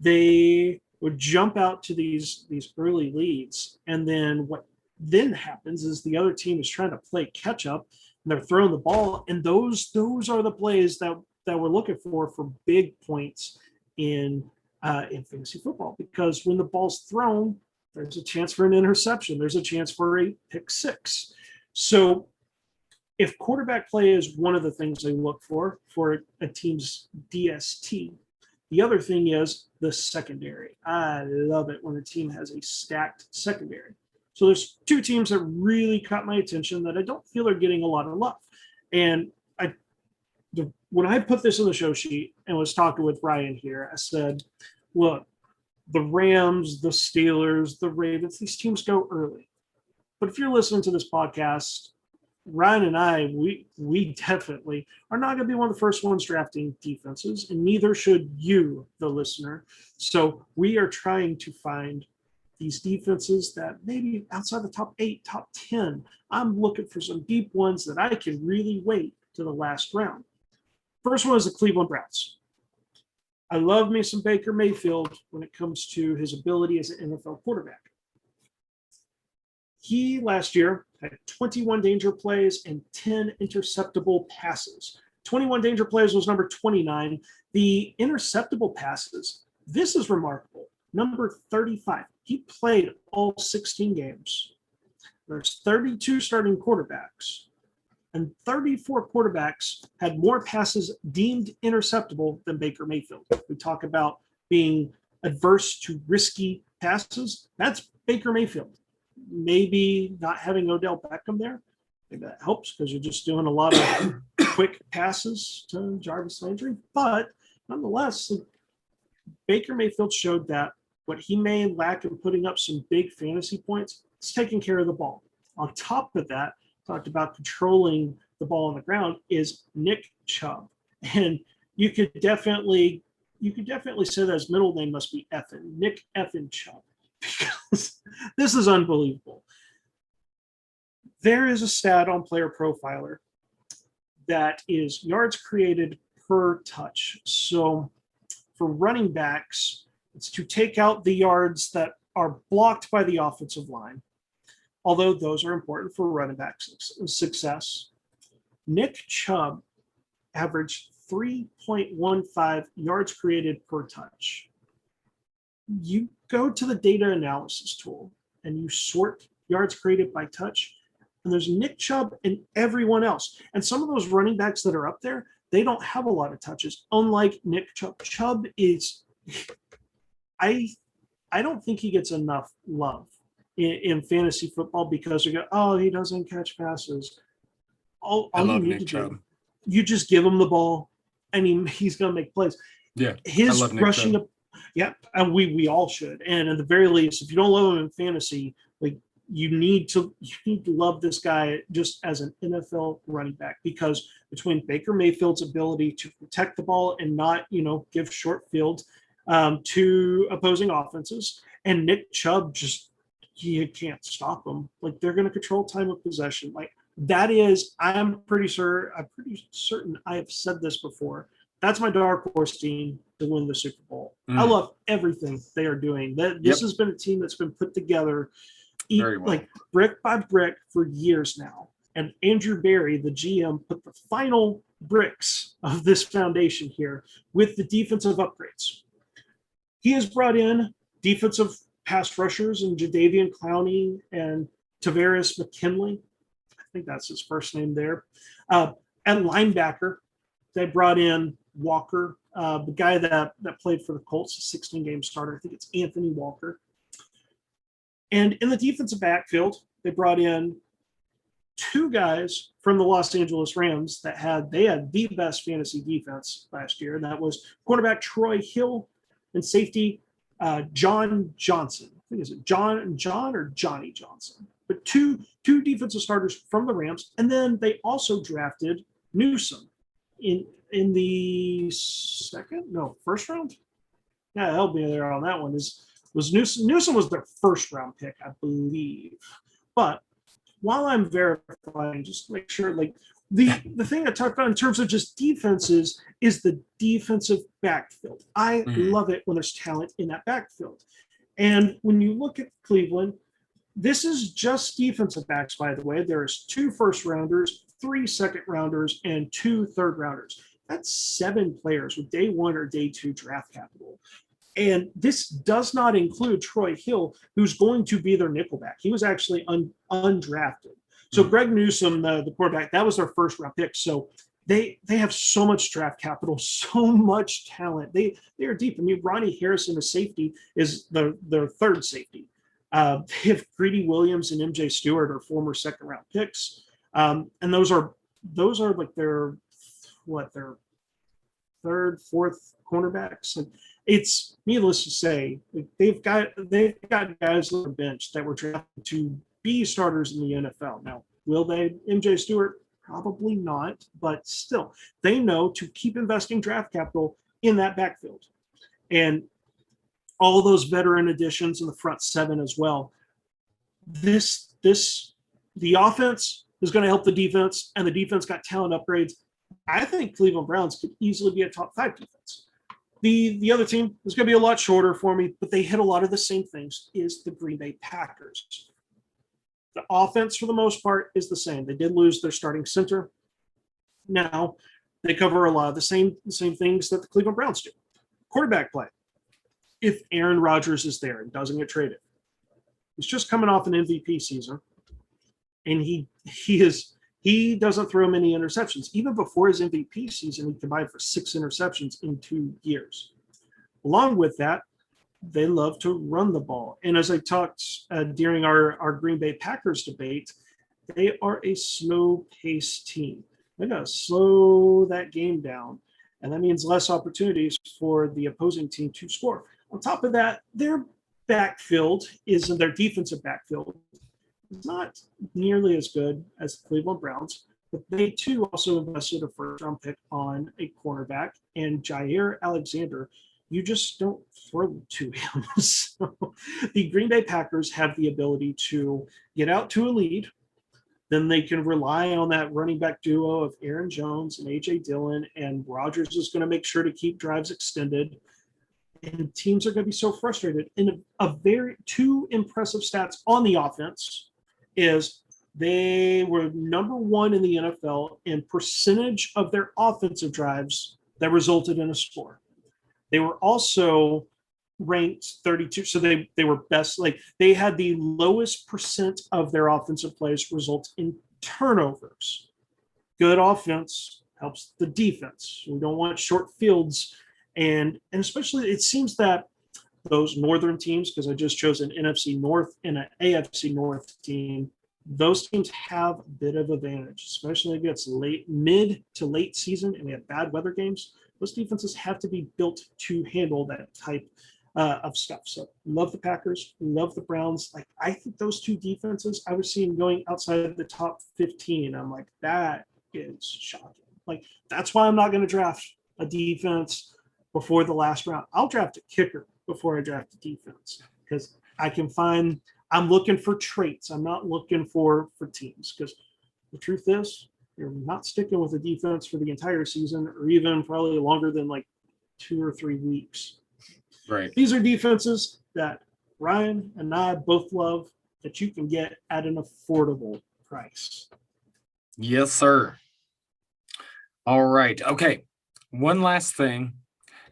they would jump out to these early leads, and then what then happens is the other team is trying to play catch up, and they're throwing the ball, and those are the plays that we're looking for big points in fantasy football, because when the ball's thrown, there's a chance for an interception, there's a chance for a pick six. So if quarterback play is one of the things I look for a team's DST, the other thing is the secondary. I love it when a team has a stacked secondary. So there's two teams that really caught my attention that I don't feel are getting a lot of love. And when I put this on the show sheet and was talking with Ryan here, I said, look, the Rams, the Steelers, the Ravens, these teams go early. But if you're listening to this podcast, Ryan and I, we definitely are not going to be one of the first ones drafting defenses, and neither should you, the listener. So we are trying to find these defenses that maybe outside the top 8, top 10, I'm looking for some deep ones that I can really wait to the last round. First one is the Cleveland Browns. I love me some Baker Mayfield when it comes to his ability as an NFL quarterback. He last year had 21 danger plays and 10 interceptable passes. 21 danger plays was number 29. The interceptable passes, this is remarkable. Number 35. He played all 16 games. There's 32 starting quarterbacks, and 34 quarterbacks had more passes deemed interceptable than Baker Mayfield. We talk about being adverse to risky passes. That's Baker Mayfield. Maybe not having Odell Beckham there, maybe that helps because you're just doing a lot of quick passes to Jarvis Landry. But nonetheless, Baker Mayfield showed that what he may lack in putting up some big fantasy points, it's taking care of the ball. On top of that, talked about controlling the ball on the ground is Nick Chubb. And you could definitely say that his middle name must be Effin, Nick Effin Chubb, because this is unbelievable. There is a stat on Player Profiler that is yards created per touch. So for running backs, it's to take out the yards that are blocked by the offensive line, although those are important for running back success. Nick Chubb averaged 3.15 yards created per touch. you go to the data analysis tool and you sort yards created by touch, and there's Nick Chubb and everyone else. And some of those running backs that are up there, they don't have a lot of touches, unlike Nick Chubb. Chubb is, I don't think he gets enough love in fantasy football because you go, oh, he doesn't catch passes. All I you love need Nick to Chubb. do, you just give him the ball, and he's going to make plays. Yeah, I His love Nick rushing Chubb. up, yeah, and we all should. And at the very least, if you don't love him in fantasy, like you need to love this guy just as an NFL running back, because between Baker Mayfield's ability to protect the ball and not give short field to opposing offenses, and Nick Chubb, just you can't stop them. Like they're going to control time of possession. Like that is, I'm pretty certain I have said this before. That's my dark horse team to win the Super Bowl. I love everything they are doing. This has been a team that's been put together Very well. like brick by brick for years now. And Andrew Berry, the GM, put the final bricks of this foundation here with the defensive upgrades. He has brought in defensive pass rushers and Jadeveon Clowney and Tavares McKinley. I think that's his first name there. And linebacker, they brought in Walker, the guy that played for the Colts, a 16-game starter. I think it's Anthony Walker. And in the defensive backfield, they brought in two guys from the Los Angeles Rams that had the best fantasy defense last year. And that was quarterback Troy Hill and safety John Johnson. I think is it John or Johnny Johnson. But two defensive starters from the Rams. And then they also drafted Newsome in the first round. Yeah, help me there on that one. Was Newsome was their first round pick, I believe. But while I'm verifying, just to make sure, like the thing I talked about in terms of just defenses is the defensive backfield. I love it when there's talent in that backfield. And when you look at Cleveland, this is just defensive backs, by the way. There's 2 first rounders, 3 second rounders, and 2 third rounders. That's 7 players with day 1 or day 2 draft capital. And this does not include Troy Hill, who's going to be their nickelback. He was actually undrafted. So Greg Newsome, the quarterback, that was their first round pick. So they have so much draft capital, so much talent. They are deep. I mean, Ronnie Harrison, a safety, is their third safety. They have Greedy Williams and MJ Stewart are former second round picks. And those are like their third, fourth cornerbacks. And it's needless to say, like they've got guys on the bench that were drafted to be starters in the NFL. Now, will they? MJ Stewart, probably not, but still, they know to keep investing draft capital in that backfield. And all those veteran additions in the front 7 as well. The offense is going to help the defense, and the defense got talent upgrades. I think Cleveland Browns could easily be a top 5 defense. The other team is going to be a lot shorter for me, but they hit a lot of the same things is the Green Bay Packers. The offense, for the most part, is the same. They did lose their starting center. Now, they cover a lot of the same things that the Cleveland Browns do. Quarterback play. If Aaron Rodgers is there and doesn't get traded, he's just coming off an MVP season, and he doesn't throw many interceptions. Even before his MVP season, he combined for 6 interceptions in 2 years. Along with that, they love to run the ball. And as I talked during our Green Bay Packers debate, they are a slow-paced team. They got to slow that game down, and that means less opportunities for the opposing team to score. On top of that, their defensive backfield is not nearly as good as the Cleveland Browns, but they too also invested a first-round pick on a cornerback, and Jair Alexander. You just don't throw to him. So the Green Bay Packers have the ability to get out to a lead. Then they can rely on that running back duo of Aaron Jones and A.J. Dillon, and Rodgers is going to make sure to keep drives extended. And teams are going to be so frustrated. And two impressive stats on the offense is they were number 1 in the NFL in percentage of their offensive drives that resulted in a score. They were also ranked 32. So they were best. Like they had the lowest percent of their offensive plays result in turnovers. Good offense helps the defense. We don't want short fields, and especially it seems that those northern teams, because I just chose an NFC North and an AFC North team, those teams have a bit of advantage, especially against mid to late season, and we have bad weather games. Those defenses have to be built to handle that type of stuff. So love the Packers, love the Browns. Like I think those two defenses I was seeing going outside of the top 15. I'm like, that is shocking. Like that's why I'm not going to draft a defense before the last round. I'll draft a kicker before I draft a defense because I can find. I'm looking for traits. I'm not looking for teams because the truth is you're not sticking with a defense for the entire season or even probably longer than like 2 or 3 weeks. Right. These are defenses that Ryan and I both love that you can get at an affordable price. Yes, sir. All right. Okay. One last thing.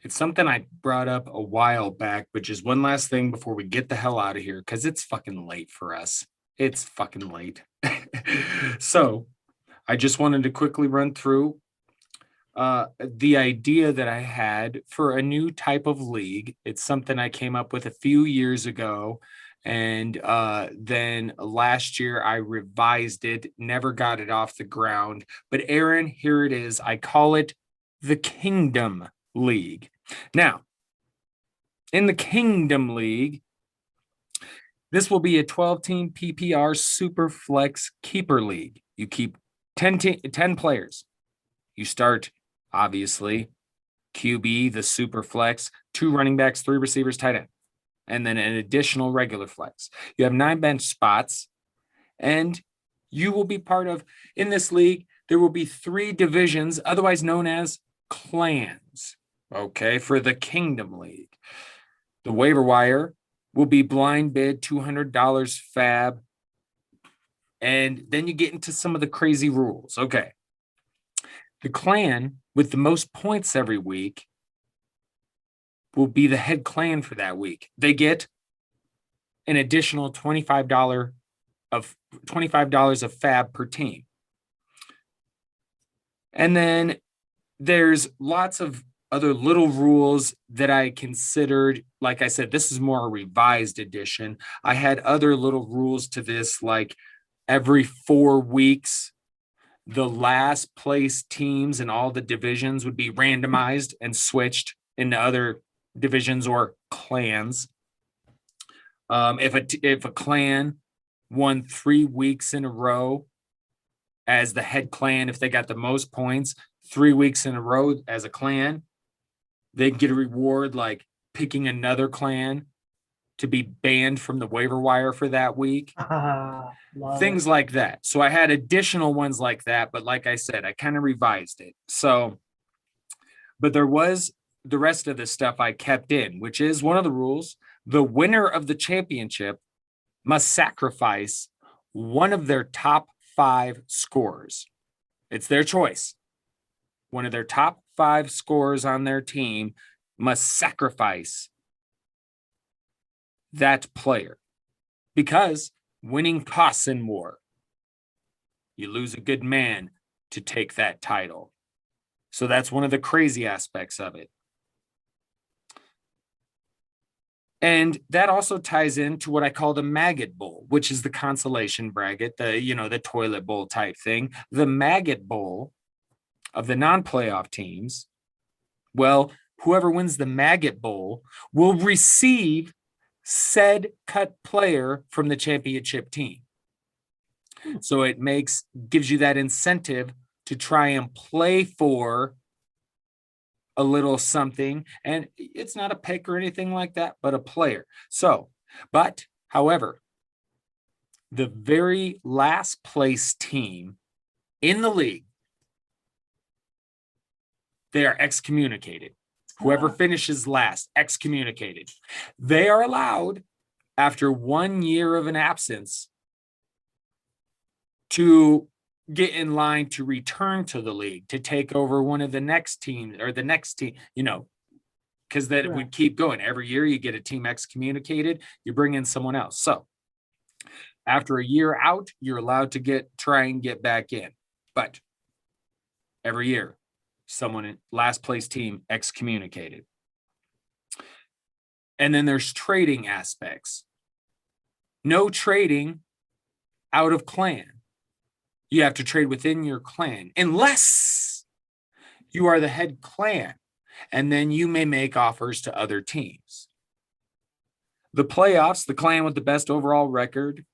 It's something I brought up a while back, but just one last thing before we get the hell out of here, because it's fucking late for us. It's fucking late. So I just wanted to quickly run through the idea that I had for a new type of league. It's something I came up with a few years ago. And then last year I revised it, never got it off the ground. But Aaron, here it is. I call it the Kingdom League. Now, in the Kingdom League, this will be a 12-team PPR Super Flex Keeper League. You keep 10 players. You start, obviously, QB, the Super Flex, 2 running backs, 3 receivers, tight end, and then an additional regular flex. You have 9 bench spots, and you will be part of, in this league, there will be 3 divisions, otherwise known as clans. Okay, for the Kingdom League. The waiver wire will be blind bid, $200 fab. And then you get into some of the crazy rules. Okay. The clan with the most points every week will be the head clan for that week. They get an additional $25 of fab per team. And then there's lots of other little rules that I considered. Like I said, this is more a revised edition. I had other little rules to this, like every 4 weeks, the last place teams in all the divisions would be randomized and switched into other divisions or clans. If a clan won 3 weeks in a row as the head clan, if they got the most points 3 weeks in a row as a clan, they'd get a reward like picking another clan to be banned from the waiver wire for that week. Things like that. So I had additional ones like that, but like I said, I kind of revised it. So, but there was the rest of the stuff I kept in, which is one of the rules. The winner of the championship must sacrifice one of their top 5 scorers. It's their choice. One of their top 5 scorers on their team must sacrifice that player because winning costs in war. You lose a good man to take that title. So that's one of the crazy aspects of it. And that also ties into what I call the Maggot Bowl, which is the consolation bracket, the toilet bowl type thing. The Maggot Bowl of the non-playoff teams, well, whoever wins the Maggot Bowl will receive said cut player from the championship team. So it gives you that incentive to try and play for a little something. And it's not a pick or anything like that, but a player. However, the very last place team in the league, they are excommunicated. Whoever finishes last, excommunicated. They are allowed, after 1 year of an absence, to get in line to return to the league, to take over one of the next teams or the next team, because that would keep going. Every year you get a team excommunicated, you bring in someone else. So after a year out, you're allowed to try and get back in. But every year, someone in last place team excommunicated. And then there's trading aspects. No trading out of clan. You have to trade within your clan, unless you are the head clan, and then you may make offers to other teams. The playoffs, the clan with the best overall record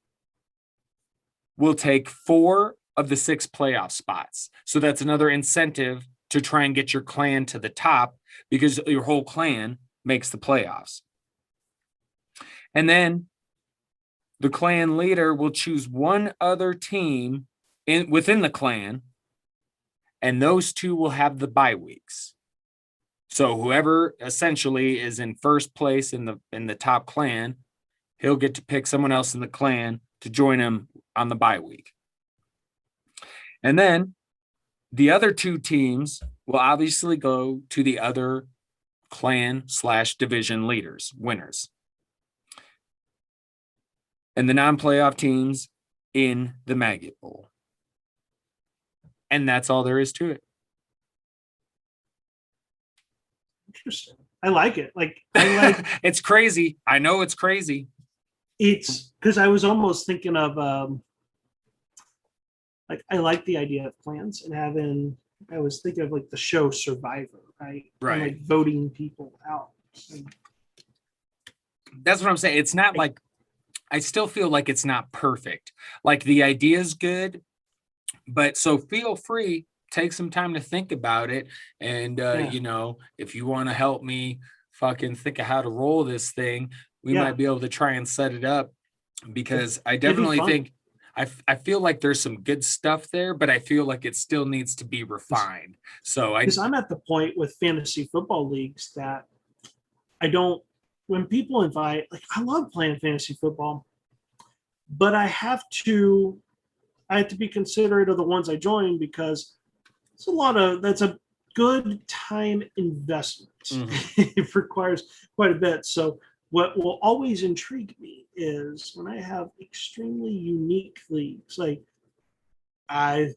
will take 4 of the 6 playoff spots. So that's another incentive to try and get your clan to the top, because your whole clan makes the playoffs. And then the clan leader will choose one other team within the clan, and those 2 will have the bye weeks. So whoever essentially is in first place in the top clan, he'll get to pick someone else in the clan to join him on the bye week. And then the other 2 teams will obviously go to the other clan/division leaders, winners. And the non-playoff teams in the Maggot Bowl. And that's all there is to it. Interesting. I like it. It's crazy. I know it's crazy. It's because I was almost thinking of I like the idea of clans and I was thinking of like the show Survivor, right? Right. And like voting people out. That's what I'm saying. It's not like, I still feel like it's not perfect. Like the idea is good, but so feel free, take some time to think about it. And, if you want to help me fucking think of how to roll this thing, we might be able to try and set it up, because I definitely think I feel like there's some good stuff there, but I feel like it still needs to be refined. So I'm at the point with fantasy football leagues that when people invite, like I love playing fantasy football, but I have to be considerate of the ones I join, because that's a good time investment. Mm-hmm. It requires quite a bit. So what will always intrigue me is when I have extremely unique leagues. Like I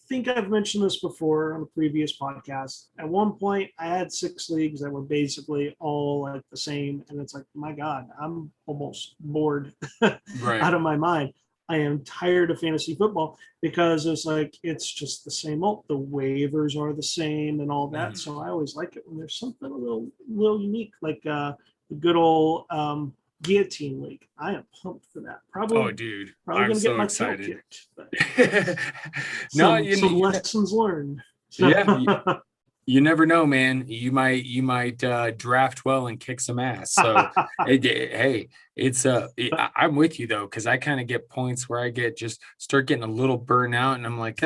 think I've mentioned this before on a previous podcast. At one point, I had 6 leagues that were basically all like the same, and it's like, my God, I'm almost bored out of my mind. I am tired of fantasy football, because it's just the same old. The waivers are the same and all that. So I always like it when there's something a little unique, like the good old guillotine league. I am pumped for that. Probably gonna get my tail kicked. But some lessons learned. Yeah. You never know, man. You might draft well and kick some ass. So hey, I'm with you though, because I kind of get points where I start getting a little burnout, and I'm like,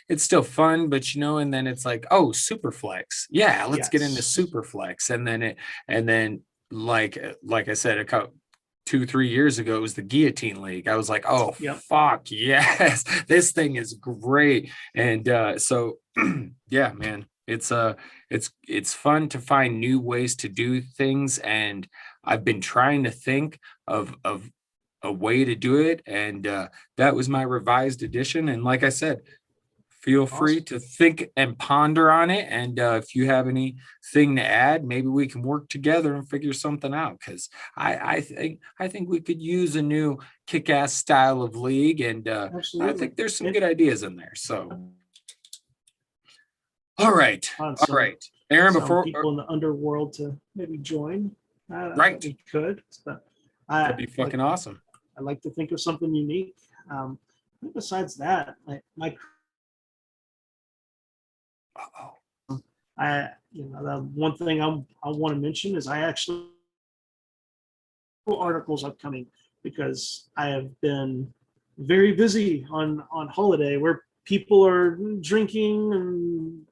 it's still fun, but and then it's like, oh, super flex. Yeah, let's get into super flex. And then like I said, 2-3 years ago, it was the guillotine league. I was like, oh, fuck yes, this thing is great. And so yeah, man. It's fun to find new ways to do things, and I've been trying to think of a way to do it, and that was my revised edition. And like I said, feel free to think and ponder on it, and if you have anything to add, maybe we can work together and figure something out, because I think we could use a new kick-ass style of league, and I think there's some good ideas in there. So all right. Aaron, before people in the underworld to maybe join, right, we could. But that'd be fucking awesome. I like to think of something unique. Besides that, the one thing I want to mention is I actually articles upcoming, because I have been very busy on holiday where people are drinking and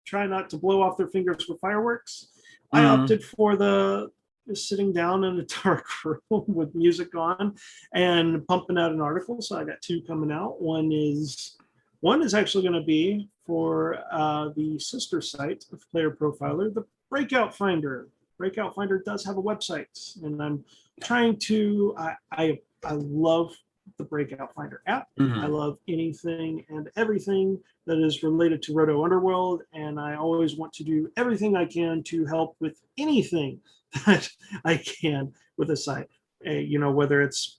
try not to blow off their fingers with fireworks. I opted for sitting down in a dark room with music on and pumping out an article. So I got 2 coming out. One is One is actually going to be for the sister site of Player Profiler, the Breakout Finder. Breakout Finder does have a website, and I'm trying to. I love the Breakout Finder app. I Mhm. love anything and everything that is related to Roto Underworld, and I always want to do everything I can to help with anything that I can with a site. Whether it's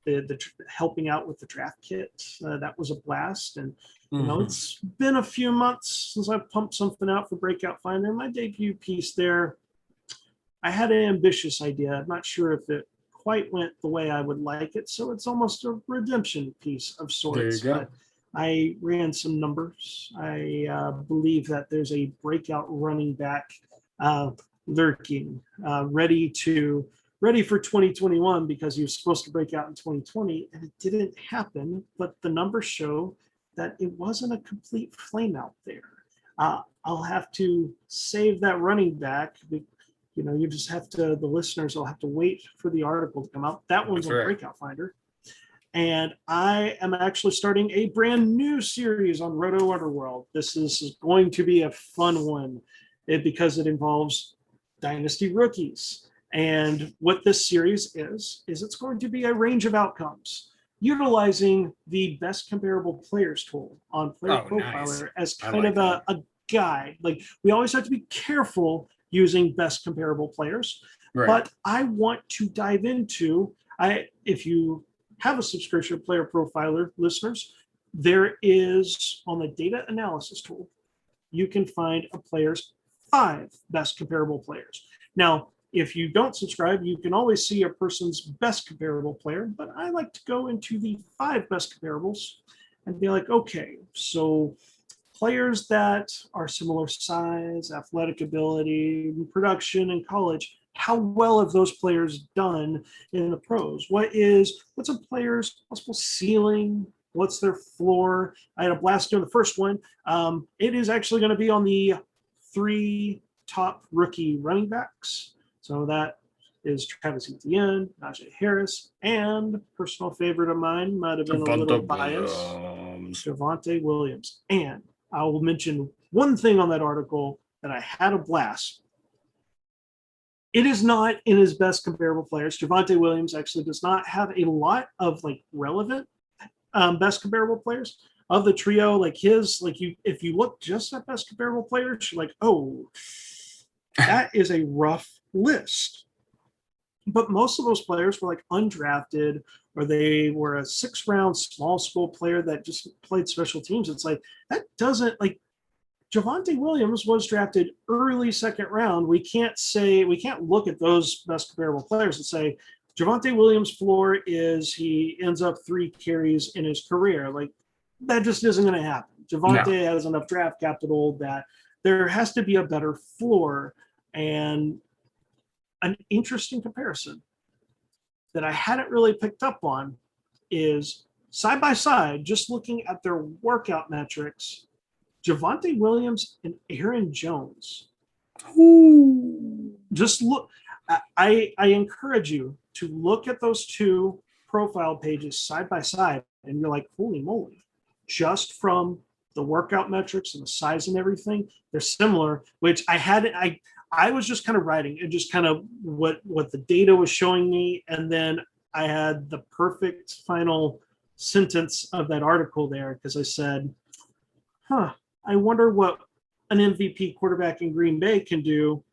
the helping out with the draft kit, that was a blast. And Mhm. it's been a few months since I've pumped something out for Breakout Finder. My debut piece there, I had an ambitious idea. I'm not sure if it quite went the way I would like it, so it's almost a redemption piece of There you sorts. go. But I ran some numbers. I believe that there's a breakout running back uh, lurking, ready for 2021, because he was supposed to break out in 2020 and it didn't happen. But the numbers show that it wasn't a complete flameout there. I'll have to save that running back. You just have to, the listeners will have to wait for the article to come out. That one's That's on right. Breakout Finder. And I am actually starting a brand new series on Roto Underworld. This is going to be a fun one because it involves Dynasty rookies. And what this series is it's going to be a range of outcomes, utilizing the best comparable players tool on Player Oh, nice. Profiler as I kind like of that. a guide. Like, we always have to be careful using best comparable players, Right. but I want to dive into, if you have a subscription Player Profiler, listeners, there is, on the data analysis tool, you can find a player's 5 best comparable players. Now, if you don't subscribe, you can always see a person's best comparable player, but I like to go into the 5 best comparables and be like, okay, so players that are similar size, athletic ability, production in college, how well have those players done in the pros? What's a player's possible ceiling? What's their floor? I had a blast doing the first one. It is actually going to be on the 3 top rookie running backs. So that is Travis Etienne, Najee Harris, and personal favorite of mine, might have been a little Devonta biased, Williams. Javonte Williams. And I will mention one thing on that article that I had a blast. It is not in his best comparable players. Javonte Williams actually does not have a lot of relevant best comparable players of the trio. If you look just at best comparable players, you're like, oh, that is a rough list. But most of those players were undrafted, or they were a 6th-round small school player that just played special teams. It's like, that doesn't, Javonte Williams was drafted early 2nd round. We can't look at those best comparable players and say Javonte Williams' floor is he ends up 3 carries in his career. That just isn't going to happen. No. Javonte has enough draft capital that there has to be a better floor. And an interesting comparison that I hadn't really picked up on is, side by side, just looking at their workout metrics, Javonte Williams and Aaron Jones. Ooh. Just look. I encourage you to look at those 2 profile pages side by side, and you're like, holy moly! Just from the workout metrics and the size and everything, they're similar. Which I was just kind of writing and just kind of what the data was showing me, and then I had the perfect final sentence of that article there, because I said, I wonder what an MVP quarterback in Green Bay can do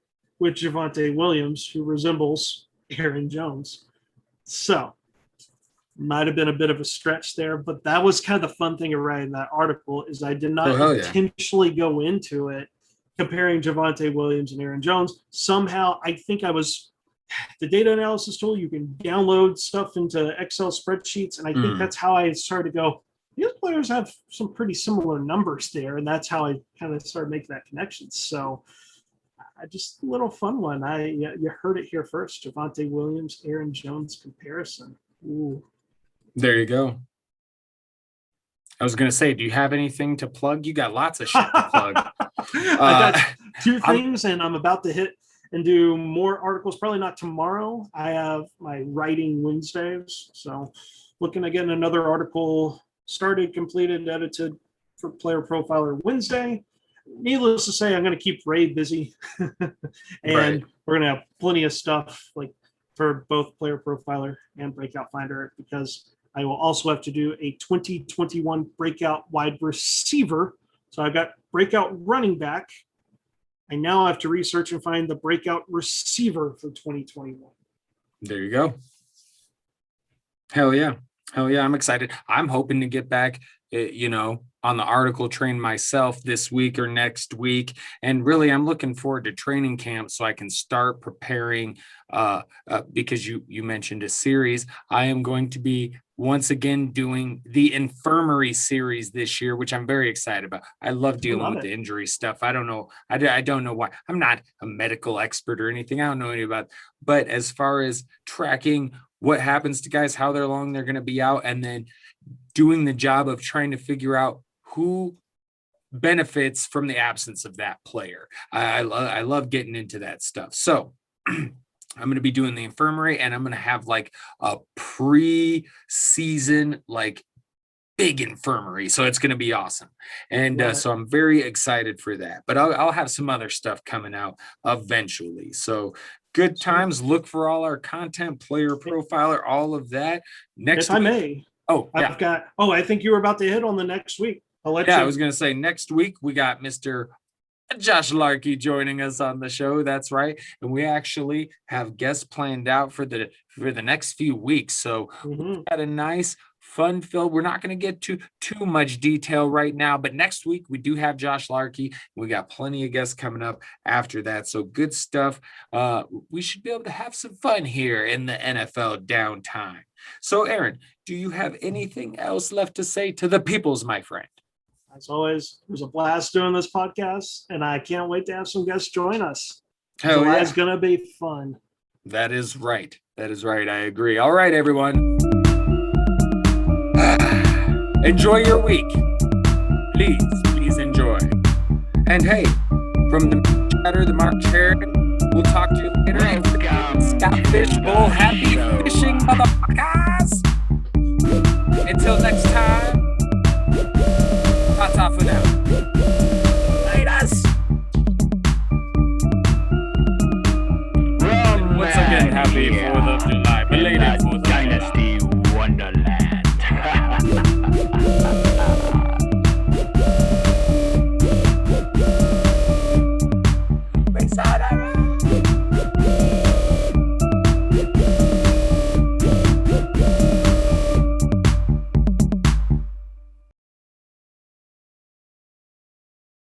with Javonte Williams, who resembles Aaron Jones. So, might have been a bit of a stretch there, but that was kind of the fun thing of writing that article, is I did Oh, not hell yeah. intentionally go into it comparing Javonte Williams and Aaron Jones. Somehow, I think the data analysis tool, you can download stuff into Excel spreadsheets, and I think that's how I started to go, these players have some pretty similar numbers there, and that's how I kind of started making that connection. So, just a little fun one. You heard it here first. Javonte Williams, Aaron Jones comparison. Ooh. There you go. I was going to say, do you have anything to plug? You got lots of shit to plug. I got 2 things, and I'm about to hit and do more articles. Probably not tomorrow. I have my writing Wednesdays, so looking to get another article started, completed, edited for Player Profiler Wednesday. Needless to say, I'm going to keep Ray busy, and Right. we're going to have plenty of stuff like for both Player Profiler and Breakout Finder, because I will also have to do a 2021 Breakout wide receiver. So I've got Breakout running back. I now have to research and find the Breakout receiver for 2021. There you go. Hell yeah. Hell yeah. I'm excited. I'm hoping to get back, on the article train myself this week or next week. And really, I'm looking forward to training camp so I can start preparing because you mentioned a series. I am going to be once again doing the infirmary series this year, which I'm very excited about. I love dealing with the injury stuff. I don't know. I don't know why. I'm not a medical expert or anything. I don't know anything about, but as far as tracking what happens to guys, how long they're going to be out, and then doing the job of trying to figure out who benefits from the absence of that player. I love getting into that stuff. So I'm going to be doing the infirmary, and I'm going to have like a pre-season, like big infirmary. So it's going to be awesome. And so I'm very excited for that, but I'll have some other stuff coming out eventually. So good times. Look for all our content, Player Profiler, all of that. Next, if I may. Oh, yeah. I think you were about to hit on the next week. I was going to say next week we got Mr. Josh Larkey joining us on the show. That's right. And we actually have guests planned out for the next few weeks. So we got a nice fun filled. We're not going to get too much detail right now, but next week we do have Josh Larkey. We got plenty of guests coming up after that. So good stuff. We should be able to have some fun here in the NFL downtime. So Aaron, do you have anything else left to say to the peoples, my friend? As always, it was a blast doing this podcast, and I can't wait to have some guests join us. It's going to be fun. That is right. That is right. I agree. All right, everyone. Enjoy your week. Please enjoy. And hey, from the chatter, the Mark Sheridan, we'll talk to you later. Scott Fishbowl, happy fishing, motherfuckers. Until next time.